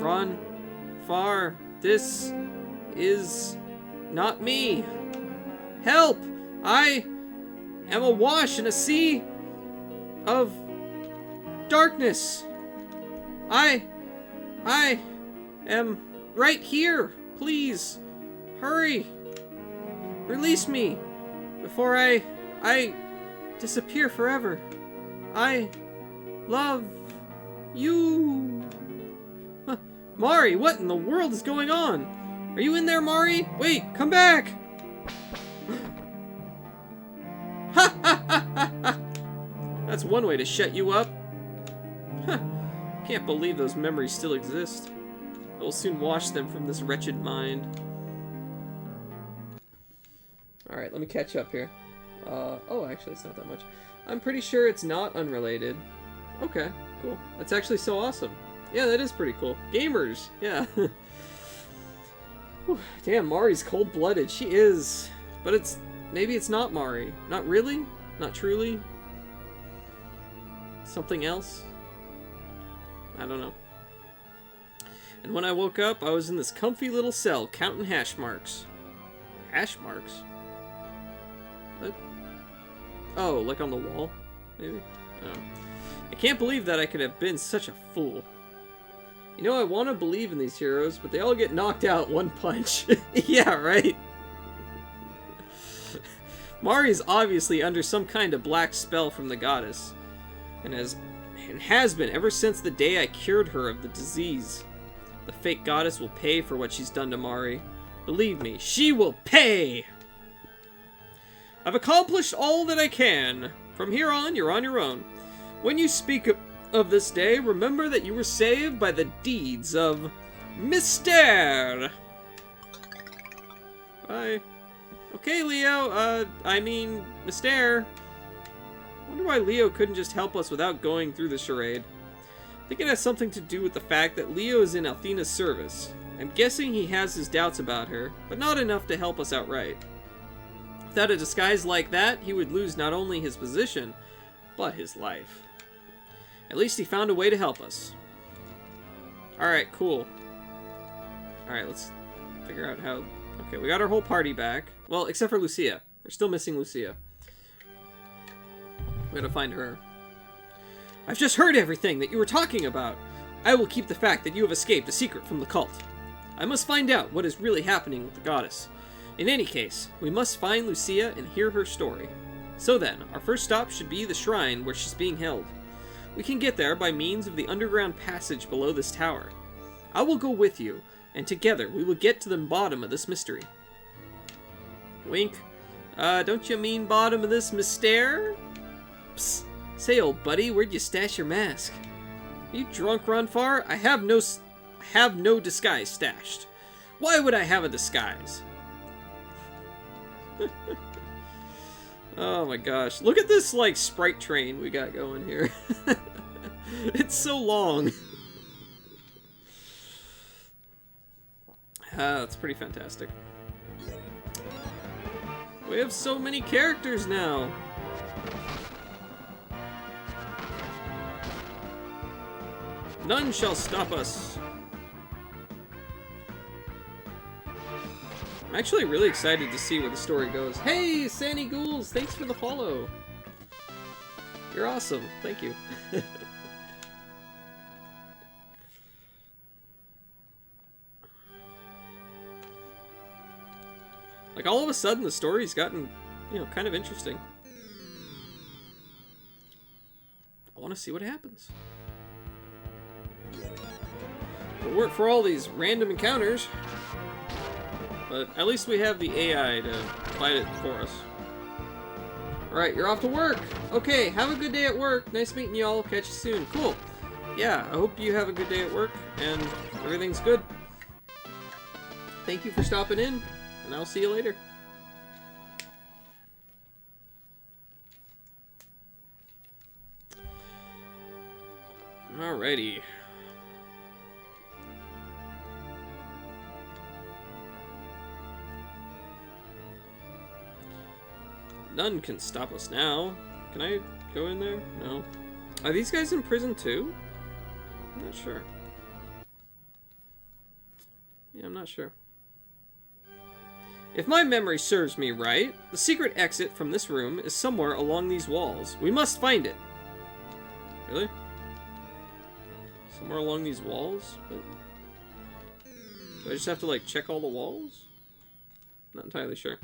Ron, Far, this is not me. Help! I am awash in a sea of darkness. I am right here. Please, hurry. Release me before I disappear forever. I love you. Mari, what in the world is going on? Are you in there, Mari? Wait, come back. Ha ha ha ha ha. That's one way to shut you up. Huh. Can't believe those memories still exist. I will soon wash them from this wretched mind. Alright, let me catch up here. Oh, actually, it's not that much. I'm pretty sure it's not unrelated. Okay, cool. That's actually so awesome. Yeah, that is pretty cool. Gamers, yeah. Whew, damn, Mari's cold-blooded. She is. But it's... maybe it's not Mari. Not really? Not truly? Something else? I don't know. And when I woke up, I was in this comfy little cell, counting hash marks. Hash marks? What? Oh, like on the wall? Maybe? Oh. I can't believe that I could have been such a fool. You know, I want to believe in these heroes, but they all get knocked out one punch. Yeah, right? Mari is obviously under some kind of black spell from the goddess, and has been ever since the day I cured her of the disease. The fake goddess will pay for what she's done to Mari. Believe me, she will pay! I've accomplished all that I can. From here on, you're on your own. When you speak of this day, remember that you were saved by the deeds of Mystère. Bye. Okay, Leo, I mean, Mystère. Wonder why Leo couldn't just help us without going through the charade. I think it has something to do with the fact that Leo is in Althena's service. I'm guessing he has his doubts about her, but not enough to help us outright. Without a disguise like that, he would lose not only his position, but his life. At least he found a way to help us. Alright, cool. Alright, let's figure out how... Okay, we got our whole party back. Well, except for Lucia. We're still missing Lucia. We gotta find her. I've just heard everything that you were talking about. I will keep the fact that you have escaped a secret from the cult. I must find out what is really happening with the goddess. In any case, we must find Lucia and hear her story. So then, our first stop should be the shrine where she's being held. We can get there by means of the underground passage below this tower. I will go with you, and together we will get to the bottom of this mystery. Wink. Don't you mean bottom of this Mystère? Psst. Say, old buddy, where'd you stash your mask? Are you drunk, Ronfar? I have no disguise stashed. Why would I have a disguise? Oh my gosh. Look at this, like, sprite train we got going here. It's so long. That's pretty fantastic. We have so many characters now. None shall stop us. I'm actually really excited to see where the story goes. Hey, Sandy Ghouls, thanks for the follow. You're awesome. Thank you. Like, all of a sudden, the story's gotten, you know, kind of interesting. want to see what happens. For all these random encounters, but at least we have the AI to fight it for us. Alright, you're off to work! Okay, have a good day at work. Nice meeting y'all. Catch you soon. Cool. Yeah, I hope you have a good day at work and everything's good. Thank you for stopping in, and I'll see you later. Alrighty. None can stop us now. Can I go in there? No. Are these guys in prison too? I'm not sure. Yeah, I'm not sure. If my memory serves me right, the secret exit from this room is somewhere along these walls. We must find it. Really? Somewhere along these walls? But do I just have to, like, check all the walls? Not entirely sure.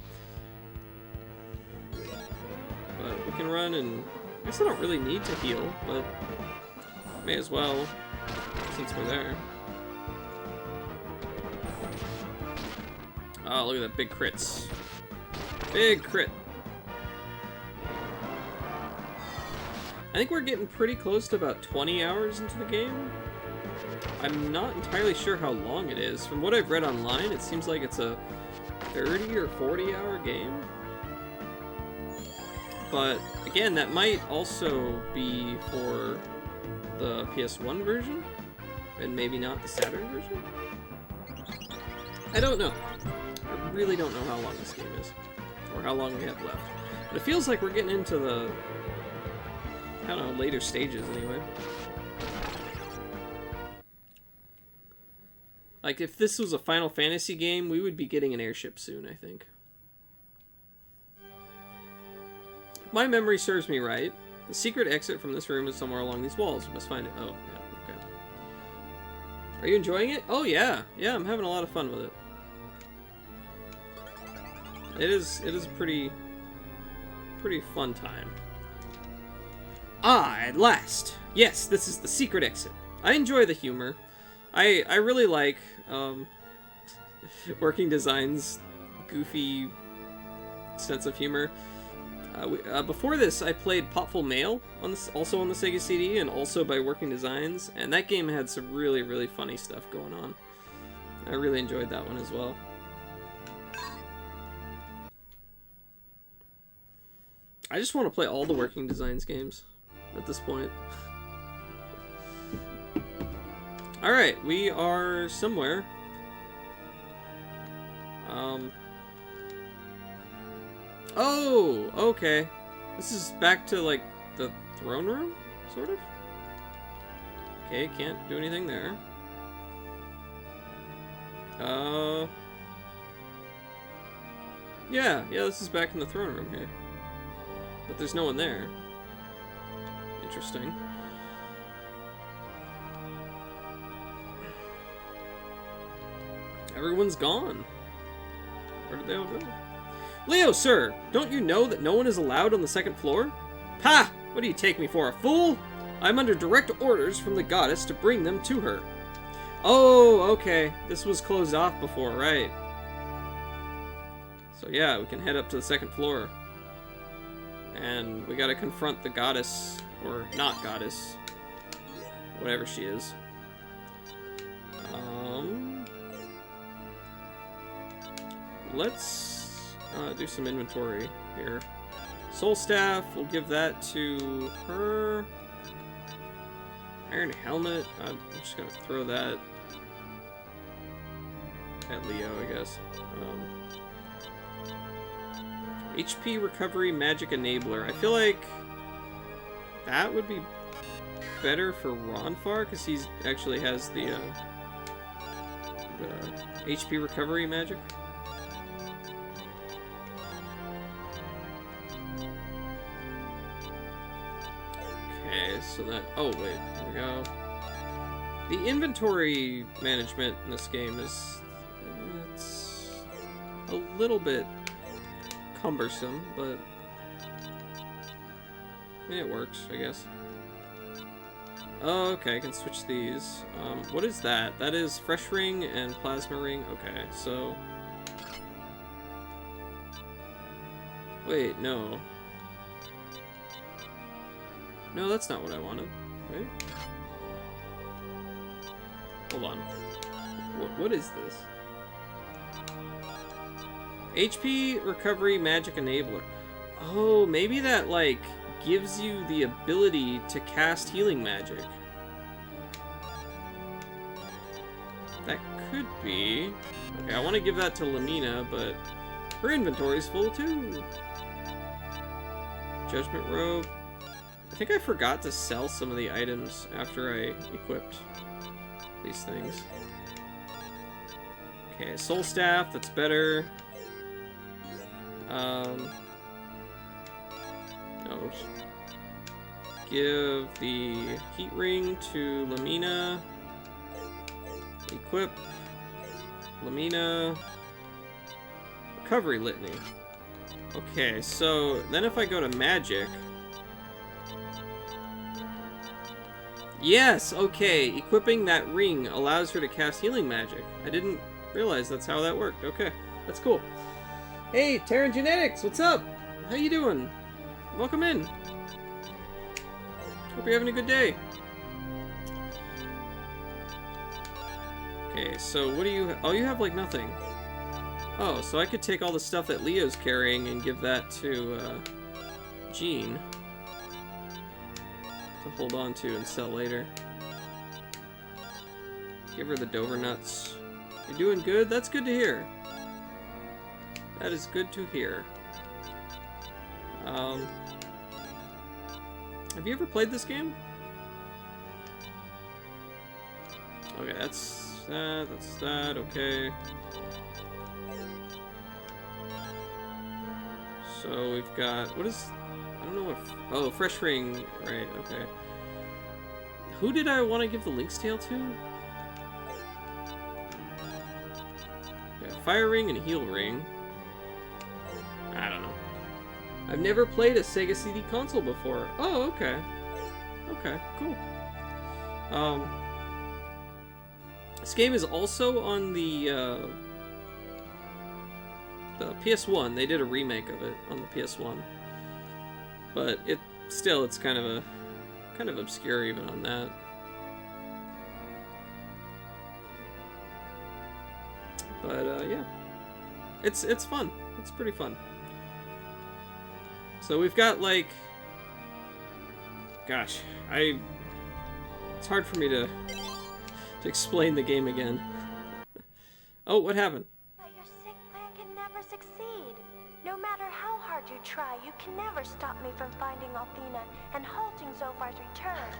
But we can run and... I guess I don't really need to heal, but... may as well, since we're there. Oh, look at that big crits. Big crit. I think we're getting pretty close to about 20 hours into the game. I'm not entirely sure how long it is. From what I've read online, it seems like it's a 30 or 40 hour game. But again, that might also be for the PS1 version, and maybe not the Saturn version. I don't know. I really don't know how long this game is, or how long we have left. But it feels like we're getting into the, I don't know, later stages anyway. Like, if this was a Final Fantasy game, we would be getting an airship soon, I think. If my memory serves me right, the secret exit from this room is somewhere along these walls. We must find it. Oh, yeah, okay. Are you enjoying it? Oh, yeah. Yeah, I'm having a lot of fun with it. It is a pretty fun time. Ah, at last! Yes, this is the secret exit. I enjoy the humor. I really like Working Design's goofy sense of humor. Before this, I played Potful Mail, also on the Sega CD, and also by Working Designs, and that game had some really, really funny stuff going on. I really enjoyed that one as well. I just want to play all the Working Designs games at this point. Alright, we are somewhere. Oh, okay. This is back to, like, the throne room, sort of? Okay, can't do anything there. Yeah, this is back in the throne room here. But there's no one there. Interesting. Everyone's gone. Where did they all go? Leo, sir! Don't you know that no one is allowed on the second floor? Ha! What do you take me for, a fool? I'm under direct orders from the goddess to bring them to her. Oh, okay. This was closed off before, right? So yeah, we can head up to the second floor. And we gotta confront the goddess, or not goddess, whatever she is. Let's do some inventory here. Soul Staff, we'll give that to her. Iron Helmet, I'm just gonna throw that at Leo, I guess. HP Recovery Magic Enabler. I feel like that would be better for Ronfar, because he actually has the HP Recovery Magic. Okay, so that... oh, wait. There we go. The inventory management in this game is... it's a little bit cumbersome, but... I mean, it works, I guess. Oh, okay, I can switch these. What is that? That is Fresh Ring and Plasma Ring. Okay, so... Wait, no. No, that's not what I wanted, right? Hold on. What is this? HP Recovery Magic Enabler. Oh, maybe that, like, gives you the ability to cast healing magic. That could be. Okay, I want to give that to Lamina, but her inventory's full too. Judgment Robe. I think I forgot to sell some of the items after I equipped these things. Okay, Soul Staff, that's better. No. Give the Heat Ring to Lamina. Equip Lamina. Recovery Litany. Okay, so then if I go to Magic... Yes, okay, equipping that ring allows her to cast healing magic. I didn't realize that's how that worked. Okay, that's cool. Hey, Terran Genetics, what's up? How you doing? Welcome in. Hope you're having a good day. Okay, so what do you... Oh, you have, like, nothing. Oh, so I could take all the stuff that Leo's carrying and give that to, Jean. To hold on to and sell later. Give her the Dover nuts. You're doing good? That's good to hear. That is good to hear. Have you ever played this game? Okay, that's that, okay. So we've got, what is, I don't know what, oh, Fresh Ring, right, okay. Who did I want to give the Lynx Tail to? Yeah, Fire Ring and Heal Ring. I don't know. I've never played a Sega CD console before. Oh, okay. Okay, cool. This game is also on the PS1. They did a remake of it on the PS1. But it's kind of obscure even on that. But yeah. It's fun. It's pretty fun. So we've got, like, gosh, it's hard for me to explain the game again. Oh, what happened? But your sick plan can never succeed. No matter how hard you try, you can never stop me from finding Althena and halting Zophar's return.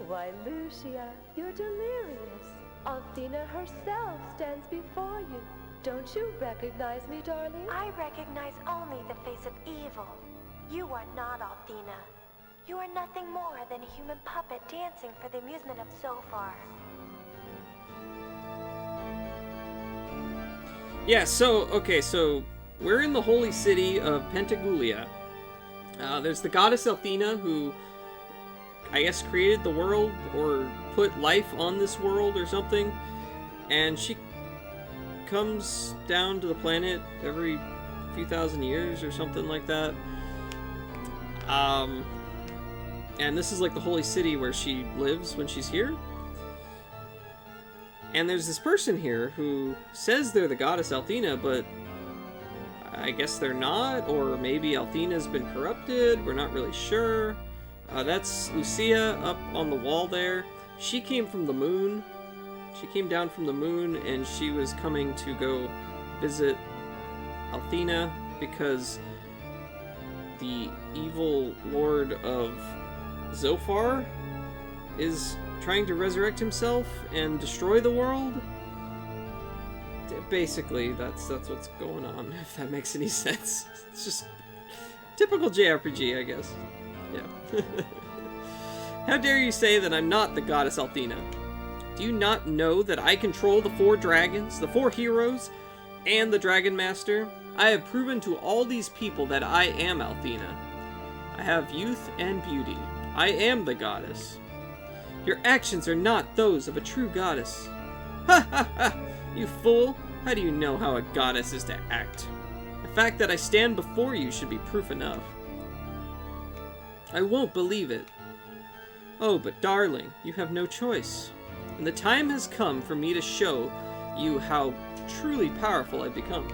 Why, Lucia, you're delirious. Althena herself stands before you. Don't you recognize me, darling? I recognize only the face of evil. You are not Althena. You are nothing more than a human puppet dancing for the amusement of Zophar. Yeah, okay, so we're in the holy city of Pentagoulia. There's the goddess Althena, who I guess created the world or put life on this world or something, and she comes down to the planet every few thousand years or something like that. And this is like the holy city where she lives when she's here. And there's this person here who says they're the goddess Althena, but I guess they're not, or maybe Althena's been corrupted, we're not really sure. That's Lucia up on the wall there. She came from the moon. She came down from the moon, and she was coming to go visit Althena because the evil lord of Zophar is trying to resurrect himself and destroy the world. Basically, that's what's going on, if that makes any sense. It's just typical JRPG, I guess. Yeah. How dare you say that I'm not the goddess Althena? Do you not know that I control the 4 dragons, the 4 heroes, and the Dragon Master? I have proven to all these people that I am Althena. I have youth and beauty. I am the goddess. Your actions are not those of a true goddess. Ha ha ha! You fool! How do you know how a goddess is to act? The fact that I stand before you should be proof enough. I won't believe it. Oh, but darling, you have no choice. And the time has come for me to show you how truly powerful I've become.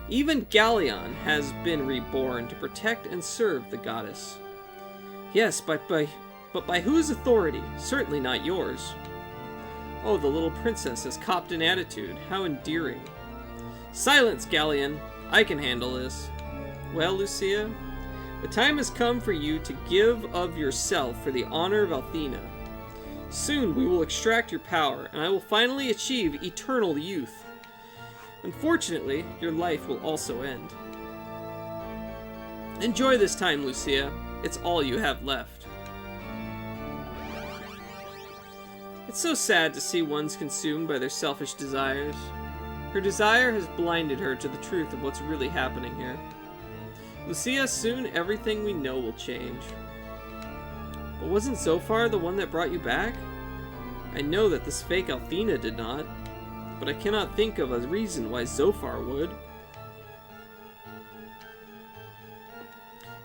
Even Galleon has been reborn to protect and serve the goddess. Yes, but by whose authority? Certainly not yours. Oh, the little princess has copped an attitude. How endearing. Silence, Galleon. I can handle this. Well, Lucia, the time has come for you to give of yourself for the honor of Althena. Soon we will extract your power, and I will finally achieve eternal youth. Unfortunately, your life will also end. Enjoy this time, Lucia. It's all you have left. It's so sad to see ones consumed by their selfish desires. Her desire has blinded her to the truth of what's really happening here. Lucia, soon everything we know will change. But wasn't Zophar the one that brought you back? I know that this fake Althena did not, but I cannot think of a reason why Zophar would.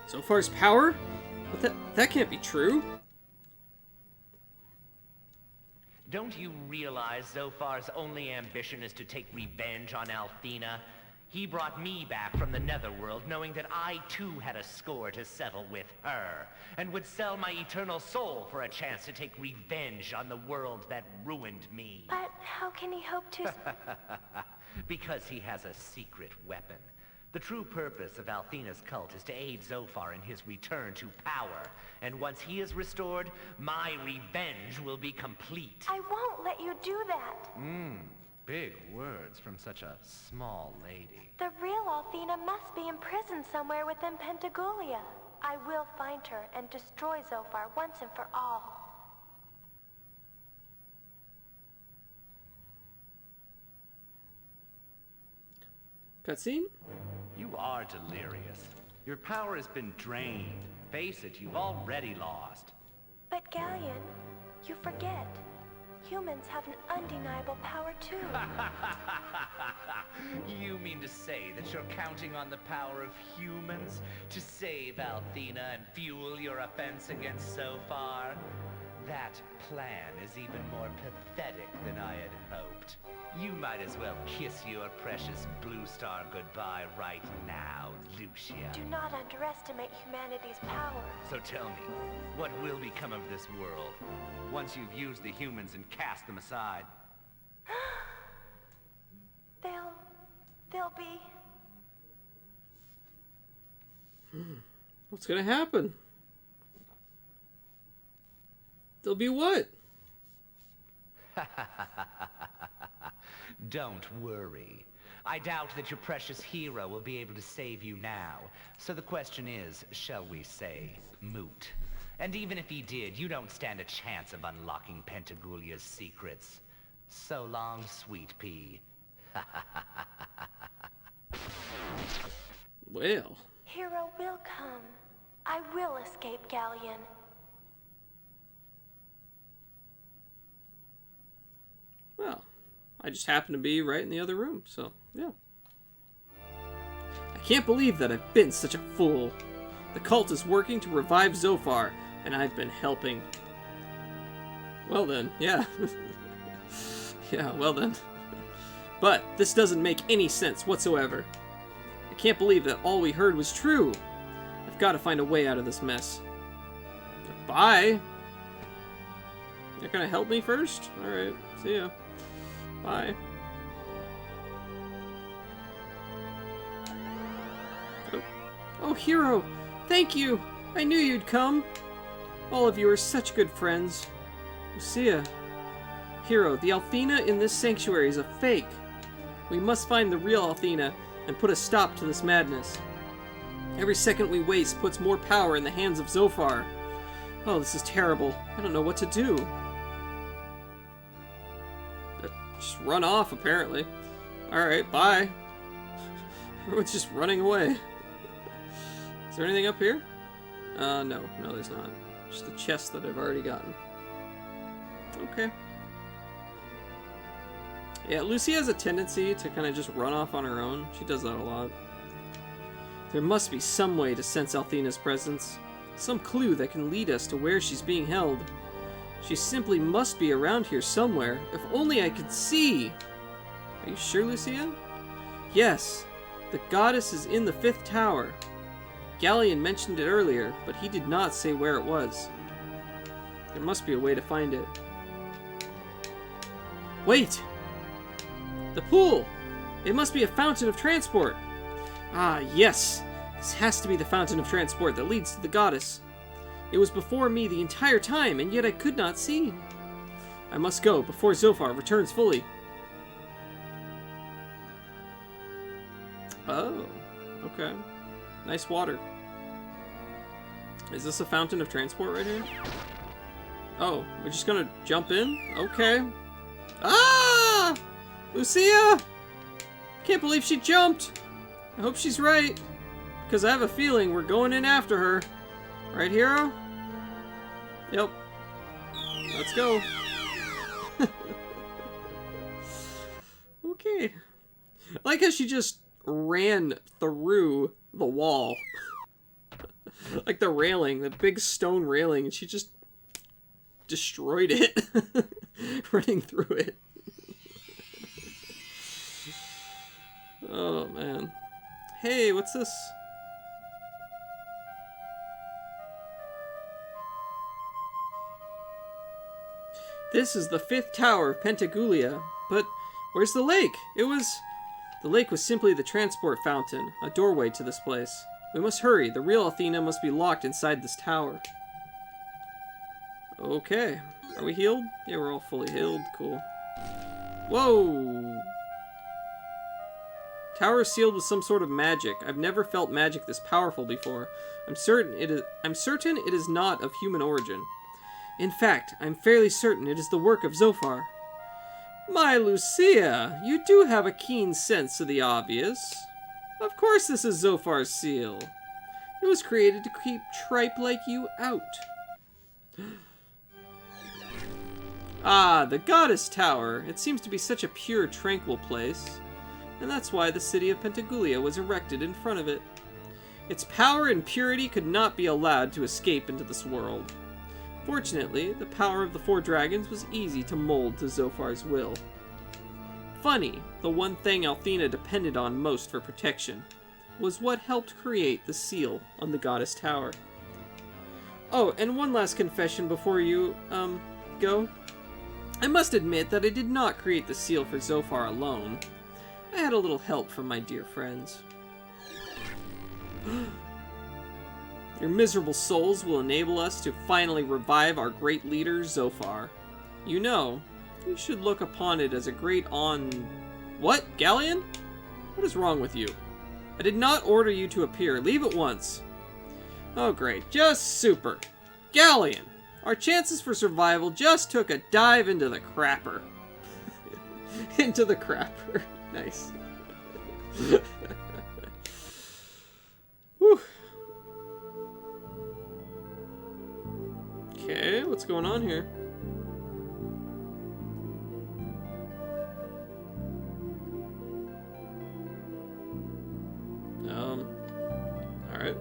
Zophar's power? But that can't be true. Don't you realize Zophar's only ambition is to take revenge on Althena? He brought me back from the netherworld knowing that I too had a score to settle with her, and would sell my eternal soul for a chance to take revenge on the world that ruined me. But how can he hope to... Because he has a secret weapon. The true purpose of Althena's cult is to aid Zophar in his return to power, and once he is restored, my revenge will be complete. I won't let you do that. Big words from such a small lady. The real Althena must be imprisoned somewhere within Pentagoulia. I will find her and destroy Zophar once and for all. Cutscene? You are delirious. Your power has been drained. Face it, you've already lost. But Galleon, you forget. Humans have an undeniable power too. You mean to say that you're counting on the power of humans to save Althena and fuel your offense against Zophar? That plan is even more pathetic than I had hoped. You might as well kiss your precious blue star goodbye right now, Lucia. Do not underestimate humanity's power. So tell me, what will become of this world once you've used the humans and cast them aside? They'll be... What's gonna happen? They'll be what? Don't worry. I doubt that your precious hero will be able to save you now. So the question is, shall we say, moot? And even if he did, you don't stand a chance of unlocking Pentagoulia's secrets. So long, sweet pea. Well. Hero will come. I will escape Galleon. Well, I just happened to be right in the other room, so, yeah. I can't believe that I've been such a fool. The cult is working to revive Zophar, and I've been helping. Well then, yeah. Yeah, well then. But this doesn't make any sense whatsoever. I can't believe that all we heard was true. I've got to find a way out of this mess. Bye. You're gonna help me first? Alright, see ya. Bye. Oh, Hero! Thank you! I knew you'd come! All of you are such good friends. Lucia. Hero, the Althena in this sanctuary is a fake. We must find the real Althena and put a stop to this madness. Every second we waste puts more power in the hands of Zophar. Oh, this is terrible. I don't know what to do. Just run off, apparently. Alright, bye. Everyone's just running away. Is there anything up here? No, there's not. Just the chest that I've already gotten. Okay. Yeah, Lucy has a tendency to kind of just run off on her own. She does that a lot. There must be some way to sense Althena's presence. Some clue that can lead us to where she's being held. She simply must be around here somewhere. If only I could see! Are you sure, Lucia? Yes. The goddess is in the 5th tower. Galleon mentioned it earlier, but he did not say where it was. There must be a way to find it. Wait! The pool! It must be a fountain of transport! Ah, yes! This has to be the fountain of transport that leads to the goddess. It was before me the entire time, and yet I could not see. I must go before Zophar returns fully. Oh, okay. Nice water. Is this a fountain of transport right here? Oh, we're just gonna jump in? Okay. Ah! Lucia! Can't believe she jumped! I hope she's right. Because I have a feeling we're going in after her. Right, Hero? Yep. Let's go. Okay. I like how she just ran through the wall. Like the railing, the big stone railing, and she just destroyed it. Running through it. Oh, man. Hey, what's this? This is the 5th tower of Pentagoulia. But where's the lake? The lake was simply the transport fountain, a doorway to this place. We must hurry. The real Athena must be locked inside this tower. Okay. Are we healed? Yeah, we're all fully healed. Cool. Whoa! Tower is sealed with some sort of magic. I've never felt magic this powerful before. I'm certain it is not of human origin. In fact, I'm fairly certain it is the work of Zophar. My Lucia, you do have a keen sense of the obvious. Of course this is Zophar's seal. It was created to keep tripe like you out. Ah, the Goddess Tower. It seems to be such a pure, tranquil place. And that's why the city of Pentagoulia was erected in front of it. Its power and purity could not be allowed to escape into this world. Fortunately, the power of the 4 dragons was easy to mold to Zophar's will. Funny, the one thing Althena depended on most for protection was what helped create the seal on the Goddess Tower. Oh, and one last confession before you, go. I must admit that I did not create the seal for Zophar alone. I had a little help from my dear friends. Your miserable souls will enable us to finally revive our great leader, Zophar. You know, you should look upon it as a great What? Galleon? What is wrong with you? I did not order you to appear. Leave at once. Oh, great. Just super. Galleon! Our chances for survival just took a dive into the crapper. Into the crapper. Nice. Whew. Okay, what's going on here? Alright.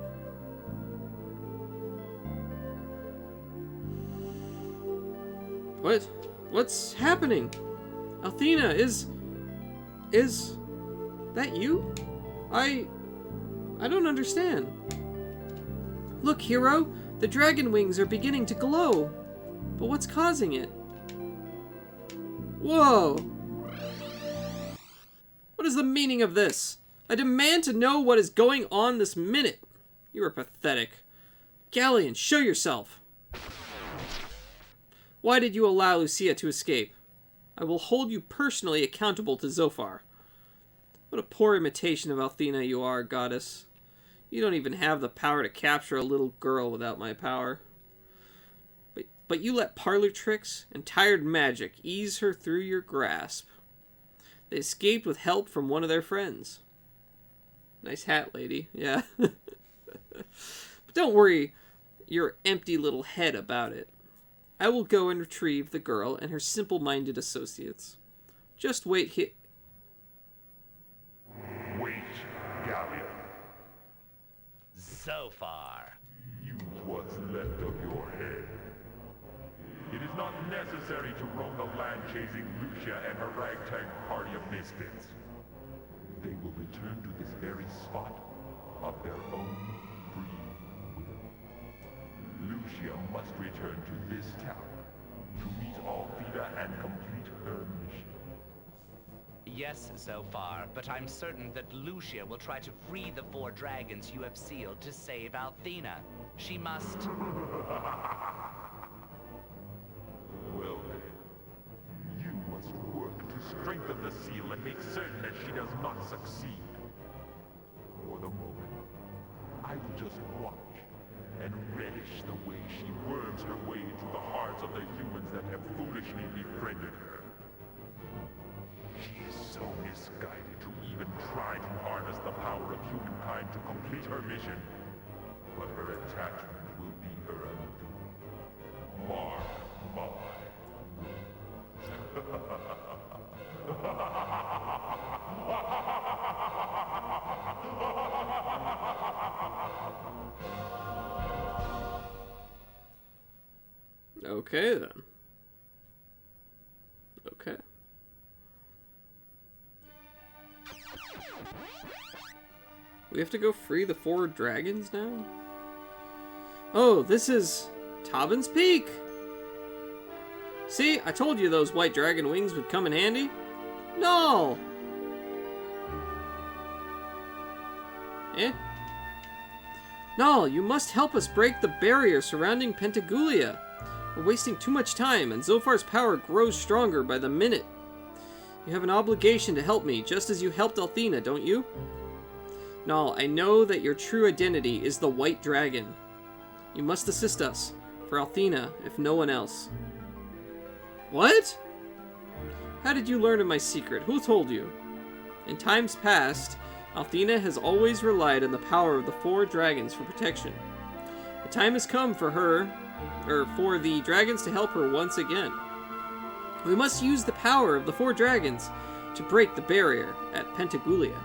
What's happening? Althena, is that you? I don't understand. Look, Hero, the dragon wings are beginning to glow. But what's causing it? Whoa! What is the meaning of this? I demand to know what is going on this minute. You are pathetic. Galleon, show yourself. Why did you allow Lucia to escape? I will hold you personally accountable to Zophar. What a poor imitation of Althena you are, goddess. You don't even have the power to capture a little girl without my power. But you let parlor tricks and tired magic ease her through your grasp. They escaped with help from one of their friends. Nice hat, lady. Yeah. But don't worry. your empty little head about it. I will go and retrieve the girl and her simple-minded associates. Just wait here. Wait, Galleon. So far. Use what's left of your head. It is not necessary to roam the land chasing Lucia and her ragtag party of misfits. They will return to this very spot of their own free will. Lucia must return to this tower to meet Althea and complete her mission. Yes, so far, but I'm certain that Lucia will try to free the 4 dragons you have sealed to save Althea. She must... Well then, you must work to strengthen the seal and make certain that she does not succeed. For the moment, I will just watch and relish the way she worms her way into the hearts of the humans that have foolishly befriended her. She is so misguided to even try to harness the power of humankind to complete her mission. But her attachment will be her undoing. Mark my Okay, then. Okay. We have to go free the 4 dragons now? Oh, this is Tobin's Peak! See, I told you those white dragon wings would come in handy. No! Eh? No, you must help us break the barrier surrounding Pentagoulia. We're wasting too much time, and Zophar's power grows stronger by the minute. You have an obligation to help me, just as you helped Althea, don't you? No, I know that your true identity is the White Dragon. You must assist us, for Althea, if no one else. What? How did you learn of my secret? Who told you? In times past, Althea has always relied on the power of the 4 dragons for protection. The time has come for her, or for the dragons to help her once again. We must use the power of the 4 dragons to break the barrier at Pentagoulia.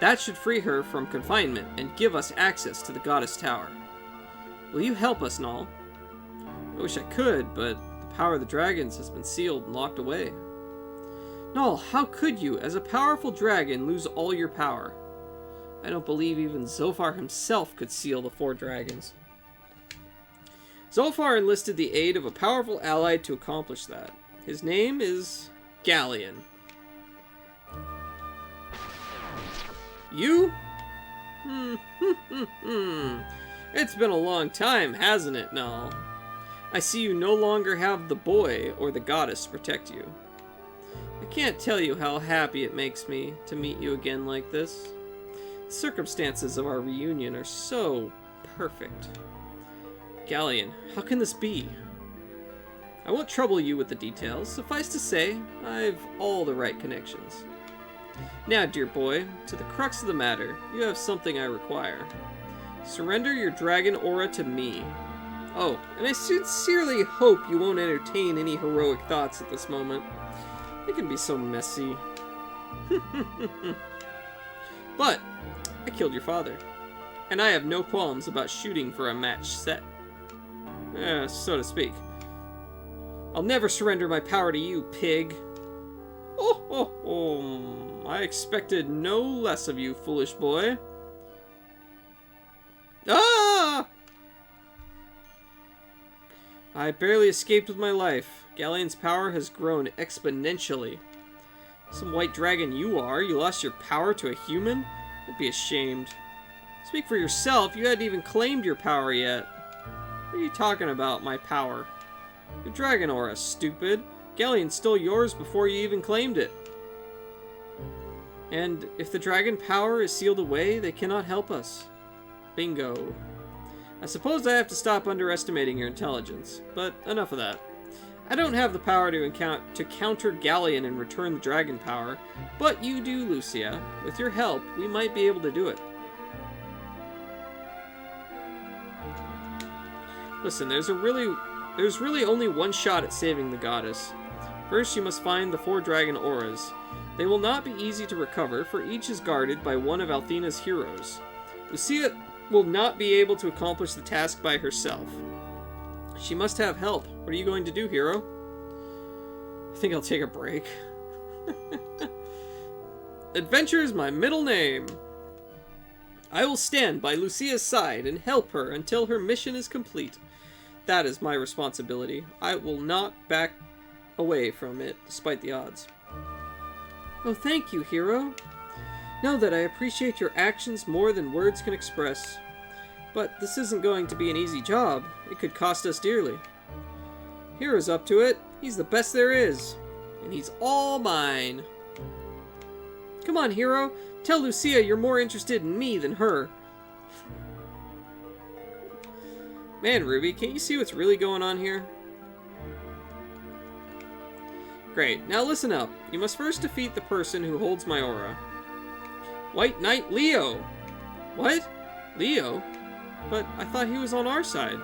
That should free her from confinement and give us access to the Goddess Tower. Will you help us, Null? I wish I could, but the power of the dragons has been sealed and locked away. Null, how could you, as a powerful dragon, lose all your power? I don't believe even Zophar himself could seal the 4 dragons. Zophar enlisted the aid of a powerful ally to accomplish that. His name is Galleon. You? It's been a long time, hasn't it, Null? I see you no longer have the boy or the goddess to protect you. I can't tell you how happy it makes me to meet you again like this. The circumstances of our reunion are so perfect. Galleon, how can this be? I won't trouble you with the details. Suffice to say, I've all the right connections. Now, dear boy, to the crux of the matter, you have something I require. Surrender your dragon aura to me. Oh, and I sincerely hope you won't entertain any heroic thoughts at this moment. It can be so messy. But, I killed your father. And I have no qualms about shooting for a match set. So to speak. I'll never surrender my power to you, pig. I expected no less of you, foolish boy. Ah! I barely escaped with my life. Galleon's power has grown exponentially. Some white dragon you are, you lost your power to a human? I'd be ashamed. Speak for yourself, you hadn't even claimed your power yet. What are you talking about, my power? Your dragon aura, stupid. Galleon stole yours before you even claimed it. And if the dragon power is sealed away, they cannot help us. Bingo. I suppose I have to stop underestimating your intelligence, but enough of that. I don't have the power to counter Galleon and return the dragon power, but you do, Lucia. With your help, we might be able to do it. Listen, there's really only one shot at saving the goddess. First, you must find the 4 dragon auras. They will not be easy to recover, for each is guarded by one of Althena's heroes. Lucia will not be able to accomplish the task by herself. She must have help. What are you going to do, hero? I think I'll take a break. Adventure is my middle name. I will stand by Lucia's side and help her until her mission is complete. That is my responsibility. I will not back away from it, despite the odds. Oh, thank you, hero. Know that I appreciate your actions more than words can express. But this isn't going to be an easy job. It could cost us dearly. Hero's up to it. He's the best there is. And he's all mine. Come on, hero. Tell Lucia you're more interested in me than her. Man, Ruby, can't you see what's really going on here? Great. Now listen up. You must first defeat the person who holds my aura. White Knight Leo! What? Leo? But I thought he was on our side.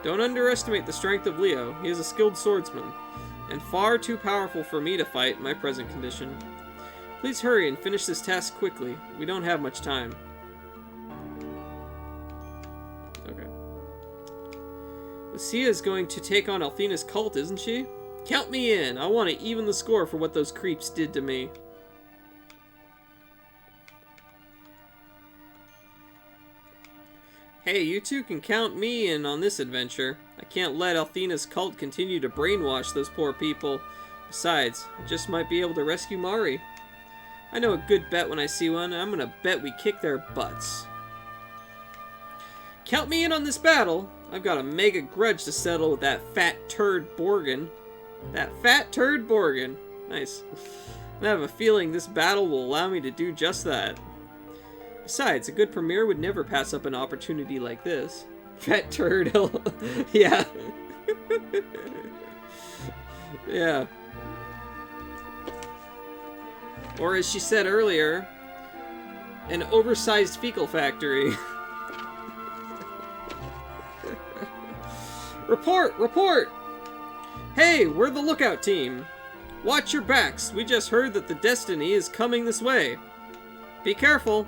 Don't underestimate the strength of Leo. He is a skilled swordsman, and far too powerful for me to fight in my present condition. Please hurry and finish this task quickly. We don't have much time. Okay. Lucia is going to take on Althena's cult, isn't she? Count me in. I want to even the score for what those creeps did to me. Hey, you two can count me in on this adventure. I can't let Althena's cult continue to brainwash those poor people. Besides, I just might be able to rescue Mari. I know a good bet when I see one. I'm gonna bet we kick their butts. Count me in on this battle. I've got a mega grudge to settle with that fat turd Borgin. That fat turd Borgin. Nice. I have a feeling this battle will allow me to do just that. Besides, a good premier would never pass up an opportunity like this. Fat turd. Yeah. Yeah. Or as she said earlier, an oversized fecal factory. Report! Report! Hey, we're the lookout team. Watch your backs. We just heard that the Destiny is coming this way. Be careful.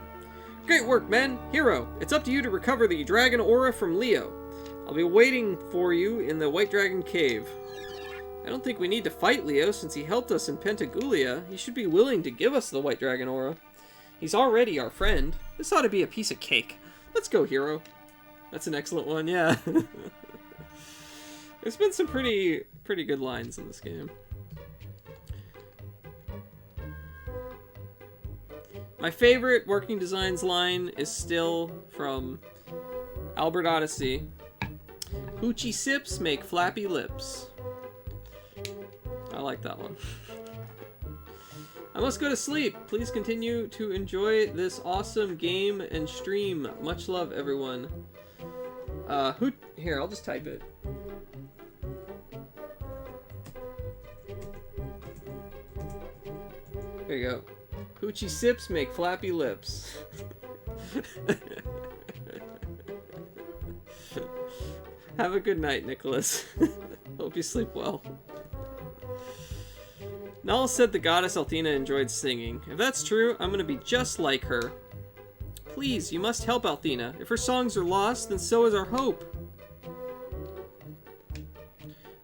Great work, men. Hero, it's up to you to recover the dragon aura from Leo. I'll be waiting for you in the White Dragon Cave. I don't think we need to fight Leo since he helped us in Pentagoulia. He should be willing to give us the White Dragon aura. He's already our friend. This ought to be a piece of cake. Let's go, hero. That's an excellent one, yeah. There's been some pretty good lines in this game. My favorite Working Designs line is still from Albert Odyssey. Hoochie sips make flappy lips. I like that one. I must go to sleep. Please continue to enjoy this awesome game and stream. Much love, everyone. Here, I'll just type it. There you go. Hoochie sips make flappy lips. Have a good night, Nicholas. Hope you sleep well. Null said the goddess Althena enjoyed singing. If that's true, I'm gonna be just like her. Please, you must help Althena. If her songs are lost, then so is our hope.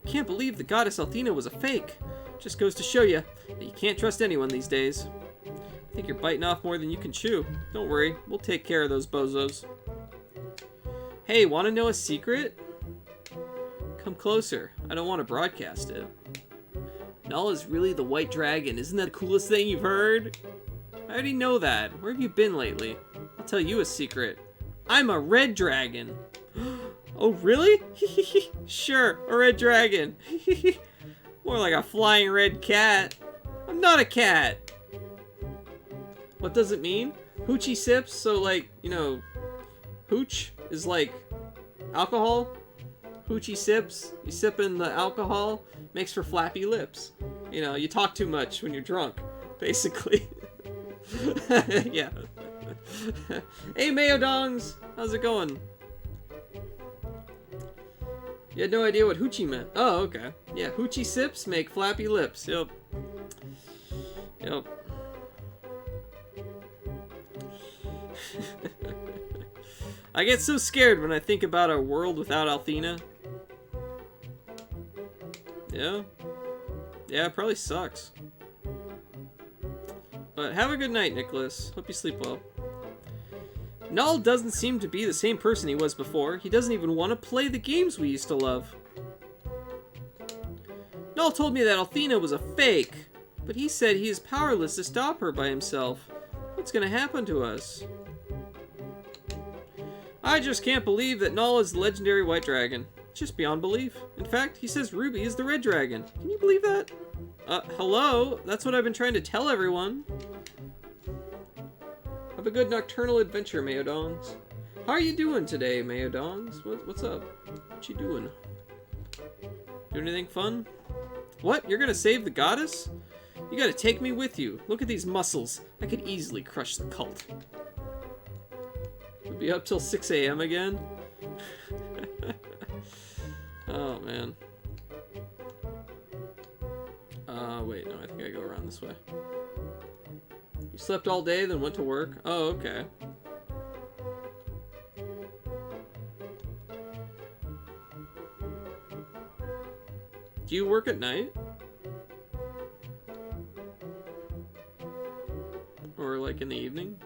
Can't believe the goddess Althena was a fake. Just goes to show you that you can't trust anyone these days. I think you're biting off more than you can chew. Don't worry, we'll take care of those bozos. Hey, want to know a secret? Come closer. I don't want to broadcast it. Null is really the White Dragon. Isn't that the coolest thing you've heard? I already know that. Where have you been lately? I'll tell you a secret. I'm a red dragon. Oh, really? Sure, a red dragon. More like a flying red cat. I'm not a cat. What does it mean? Hoochie sips, so like, you know, hooch is like alcohol. Hoochie sips, you sip in the alcohol, makes for flappy lips. You know, you talk too much when you're drunk, basically. Yeah. Hey, Mayo Dongs! How's it going? You had no idea what hoochie meant. Oh, okay. Yeah, hoochie sips make flappy lips. Yep. Yep. I get so scared when I think about a world without Althena. Yeah. Yeah, it probably sucks. But have a good night, Nicholas. Hope you sleep well. Null doesn't seem to be the same person he was before. He doesn't even want to play the games we used to love. Null told me that Althena was a fake, but he said he is powerless to stop her by himself. What's gonna happen to us? I just can't believe that Null is the legendary white dragon. It's just beyond belief. In fact, he says Ruby is the red dragon. Can you believe that? Hello? That's what I've been trying to tell everyone. Have a good nocturnal adventure, Mayodongs. How are you doing today, Mayodongs? What's up? What you doing? Doing anything fun? What? You're gonna save the goddess? You gotta take me with you. Look at these muscles. I could easily crush the cult. We'll be up till 6 a.m. again? Oh, man. Wait, no, I think I go around this way. You slept all day, then went to work? Oh, okay. Do you work at night? Or like in the evening?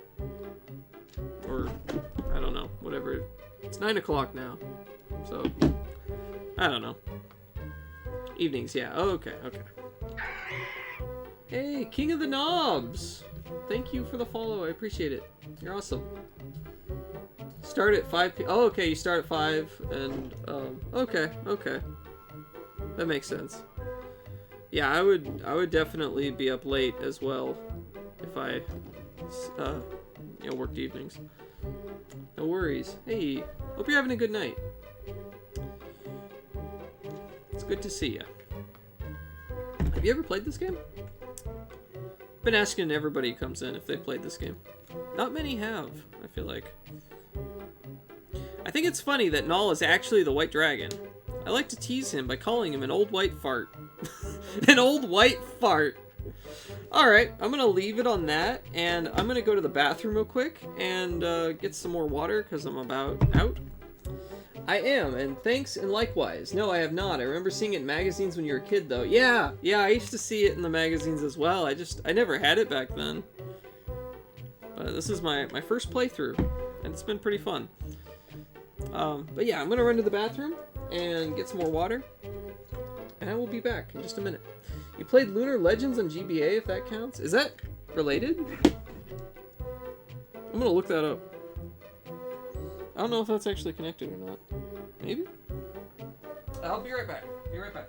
Or, I don't know, whatever. It's 9 o'clock now, so, I don't know. Evenings, yeah, oh, okay, okay. Hey, King of the Knobs! Thank you for the follow, I appreciate it. You're awesome. Start at 5 p.m. Oh, okay, you start at 5, and, okay, okay. That makes sense. Yeah, I would definitely be up late as well if I, you know, worked evenings. No worries. Hey, hope you're having a good night. It's good to see you. Have you ever played this game? I've been asking everybody who comes in if they played this game. Not many have, I feel like. I think it's funny that Null is actually the white dragon. I like to tease him by calling him an old white fart. An old white fart. Alright, I'm gonna leave it on that, and I'm gonna go to the bathroom real quick and get some more water, because I'm about out. I am, and thanks, and likewise. No, I have not. I remember seeing it in magazines when you were a kid, though. Yeah, I used to see it in the magazines as well. I never had it back then. But this is my first playthrough, and it's been pretty fun. But yeah, I'm gonna run to the bathroom and get some more water, and I will be back in just a minute. You played Lunar Legends on GBA, if that counts? Is that related? I'm gonna look that up. I don't know if that's actually connected or not. Maybe? I'll be right back. Be right back.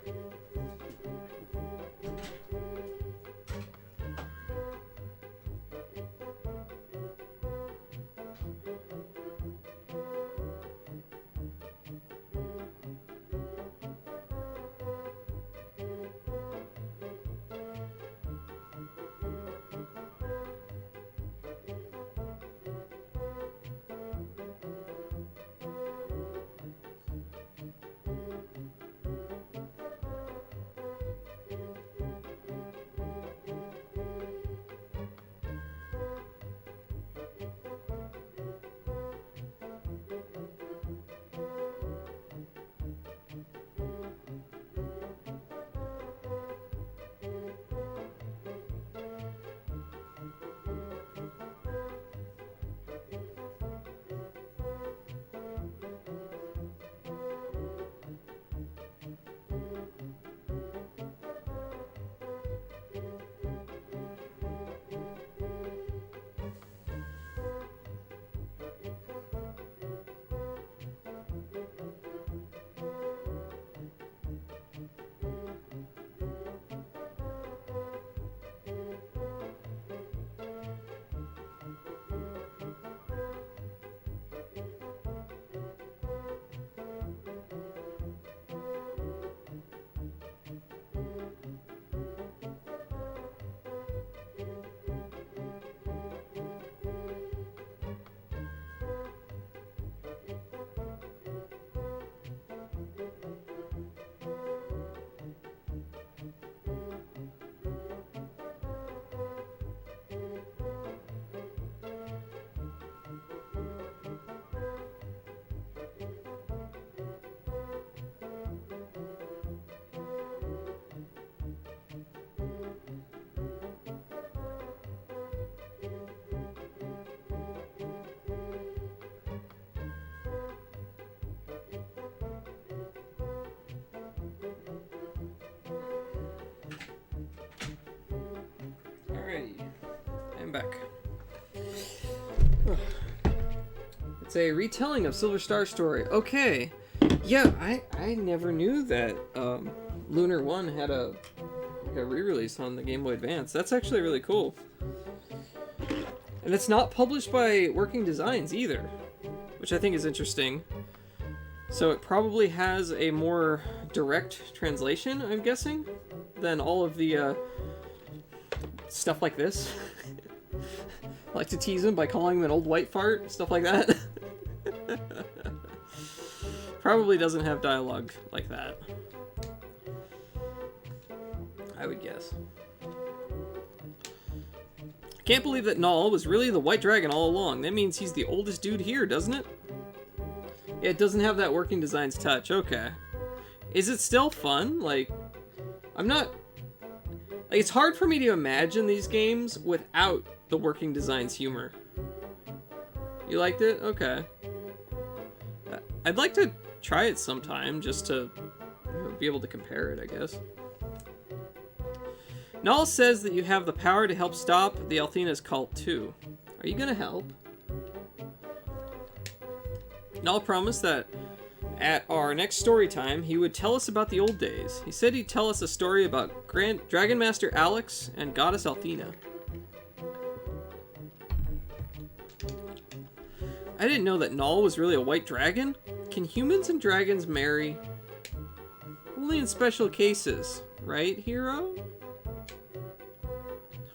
back. It's a retelling of Silver Star story. Okay. Yeah, I never knew that Lunar 1 had a re-release on the Game Boy Advance. That's actually really cool. And it's not published by Working Designs either, which I think is interesting. So it probably has a more direct translation, I'm guessing, than all of the stuff like this. I like to tease him by calling him an old white fart, stuff like that. Probably doesn't have dialogue like that, I would guess. Can't believe that Null was really the White Dragon all along. That means he's the oldest dude here, doesn't it? Yeah, it doesn't have that Working Designs touch. Okay. Is it still fun? Like, I'm not... Like, it's hard for me to imagine these games without the Working Designs humor. You liked it? Okay. I'd like to try it sometime, just to be able to compare it, I guess. Null says that you have the power to help stop the Althena's cult, too. Are you gonna help? Null promised that at our next story time, he would tell us about the old days. He said he'd tell us a story about Dragon Master Alex and Goddess Althena. I didn't know that Null was really a white dragon. Can humans and dragons marry? Only in special cases, right, hero?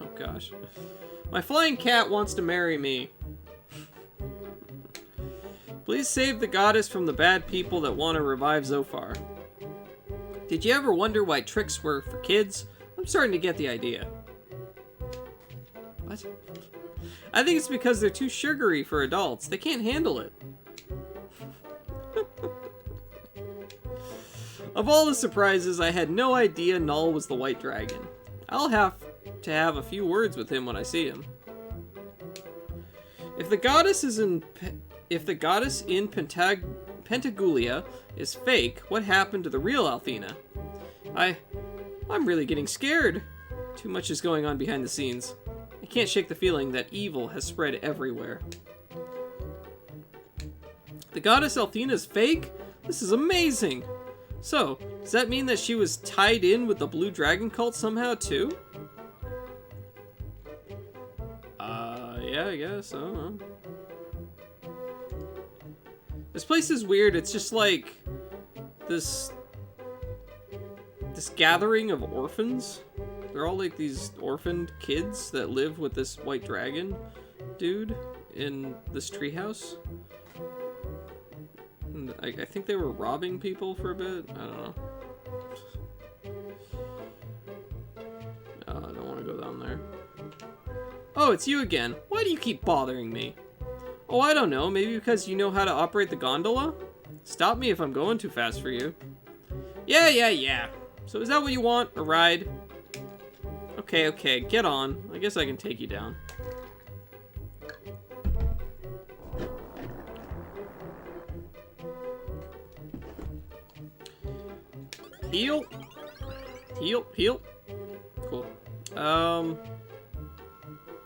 Oh gosh. My flying cat wants to marry me. Please save the goddess from the bad people that want to revive Zophar. Did you ever wonder why tricks were for kids? I'm starting to get the idea. What? I think it's because they're too sugary for adults. They can't handle it. Of all the surprises, I had no idea Null was the White Dragon. I'll have to have a few words with him when I see him. If the goddess in Pentagoulia is fake, what happened to the real Althena? I'm really getting scared. Too much is going on behind the scenes. I can't shake the feeling that evil has spread everywhere. The goddess Althena's fake? This is amazing! So, does that mean that she was tied in with the Blue Dragon cult somehow too? Yeah, I guess, I don't know. This place is weird, it's just like this gathering of orphans. They're all like these orphaned kids that live with this white dragon dude in this treehouse. And I think they were robbing people for a bit. I don't know. I don't want to go down there. Oh, it's you again. Why do you keep bothering me? Oh, I don't know. Maybe because you know how to operate the gondola? Stop me if I'm going too fast for you. Yeah. So is that what you want? A ride? Okay, get on. I guess I can take you down. Heal. Cool.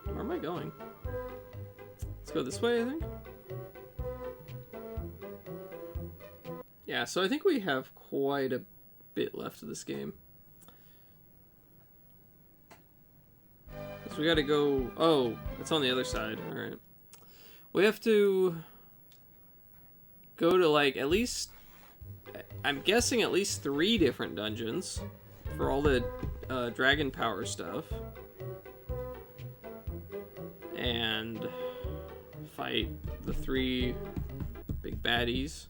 Where am I going? Let's go this way, I think. Yeah, so I think we have quite a bit left of this game. So we gotta go... Oh, it's on the other side. Alright. We have to go to, like, at least... I'm guessing at least 3 different dungeons for all the dragon power stuff. And fight the 3 big baddies.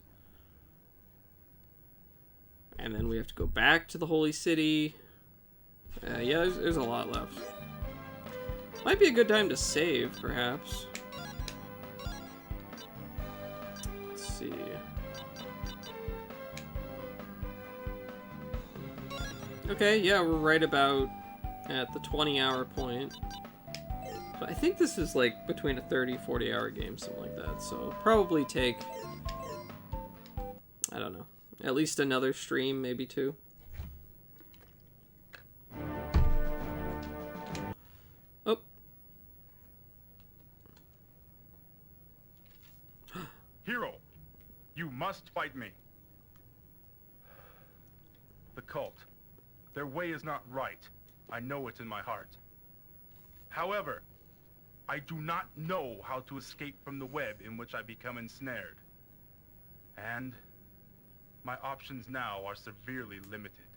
And then we have to go back to the Holy City. Yeah, there's a lot left. Might be a good time to save, perhaps. Let's see. Okay, yeah, we're right about at the 20-hour point. But I think this is like between a 30-40 hour game, something like that. So probably take, I don't know, at least another stream, maybe 2. Oh. must fight me. The cult. Their way is not right. I know it in my heart. However, I do not know how to escape from the web in which I become ensnared. And my options now are severely limited.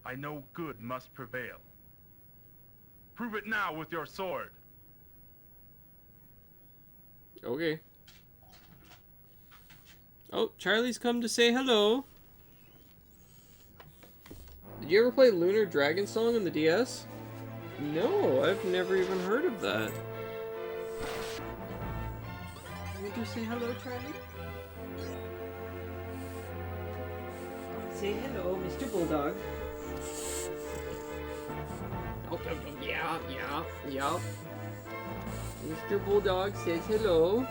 I know good must prevail. Prove it now with your sword. Okay. Oh, Charlie's come to say hello. Did you ever play Lunar Dragon Song on the DS? No, I've never even heard of that. Want to say hello, Charlie? Say hello, Mr. Bulldog. Oh, yeah. Mr. Bulldog says hello.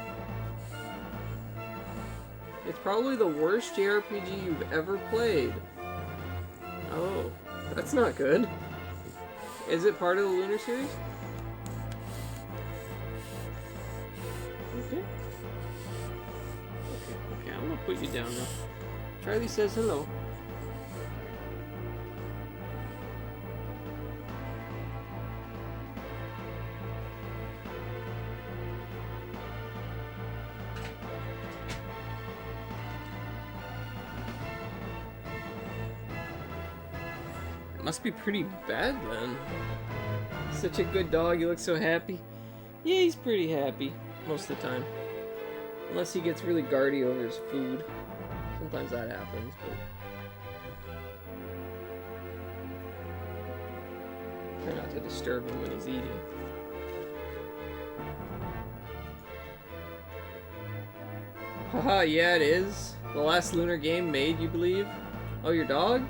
It's probably the worst JRPG you've ever played. Oh, that's not good. Is it part of the Lunar series? Okay. Okay, I'm gonna put you down now. Charlie says hello. Must be pretty bad then. Such a good dog, he looks so happy. Yeah, he's pretty happy most of the time. Unless he gets really guardy over his food. Sometimes that happens, but... try not to disturb him when he's eating. Haha, yeah it is. The last Lunar game made, you believe? Oh, your dog?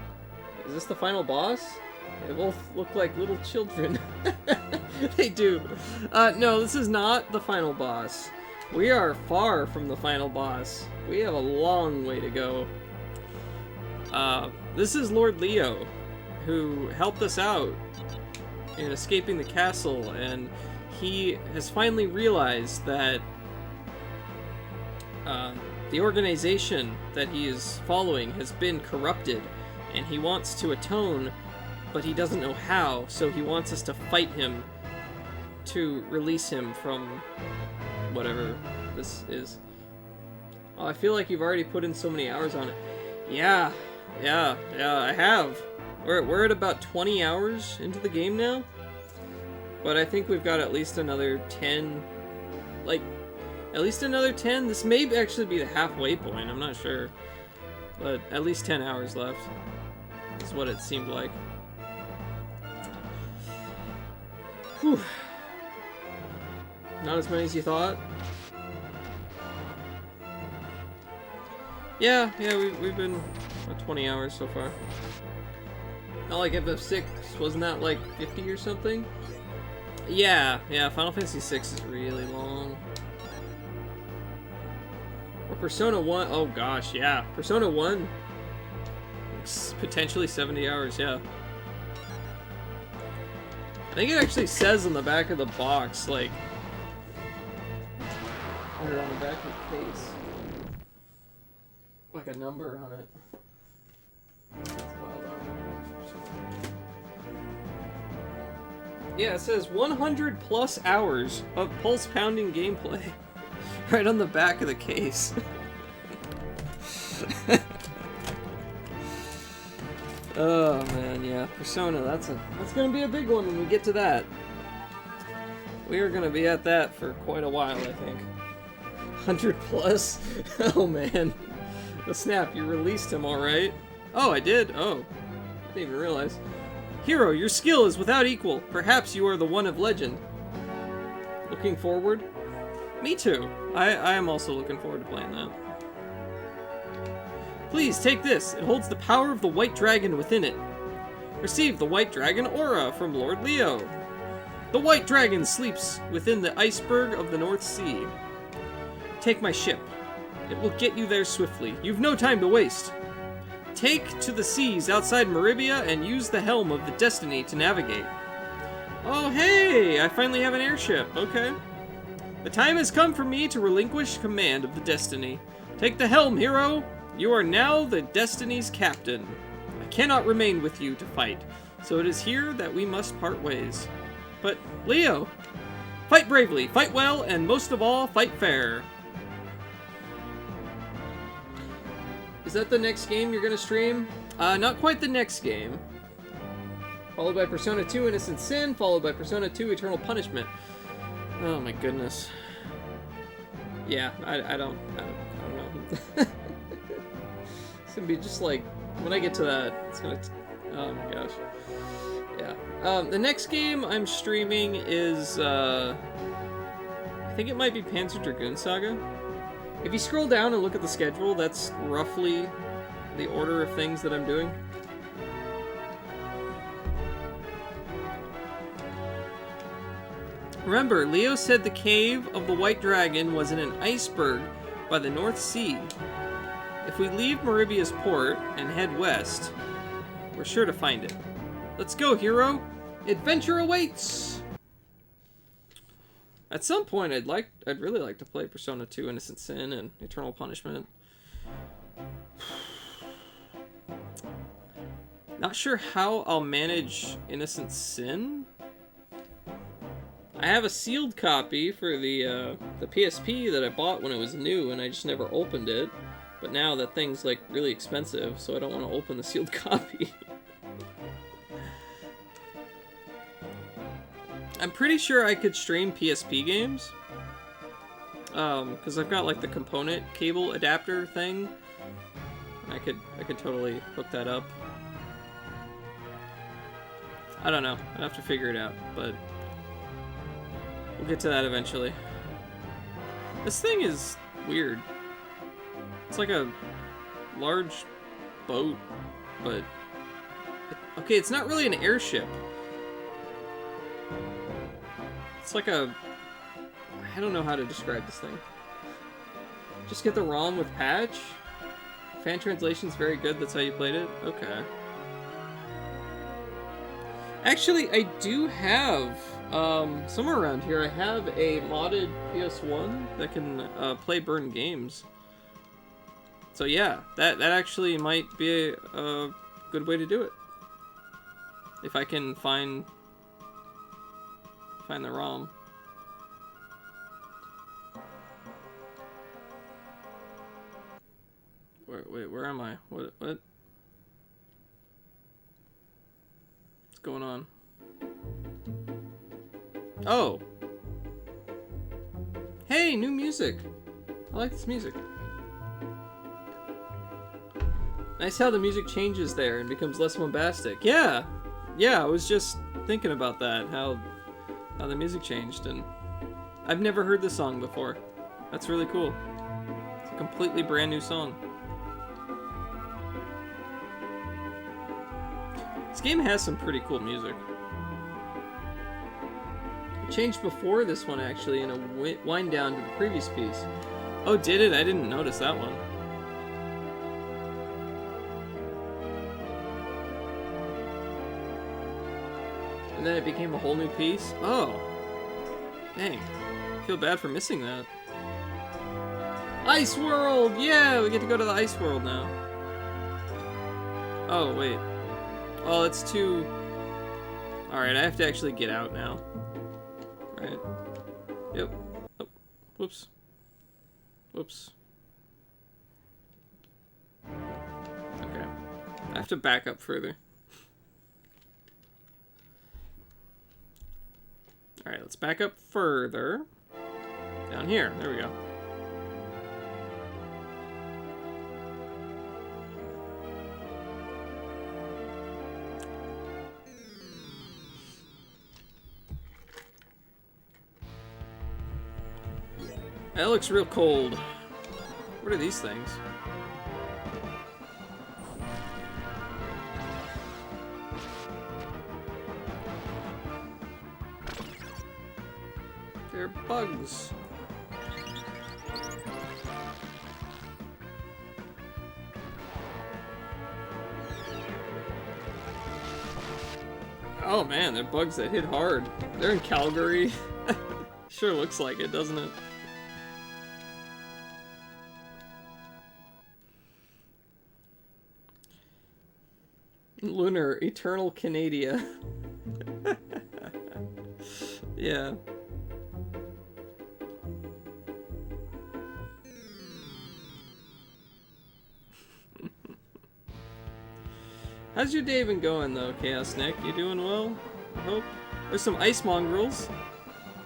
Is this the final boss? They both look like little children. They do. No, this is not the final boss. We are far from the final boss. We have a long way to go. This is Lord Leo, who helped us out in escaping the castle, and he has finally realized that the organization that he is following has been corrupted. And he wants to atone, but he doesn't know how, so he wants us to fight him to release him from whatever this is. Oh, I feel like you've already put in so many hours on it. Yeah, I have. We're at about 20 hours into the game now, but I think we've got at least another 10, at least another 10. This may actually be the halfway point, I'm not sure, but at least 10 hours left. Is what it seemed like. Whew. Not as many as you thought. Yeah, we've been about 20 hours so far. Not like FF6, wasn't that like 50 or something? Yeah, Final Fantasy VI is really long. Or Persona 1, oh gosh, yeah. Persona 1, potentially 70 hours, yeah. I think it actually says on the back of the box, like, or on the back of the case, like a number on it. That's wild. Yeah, it says 100 plus hours of pulse pounding gameplay right on the back of the case. Oh man, yeah, Persona, that's gonna be a big one when we get to that. We are gonna be at that for quite a while, I think. 100 plus? Oh man. Oh snap, you released him alright. Oh, I did? Oh. I didn't even realize. Hero, your skill is without equal. Perhaps you are the one of legend. Looking forward? Me too. I am also looking forward to playing that. Please, take this. It holds the power of the White Dragon within it. Receive the White Dragon Aura from Lord Leo. The White Dragon sleeps within the iceberg of the North Sea. Take my ship. It will get you there swiftly. You've no time to waste. Take to the seas outside Maribia and use the helm of the Destiny to navigate. Oh hey, I finally have an airship. Okay. The time has come for me to relinquish command of the Destiny. Take the helm, hero! You are now the Destiny's captain. I cannot remain with you to fight, so it is here that we must part ways. But, Leo, fight bravely, fight well, and most of all, fight fair. Is that the next game you're gonna stream? Not quite the next game. Followed by Persona 2 Innocent Sin, followed by Persona 2 Eternal Punishment. Oh my goodness. Yeah, I don't know. It's gonna be just like, when I get to that, it's gonna, oh my gosh. Yeah. The next game I'm streaming is, I think it might be Panzer Dragoon Saga. If you scroll down and look at the schedule, that's roughly the order of things that I'm doing. Remember, Leo said the cave of the White Dragon was in an iceberg by the North Sea. If we leave Maribia's port and head west, we're sure to find it. Let's go, hero! Adventure awaits! At some point, I'd really like to play Persona 2 Innocent Sin and Eternal Punishment. Not sure how I'll manage Innocent Sin. I have a sealed copy for the PSP that I bought when it was new, and I just never opened it. But now that thing's like really expensive, so I don't want to open the sealed copy. I'm pretty sure I could stream PSP games. Because I've got like the component cable adapter thing. I could totally hook that up. I don't know. I'd have to figure it out, but we'll get to that eventually. This thing is weird. It's like a large boat, but okay, it's not really an airship. It's like a, I don't know how to describe this thing. Just get the ROM with patch. Fan translation's very good, that's how you played it? Okay. Actually, I do have, somewhere around here, I have a modded PS1 that can play burned games. So yeah, that actually might be a good way to do it. If I can find the ROM. Wait, where am I? What? What's going on? Oh! Hey, new music! I like this music. Nice how the music changes there and becomes less bombastic. Yeah! Yeah, I was just thinking about that, how the music changed, and I've never heard this song before. That's really cool. It's a completely brand new song. This game has some pretty cool music. It changed before this one, actually, in a wind down to the previous piece. Oh, did it? I didn't notice that one. And then it became a whole new piece? Oh. Dang. I feel bad for missing that. Ice World! Yeah, we get to go to the Ice World now. Oh, wait. Oh, it's too... Alright, I have to actually get out now. Right. Yep. Oh. Whoops. Whoops. Okay. I have to back up further. Alright, let's back up further. Down here. There we go. That looks real cold. What are these things? They're bugs. Oh man, they're bugs that hit hard. They're in Calgary. Sure looks like it, doesn't it? Lunar, Eternal Canadia. Yeah. How's your day been going though, Chaos Nick? You doing well? I hope. There's some ice mongrels.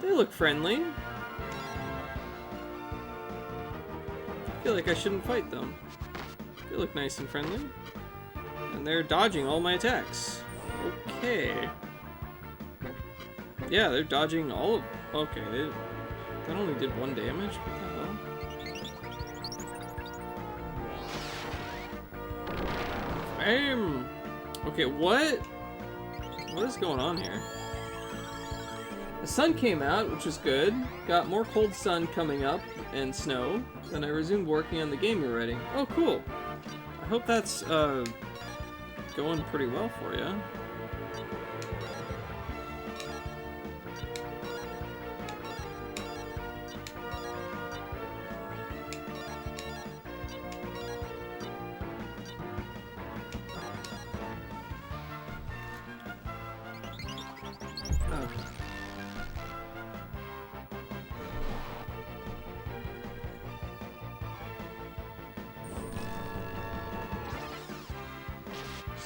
They look friendly. I feel like I shouldn't fight them. They look nice and friendly. And they're dodging all my attacks. Okay. Yeah, they're dodging all of... Okay, that only did 1 damage? What the hell? Bam! Okay, what? What is going on here? The sun came out, which was good. Got more cold sun coming up and snow. Then I resumed working on the game you're writing. Oh, cool. I hope that's going pretty well for you.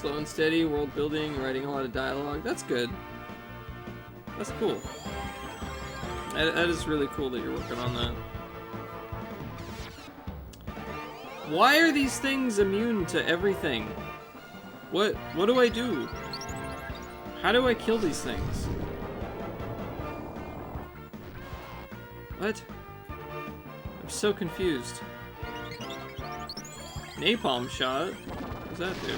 Slow and steady, world building, writing a lot of dialogue. That's good. That's cool. That is really cool that you're working on that. Why are these things immune to everything? What do I do? How do I kill these things? What? I'm so confused. Napalm shot? What does that do?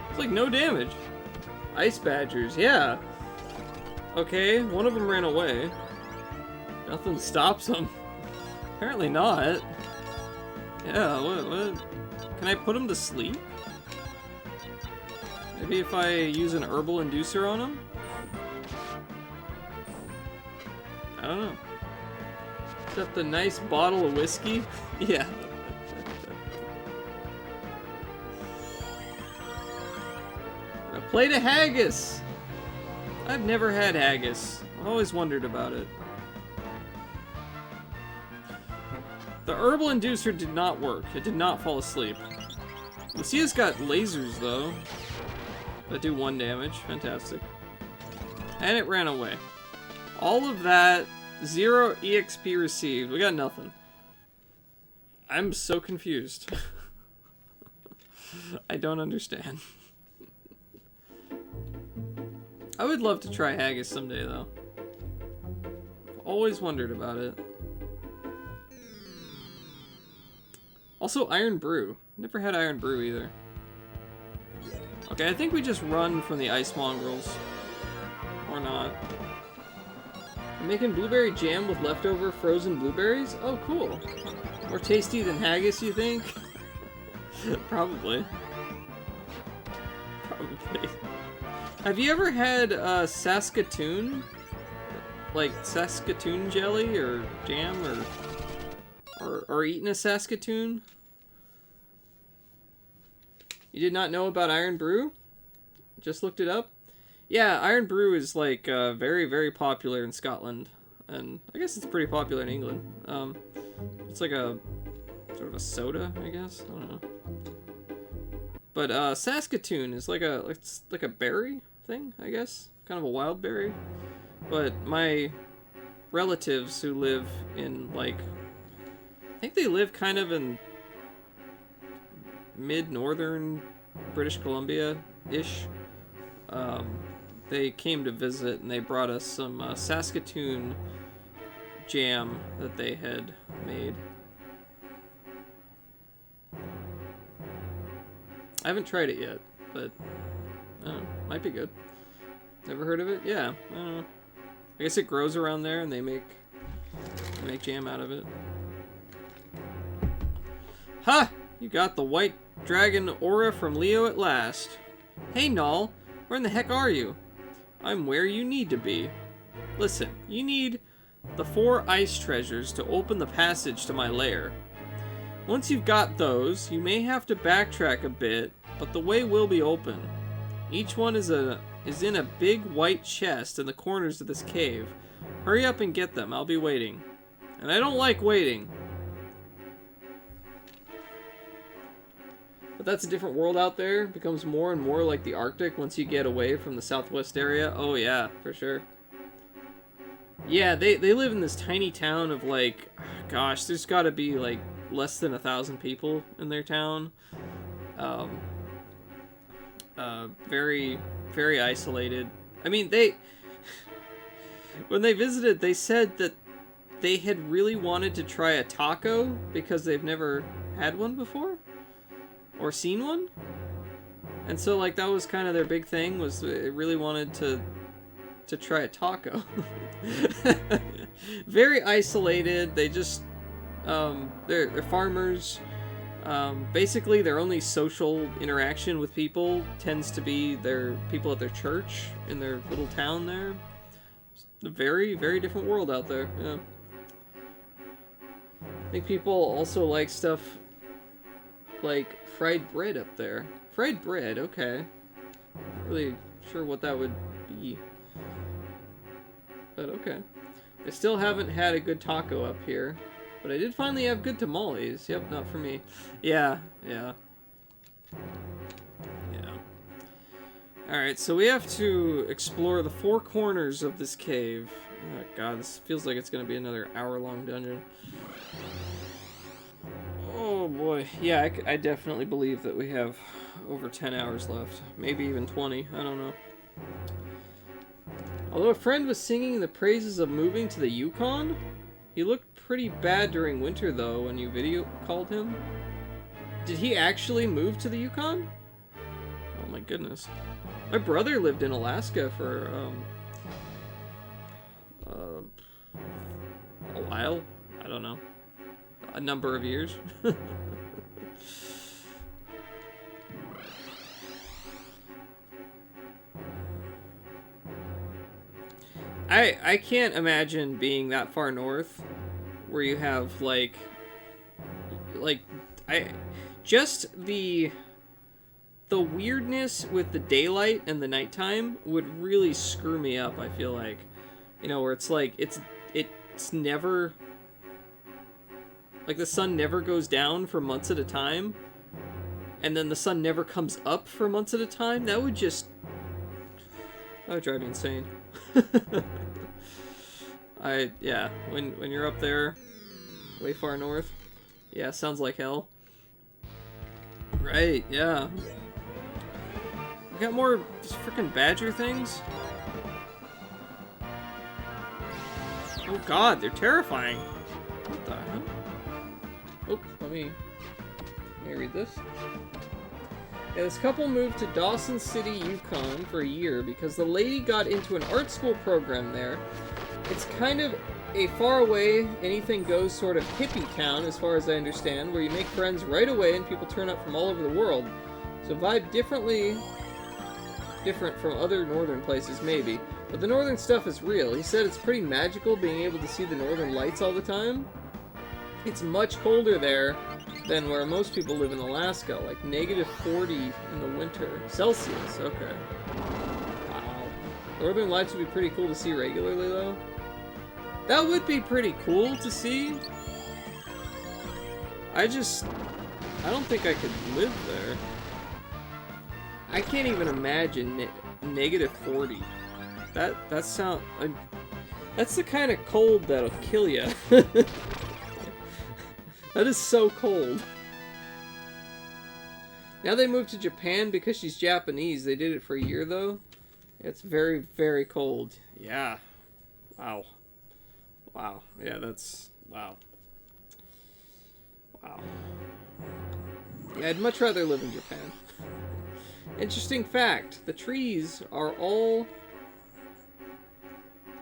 It's like no damage. Ice badgers, yeah. Okay, one of them ran away. Nothing stops them. Apparently not. Yeah, what? Can I put him to sleep? Maybe if I use an herbal inducer on him? I don't know. Except a nice bottle of whiskey? Yeah. A plate of haggis! I've never had haggis. I've always wondered about it. The herbal inducer did not work. It did not fall asleep. Lucia's got lasers, though. That do 1 damage. Fantastic. And it ran away. All of that, 0 EXP received. We got nothing. I'm so confused. I don't understand. I would love to try haggis someday, though. Always wondered about it. Also, Iron Brew. Never had Iron Brew either. Okay, I think we just run from the ice mongrels. Or not. I'm making blueberry jam with leftover frozen blueberries? Oh, cool. More tasty than haggis, you think? Probably. Probably. Have you ever had Saskatoon? Like Saskatoon jelly or jam or eaten a Saskatoon? You did not know about Iron Brew? Just looked it up? Yeah, Iron Brew is like very, very popular in Scotland. And I guess it's pretty popular in England. It's like a sort of a soda, I guess. I don't know. But Saskatoon is it's like a berry thing, I guess. Kind of a wild berry. But my relatives who live in like, I think they live kind of in mid-northern British Columbia-ish. They came to visit and they brought us some Saskatoon jam that they had made. I haven't tried it yet, but I don't know, might be good. Never heard of it? Yeah, I don't know. I guess it grows around there and they make jam out of it. Ha! You got the white dragon aura from Leo at last. Hey Null, where in the heck are you? I'm where you need to be. Listen, you need the 4 ice treasures to open the passage to my lair. Once you've got those, you may have to backtrack a bit, but the way will be open. Each one is in a big white chest in the corners of this cave. Hurry up and get them, I'll be waiting. And I don't like waiting. But that's a different world out there. It becomes more and more like the Arctic once you get away from the southwest area. Oh yeah, for sure. Yeah, they live in this tiny town of like, gosh, there's gotta be like less than 1,000 people in their town. Very, very isolated. I mean, when they visited, they said that they had really wanted to try a taco because they've never had one before or seen one. And so like that was kind of their big thing, was they really wanted to try a taco. Very isolated. They just they're farmers. Basically their only social interaction with people tends to be their people at their church in their little town there. It's a very, very different world out there. Yeah. I think people also like stuff like fried bread up there. Fried bread, okay. Not really sure what that would be. But okay. I still haven't had a good taco up here. But I did finally have good tamales. Yep, not for me. Yeah. Alright, so we have to explore the 4 corners of this cave. Oh god, this feels like it's going to be another hour-long dungeon. Oh boy. Yeah, I definitely believe that we have over 10 hours left. Maybe even 20. I don't know. Although a friend was singing the praises of moving to the Yukon, he looked pretty bad during winter though when you video called him. Did he actually move to the Yukon? Oh my goodness. My brother lived in Alaska for a while. I don't know. A number of years. I can't imagine being that far north where you have like just the weirdness with the daylight and the nighttime would really screw me up. I feel like, you know, where it's like it's never like the sun never goes down for months at a time, and then the sun never comes up for months at a time. That would drive me insane. Yeah, when you're up there, way far north, yeah, sounds like hell. Right, yeah. We got more freaking badger things. Oh god, they're terrifying. What the hell? Oh, let me read this. Yeah, this couple moved to Dawson City, Yukon for a year because the lady got into an art school program there. It's kind of a far away, anything goes sort of hippie town, as far as I understand, where you make friends right away and people turn up from all over the world. So vibe different from other northern places, maybe. But the northern stuff is real. He said it's pretty magical being able to see the northern lights all the time. It's much colder there than where most people live in Alaska, like -40 in the winter. Celsius, okay. Wow. Northern lights would be pretty cool to see regularly, though. That would be pretty cool to see. I don't think I could live there. I can't even imagine -40. That sound like, that's the kind of cold that'll kill you. That is so cold. Now they moved to Japan because she's Japanese. They did it for a year though. It's very, very cold. Yeah. Wow. Wow. Yeah, that's... Wow. Wow. Yeah, I'd much rather live in Japan. Interesting fact. The trees are all...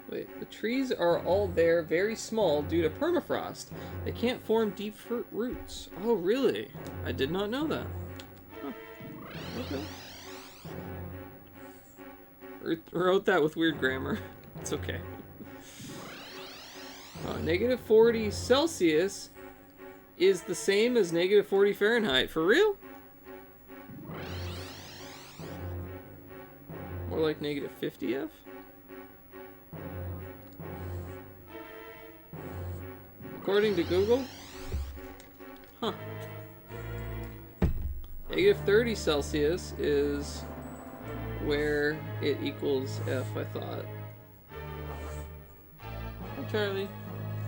Wait, the trees are all there very small due to permafrost. They can't form deep roots. Oh, really? I did not know that. Huh. Okay. Wrote that with weird grammar. It's okay. -40 Celsius is the same as negative 40 Fahrenheit. For real? More like negative 50 F? According to Google? Huh. Negative 30 Celsius is where it equals F, I thought. Hey Charlie,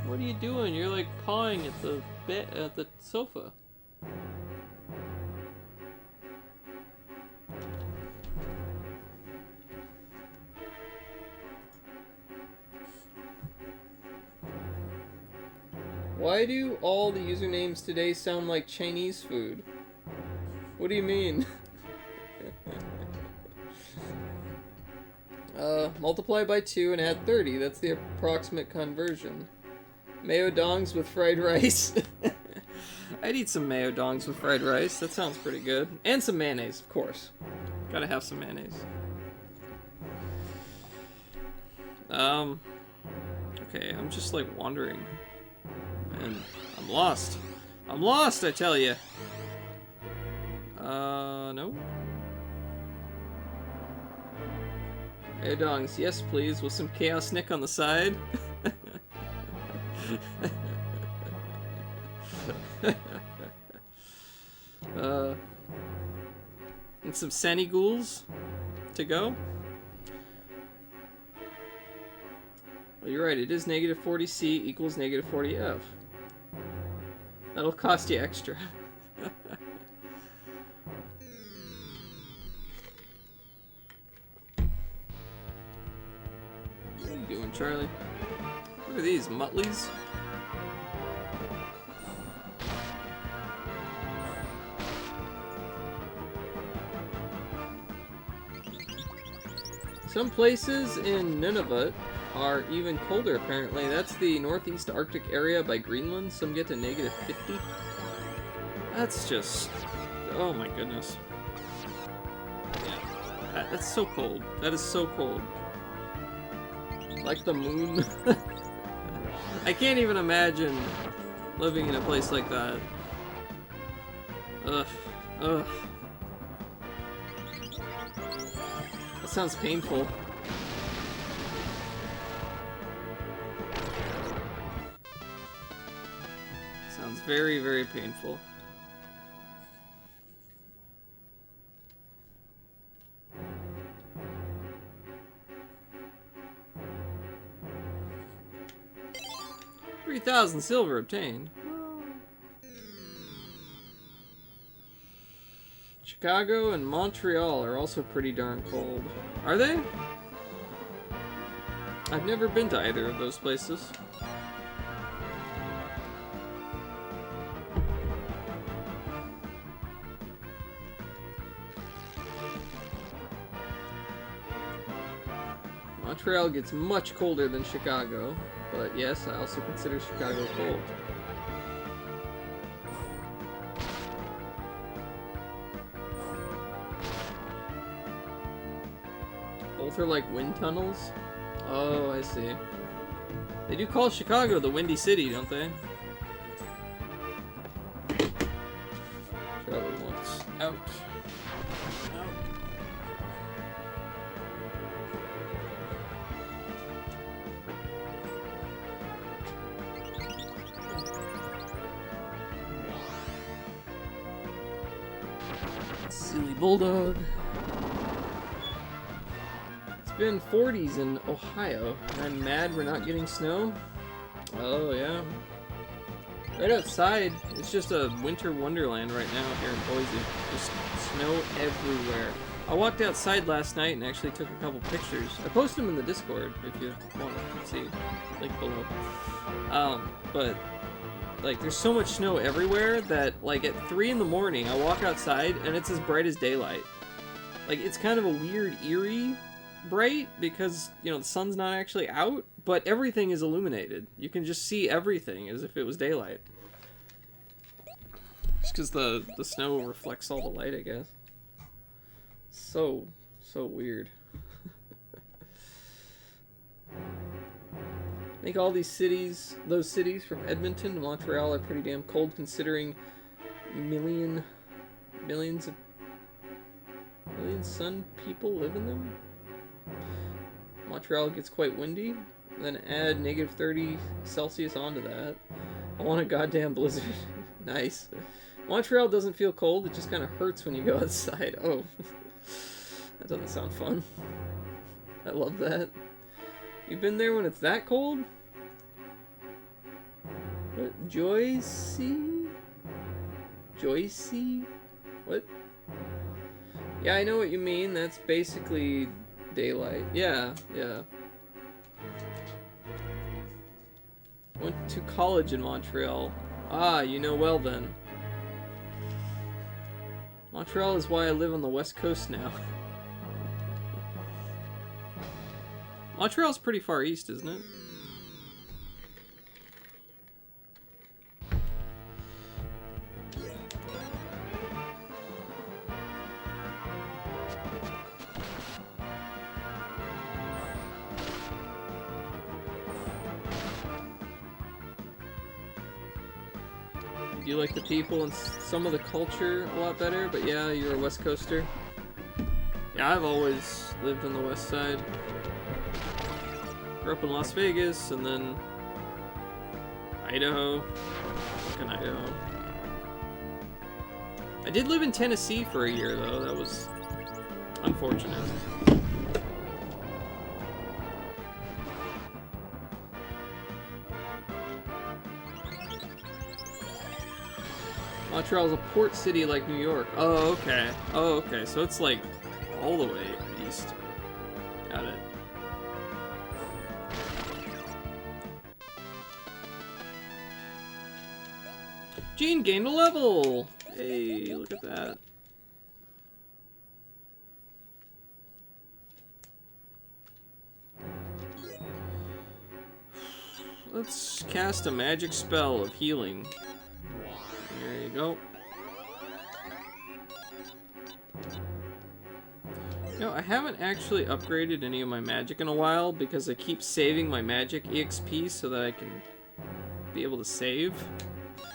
what are you doing? You're like pawing at the bed, at the sofa. Why do all the usernames today sound like Chinese food? What do you mean? Multiply by 2 and add 30. That's the approximate conversion. Mayo dongs with fried rice. I'd eat some mayo dongs with fried rice. That sounds pretty good. And some mayonnaise, of course. Gotta have some mayonnaise. Okay, I'm just like wandering. And I'm lost. I'm lost, I tell you. No. Hey, dongs, yes, please, with some Chaos Nick on the side. And some Sani ghouls to go. Well, you're right, it is negative 40C equals negative 40F. That'll cost you extra. What are you doing, Charlie? What are these, Mutleys? Some places in Nunavut are even colder, apparently. That's the northeast Arctic area by Greenland. Some get to negative 50. That's just... oh my goodness. Yeah, that's so cold. That is so cold. Like the moon. I can't even imagine living in a place like that. Ugh. Ugh. That sounds painful. Sounds very, very painful. $3,000 silver obtained. Chicago and Montreal are also pretty darn cold. Are they? I've never been to either of those places. Montreal gets much colder than Chicago, but yes, I also consider Chicago cold. Both are like wind tunnels? Oh, I see. They do call Chicago the Windy City, don't they? Charlie wants out. Out. Silly bulldog. It's been 40s in Ohio, and I'm mad we're not getting snow. Oh yeah. Right outside, it's just a winter wonderland right now here in Boise. Just snow everywhere. I walked outside last night and actually took a couple pictures. I posted them in the Discord if you want to see. Link below. But like, there's so much snow everywhere that, like, at 3 in the morning, I walk outside and it's as bright as daylight. Like, it's kind of a weird, eerie bright because, you know, the sun's not actually out, but everything is illuminated. You can just see everything as if it was daylight. Just because the snow reflects all the light, I guess. So weird. I think all these cities, those cities from Edmonton to Montreal are pretty damn cold considering millions sun people live in them. Montreal gets quite windy. Then add negative 30 Celsius onto that. I want a goddamn blizzard. Nice. Montreal doesn't feel cold, it just kind of hurts when you go outside. Oh. That doesn't sound fun. I love that. You've been there when it's that cold? What? Joycey? Joycey? What? Yeah, I know what you mean. That's basically daylight. Yeah, yeah. Went to college in Montreal. Ah, you know well then. Montreal is why I live on the west coast now. Montreal's pretty far east, isn't it? You like the people and some of the culture a lot better, but yeah, you're a West Coaster. Yeah, I've always lived on the west side. Grew up in Las Vegas, and then Idaho. Fucking Idaho. I did live in Tennessee for a year, though. That was unfortunate. Montreal's a port city like New York. Oh, okay. Oh, okay. So it's like all the way east. Got it. Gene gained a level! Hey, look at that. Let's cast a magic spell of healing. There you go. No, I haven't actually upgraded any of my magic in a while because I keep saving my magic EXP so that I can be able to save.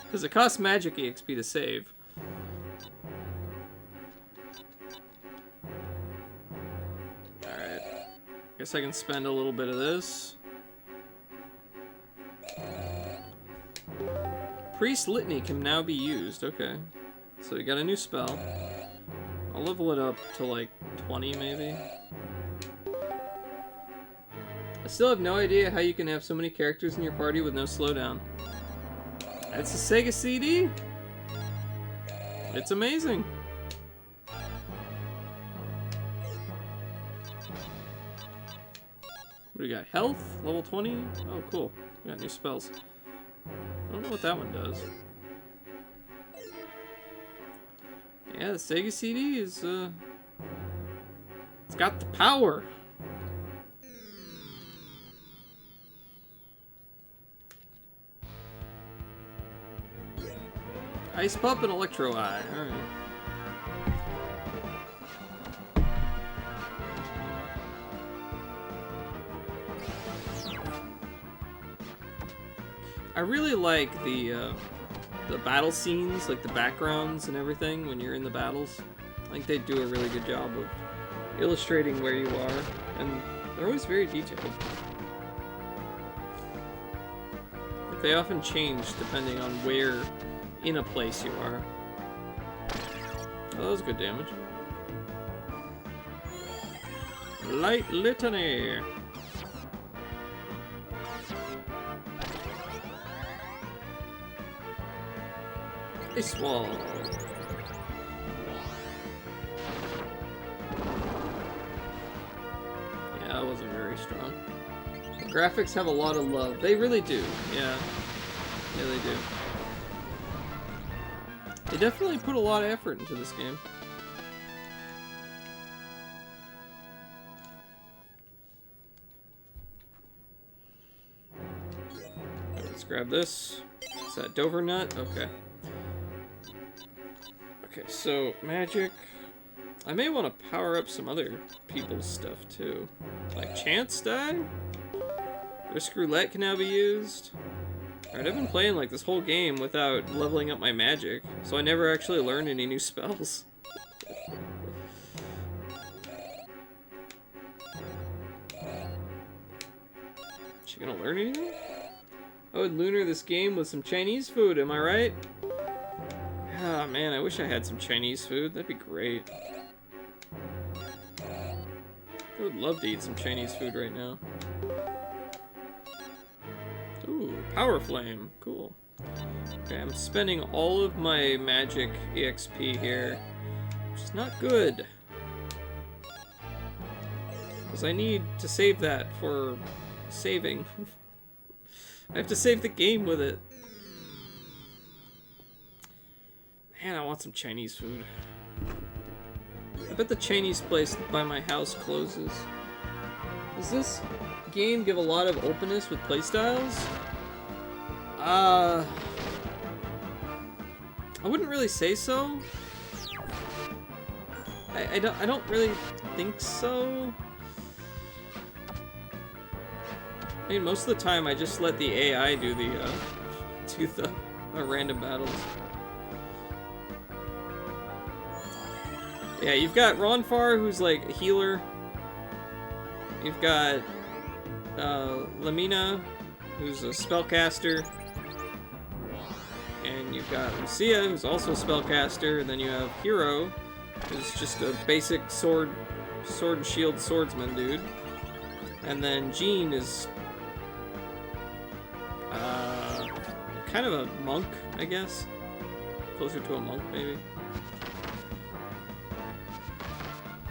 Because it costs magic EXP to save. Alright. Guess I can spend a little bit of this. Priest Litany can now be used. Okay. So we got a new spell. I'll level it up to like 20 maybe. I still have no idea how you can have so many characters in your party with no slowdown. It's a Sega CD. It's amazing. What do we got? Health? Level 20? Oh, cool. We got new spells. I don't know what that one does. Yeah, the Sega CD is, it's got the power. Ice Pup and Electro Eye. Alright. I really like the battle scenes, like the backgrounds and everything when you're in the battles. I think they do a really good job of illustrating where you are, and they're always very detailed. Like they often change depending on where in a place you are. Oh, that was good damage. Light Litany. Ice Wall. Yeah, that wasn't very strong. The graphics have a lot of love. They really do. Yeah. Yeah, they do. They definitely put a lot of effort into this game. Let's grab this. Is that Dover Nut? Okay. Okay, so magic. I may want to power up some other people's stuff too. Like Chance Die? Do Risk Roulette can now be used. Alright, I've been playing like this whole game without leveling up my magic, so I never actually learned any new spells. Is she gonna learn anything? Oh, in Lunar, this game with some Chinese food, am I right? Ah, man, I wish I had some Chinese food. That'd be great. I would love to eat some Chinese food right now. Ooh, Power Flame. Cool. Okay, I'm spending all of my magic EXP here, which is not good. Because I need to save that for saving. I have to save the game with it. Man, I want some Chinese food. I bet the Chinese place by my house closes. Does this game give a lot of openness with playstyles? I wouldn't really say so. I don't really think so. I mean, most of the time I just let the AI do the random battles. Yeah, you've got Ronfar, who's like a healer. You've got Lamina, who's a spellcaster. And you've got Lucia, who's also a spellcaster. And then you have Hero, who's just a basic sword and shield swordsman dude. And then Jean is kind of a monk, I guess. Closer to a monk, maybe.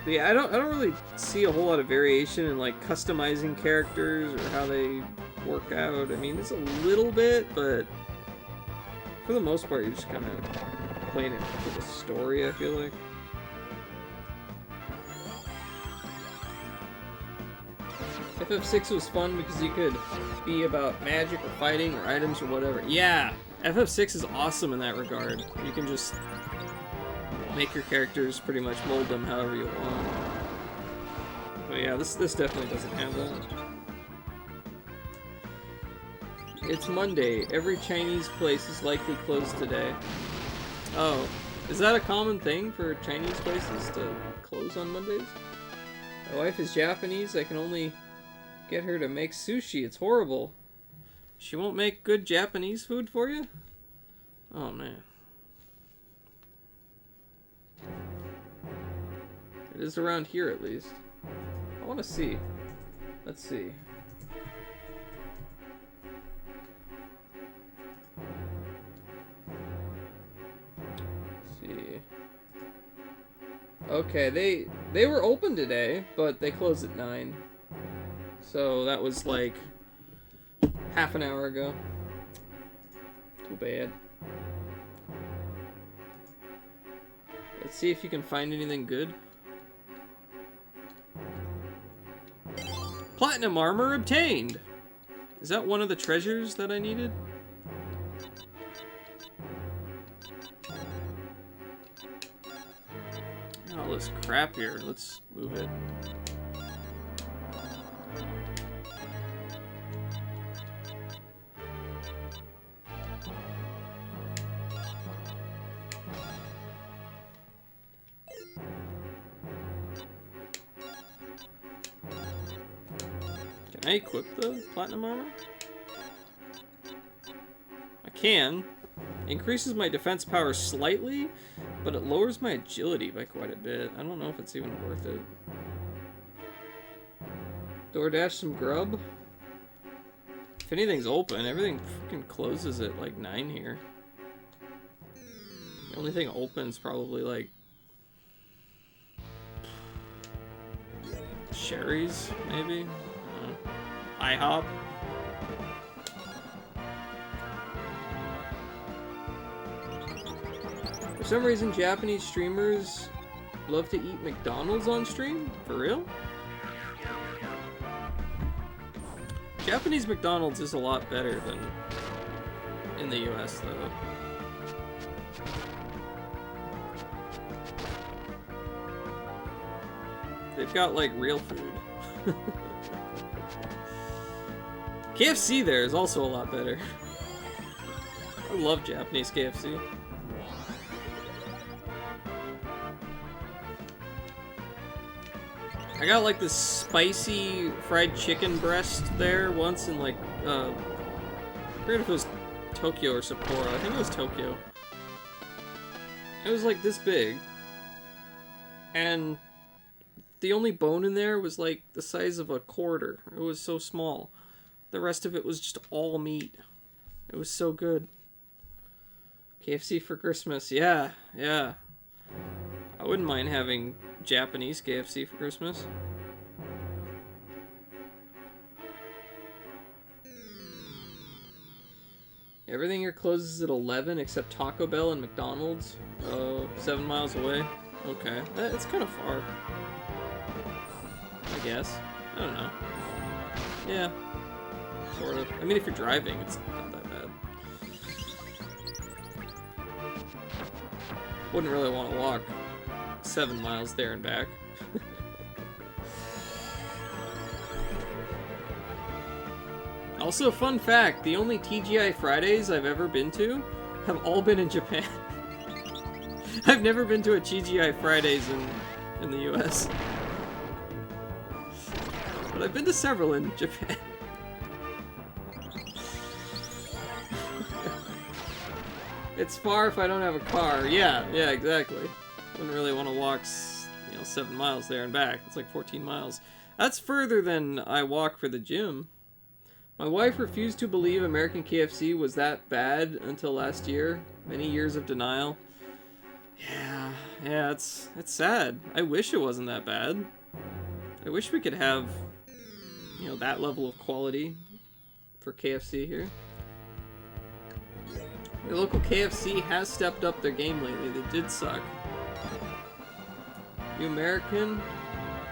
But yeah, I don't really see a whole lot of variation in like customizing characters or how they work out. I mean, it's a little bit, but for the most part, you're just kind of playing it for the story, I feel like. FF6 was fun because you could be about magic or fighting or items or whatever. Yeah, FF6 is awesome in that regard. You can just make your characters pretty much mold them however you want. But yeah, this definitely doesn't have that. It's Monday. Every Chinese place is likely closed today. Oh, is that a common thing for Chinese places to close on Mondays? My wife is Japanese. I can only get her to make sushi. It's horrible. She won't make good Japanese food for you? Oh, man. It is around here, at least. I want to see. Let's see. Okay, they were open today, but they closed at 9. So that was like half an hour ago. Too bad. Let's see if you can find anything good. Platinum armor obtained! Is that one of the treasures that I needed? All this crap here. Let's move it. Can I equip the platinum armor? I can. Increases my defense power slightly, but it lowers my agility by quite a bit. I don't know if it's even worth it. DoorDash some grub? If anything's open, everything freaking closes at like 9 here. The only thing open is probably like Sherry's, maybe? IHOP? For some reason, Japanese streamers love to eat McDonald's on stream? For real? Japanese McDonald's is a lot better than in the US, though. They've got, like, real food. KFC there is also a lot better. I love Japanese KFC. I got like this spicy fried chicken breast there once in like, I forget if it was Tokyo or Sapporo. I think it was Tokyo. It was like this big. And the only bone in there was like the size of a quarter. It was so small. The rest of it was just all meat. It was so good. KFC for Christmas. Yeah, yeah. I wouldn't mind having Japanese KFC for Christmas. Everything here closes at 11 except Taco Bell and McDonald's. Oh, 7 miles away. Okay, it's kind of far. I guess. I don't know. Yeah. Sort of. I mean, if you're driving, it's not that bad. Wouldn't really want to walk 7 miles there and back. Also, fun fact, the only TGI Fridays I've ever been to have all been in Japan. I've never been to a TGI Fridays in the US. But I've been to several in Japan. It's far if I don't have a car. Yeah, exactly. Wouldn't really want to walk, 7 miles there and back. It's like 14 miles. That's further than I walk for the gym. My wife refused to believe American KFC was that bad until last year. Many years of denial. Yeah, it's sad. I wish it wasn't that bad. I wish we could have, that level of quality for KFC here. The local KFC has stepped up their game lately. They did suck. You American?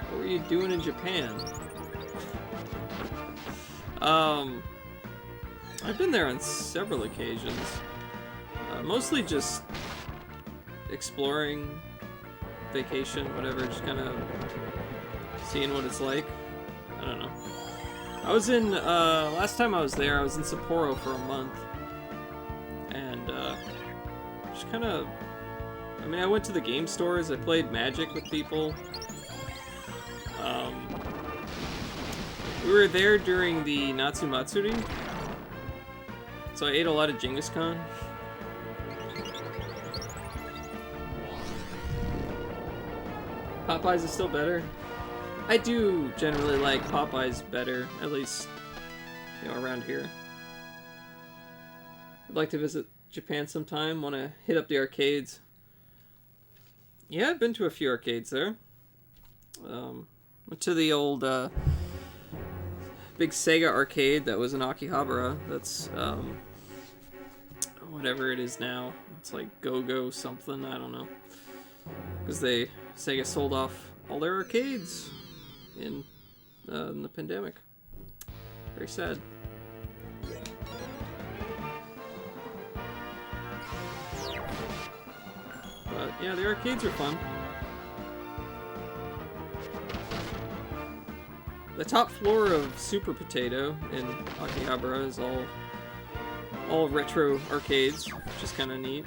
What were you doing in Japan? I've been there on several occasions. Mostly just exploring, vacation, whatever, just kind of seeing what it's like. I don't know. I was in, last time I was there, I was in Sapporo for a month. And, just kind of, I went to the game stores, I played Magic with people. We were there during the Natsu Matsuri, so I ate a lot of Genghis Khan. Popeyes is still better. I do generally like Popeyes better, at least, around here. I'd like to visit Japan sometime, want to hit up the arcades. Yeah, I've been to a few arcades there. Went to the old, big Sega arcade that was in Akihabara. That's, whatever it is now. It's like Go-Go something, I don't know. Because Sega sold off all their arcades in the pandemic. Very sad. But yeah, the arcades are fun. The top floor of Super Potato in Akihabara is all retro arcades, which is kind of neat.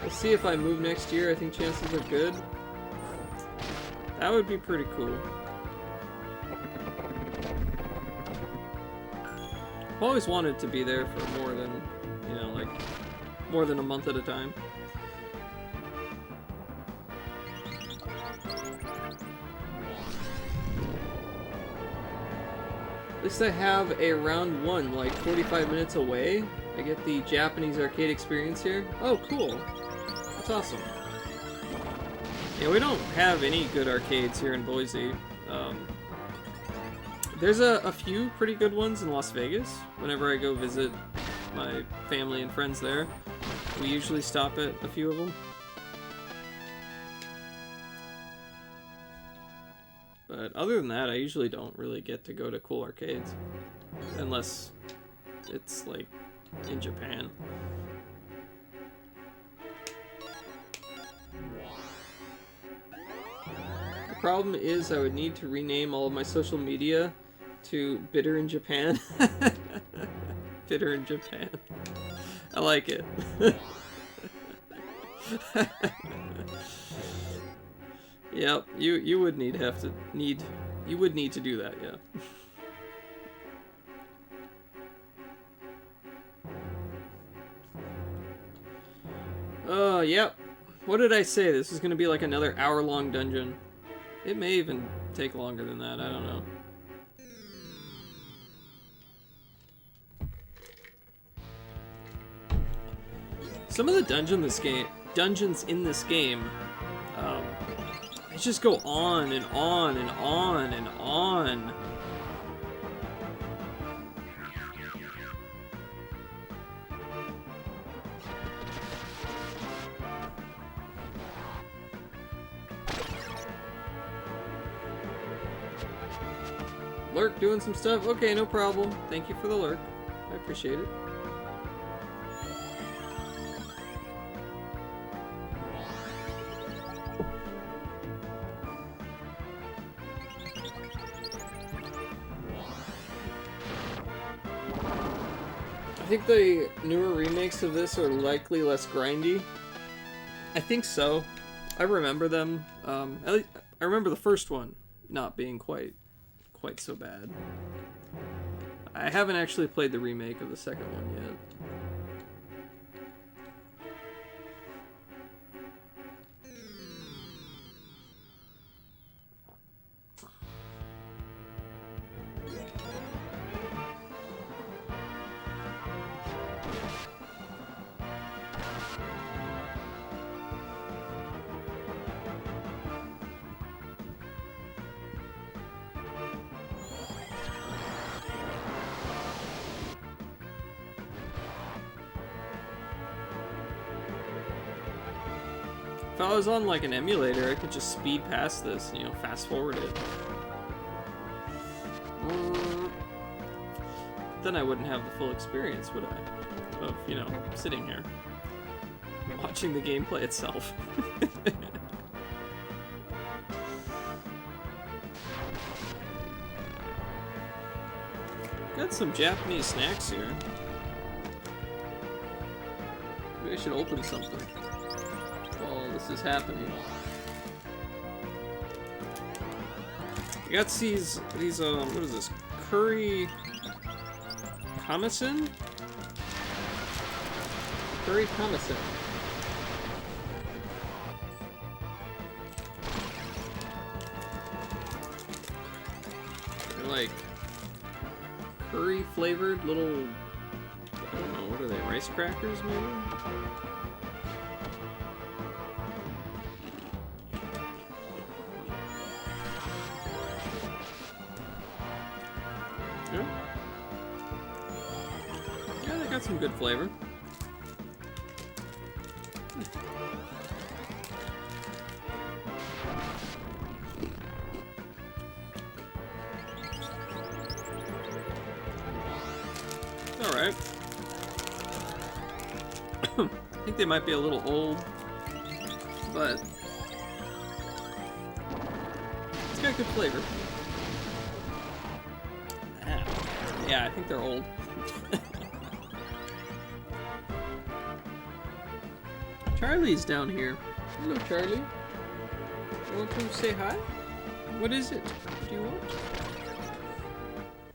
We'll see if I move next year. I think chances are good. That would be pretty cool. I've always wanted to be there for more than, more than a month at a time. At least I have a round one, like 45 minutes away. I get the Japanese arcade experience here. Oh, cool. That's awesome. Yeah, we don't have any good arcades here in Boise. There's a few pretty good ones in Las Vegas. Whenever I go visit my family and friends there, we usually stop at a few of them. But other than that, I usually don't really get to go to cool arcades. Unless it's, like, in Japan. problem is I would need to rename all of my social media to Bitter in Japan. Bitter in Japan. I like it. Yep, you would need to do that, yeah. Yep. What did I say? This is gonna be like another hour-long dungeon. It may even take longer than that, I don't know. Some of the dungeons in this game, they just go on and on and on and on. Lurk doing some stuff? Okay, no problem. Thank you for the lurk. I appreciate it. I think the newer remakes of this are likely less grindy. I think so. I remember them. At least I remember the first one not being quite so bad. I haven't actually played the remake of the second one yet. If I was on like an emulator, I could just speed past this, you know, fast forward it. Then I wouldn't have the full experience, would I? Of, you know, sitting here, watching the gameplay itself. Got some Japanese snacks here. Maybe I should open something while this is happening. You got these what is this? Curry Kamasin? Curry Kamasin. They're like curry flavored little, I don't know, what are they, rice crackers maybe? Yeah, they got some good flavor. Alright. I think they might be a little old, but it's got good flavor. Yeah, I think they're old. Charlie's down here. Hello, Charlie. You want to say hi? What is it? What do you want?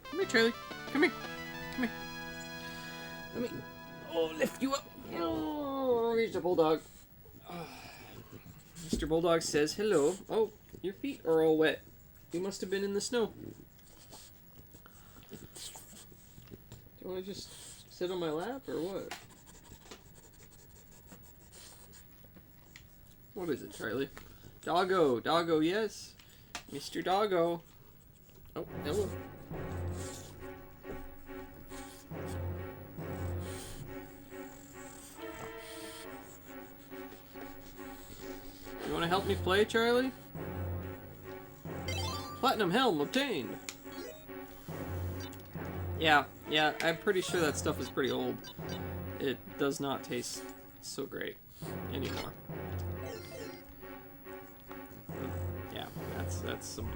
Come here, Charlie. Come here. Come here. Let me lift you up. Oh, Mr. Bulldog. Mr. Bulldog says hello. Oh, your feet are all wet. You must have been in the snow. Do you want to just sit on my lap or what? What is it, Charlie? Doggo. Doggo, yes. Mr. Doggo. Oh, hello. You want to help me play, Charlie? Platinum helm obtained. Yeah, I'm pretty sure that stuff is pretty old. It does not taste so great anymore. Yeah, That's some.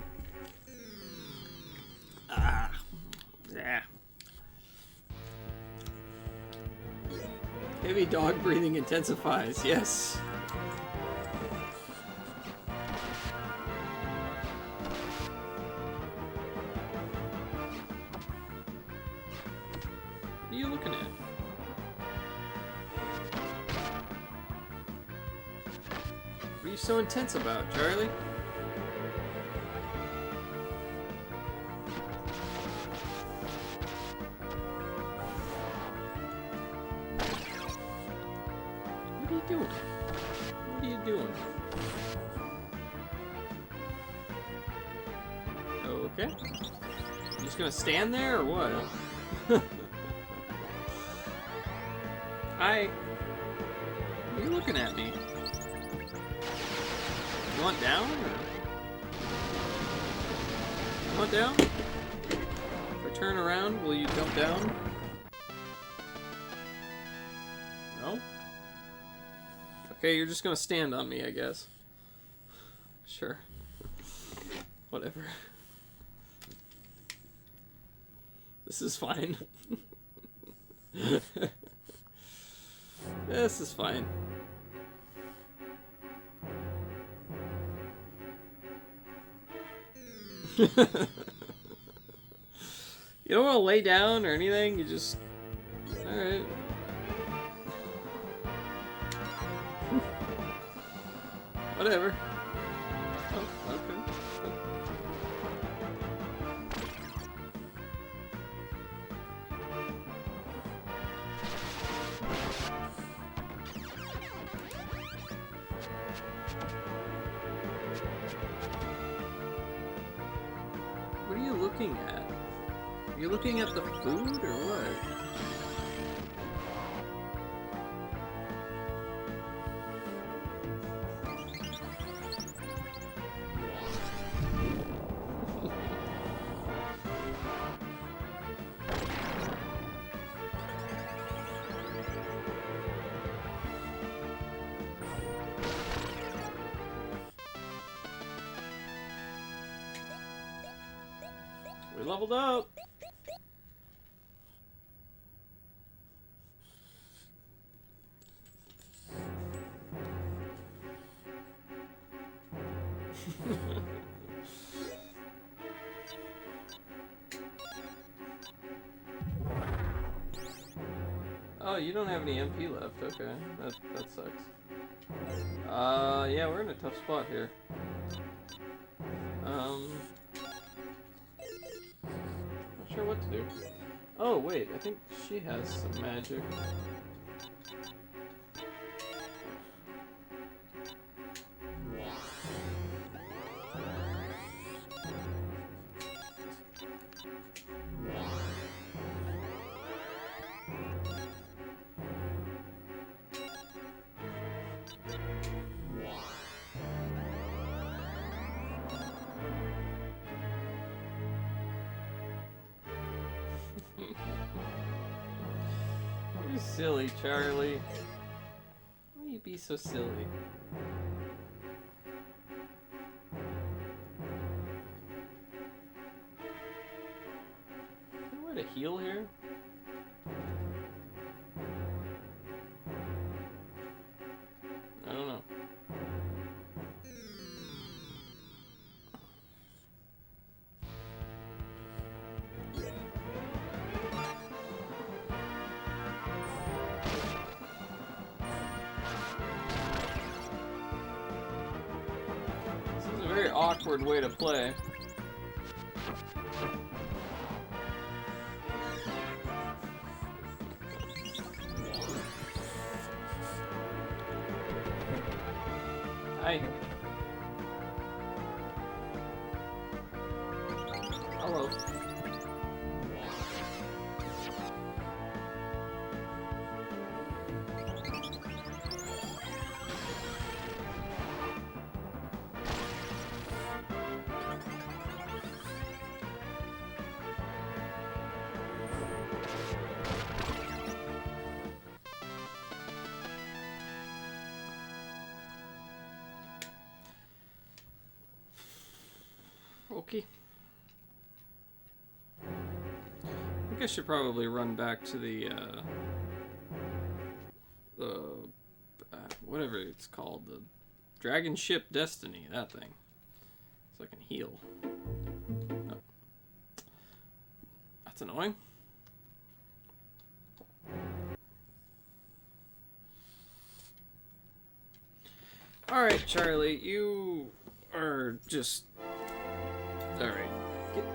Ah. Yeah. Heavy dog breathing intensifies. Yes. What are you looking at? What are you so intense about, Charlie? What are you doing? What are you doing? Okay. You just gonna stand there or what? Hi. What are you looking at me? You want down? Or... You want down? If I turn around, will you jump down? No? Okay, you're just gonna stand on me, I guess. Sure. Whatever. This is fine. This is fine. You don't want to lay down or anything, you just... Alright. Whatever. Oh, okay. What are you looking at? Are you looking at the food or what? We leveled up! Oh, you don't have any MP left. Okay, that sucks. Yeah, we're in a tough spot here. Not sure what to do. Oh wait, I think she has some magic. You're silly, Charlie. Why you be so silly? Is there a way to heal here? I don't know. This is a very awkward way to play. Hi. Hello. Lucky. I think I should probably run back to the whatever it's called, the Dragon Ship Destiny, that thing. So I can heal. Oh. That's annoying. Alright, Charlie, you are just... Alright. Get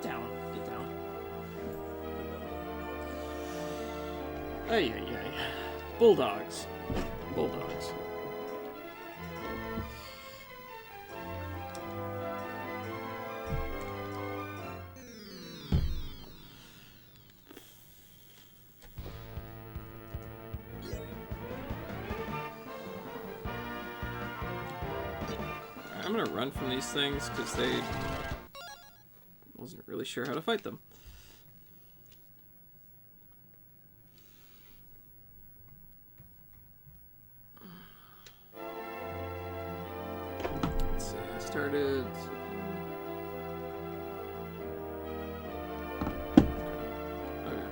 down. Get down. Ay, ay, ay. Bulldogs. Bulldogs. I'm gonna run from these things because they wasn't really sure how to fight them. Let's see, I started. Okay.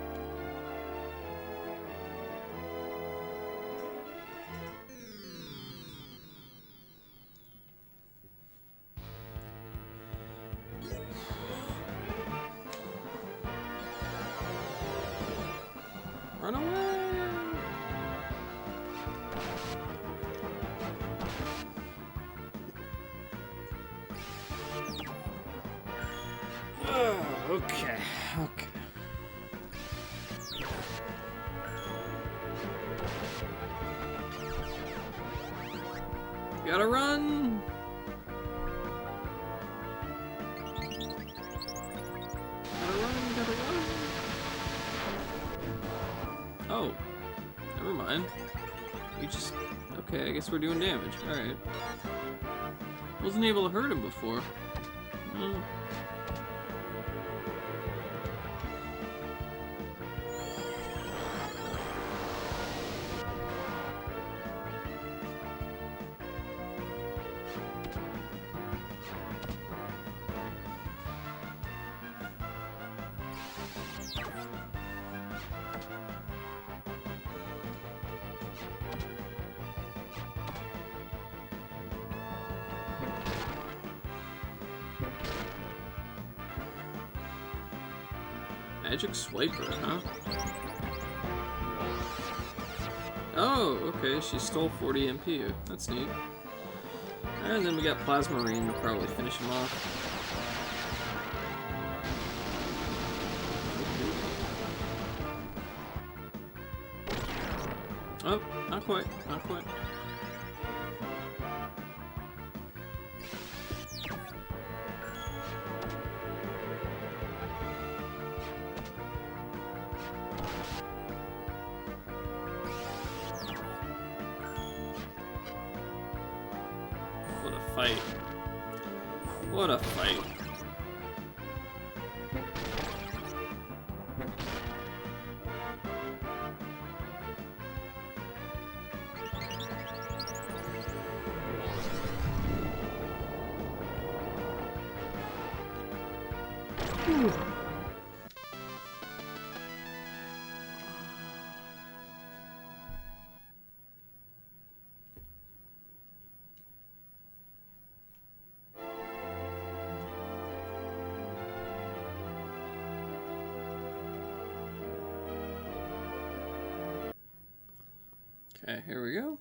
Run away! Oh, okay. Okay. Gotta run! Gotta run! Oh, never mind. You just... Okay, I guess we're doing damage. Alright. Wasn't able to hurt him before. Oh. Magic Swiper, huh? Oh, okay, she stole 40 MP. That's neat. And then we got Plasmarine to probably finish him off. Oh, not quite, not quite. What a fight. What a fight. Whew. Okay, here we go.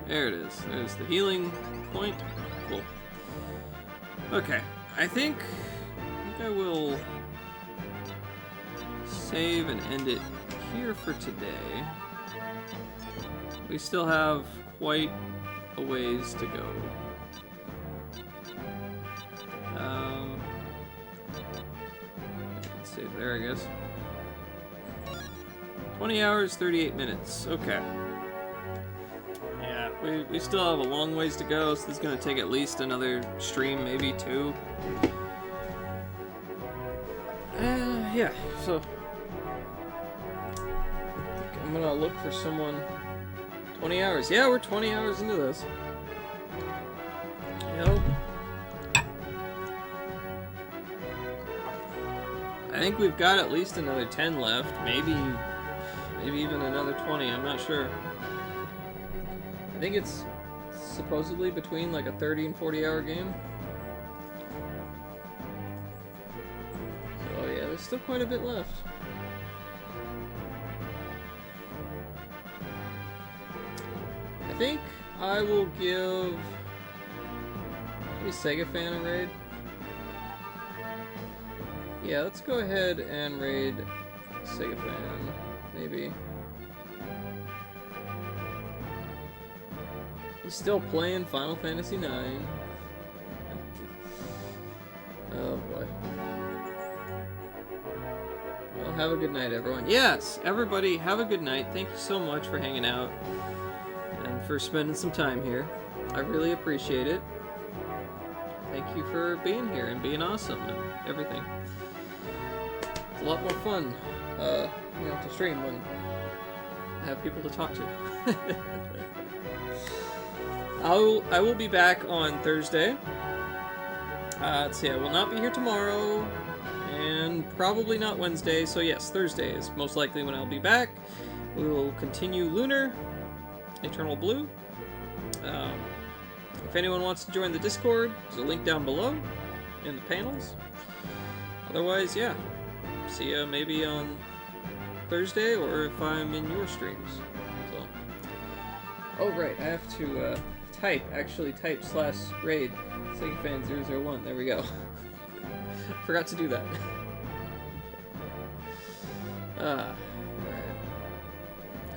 There it is. There's the healing point. Cool. Okay, I think I will save and end it here for today. We still have quite a ways to go. I can save there, I guess. 20 hours, 38 minutes. Okay. Yeah, we still have a long ways to go, so this is going to take at least another stream, maybe two. Yeah, so I'm gonna look for someone. 20 hours. Yeah, we're 20 hours into this. Yep. I think we've got at least another 10 left. Maybe even another 20. I'm not sure. I think it's supposedly between like a 30 and 40 hour game. So yeah, there's still quite a bit left. I think I will give maybe Sega Fan a raid. Yeah, let's go ahead and raid Sega Fan, maybe. He's still playing Final Fantasy IX. Oh boy. Well, have a good night, everyone. Yes, everybody, have a good night. Thank you so much for hanging out and for spending some time here. I really appreciate it. Thank you for being here and being awesome and everything. It's a lot more fun, you know, to stream when I have people to talk to. I will be back on Thursday. Let's see, I will not be here tomorrow, and probably not Wednesday, so yes, Thursday is most likely when I'll be back. We will continue Lunar, Eternal Blue. If anyone wants to join the Discord, there's a link down below in the panels. Otherwise, yeah, see ya maybe on Thursday, or if I'm in your streams. So, oh right, I have to actually type /raid SegaFan001. There we go. Forgot to do that. Alright.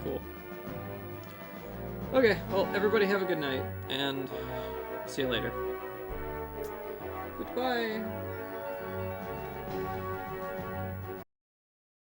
Cool. Okay, well, everybody have a good night, and see you later. Goodbye.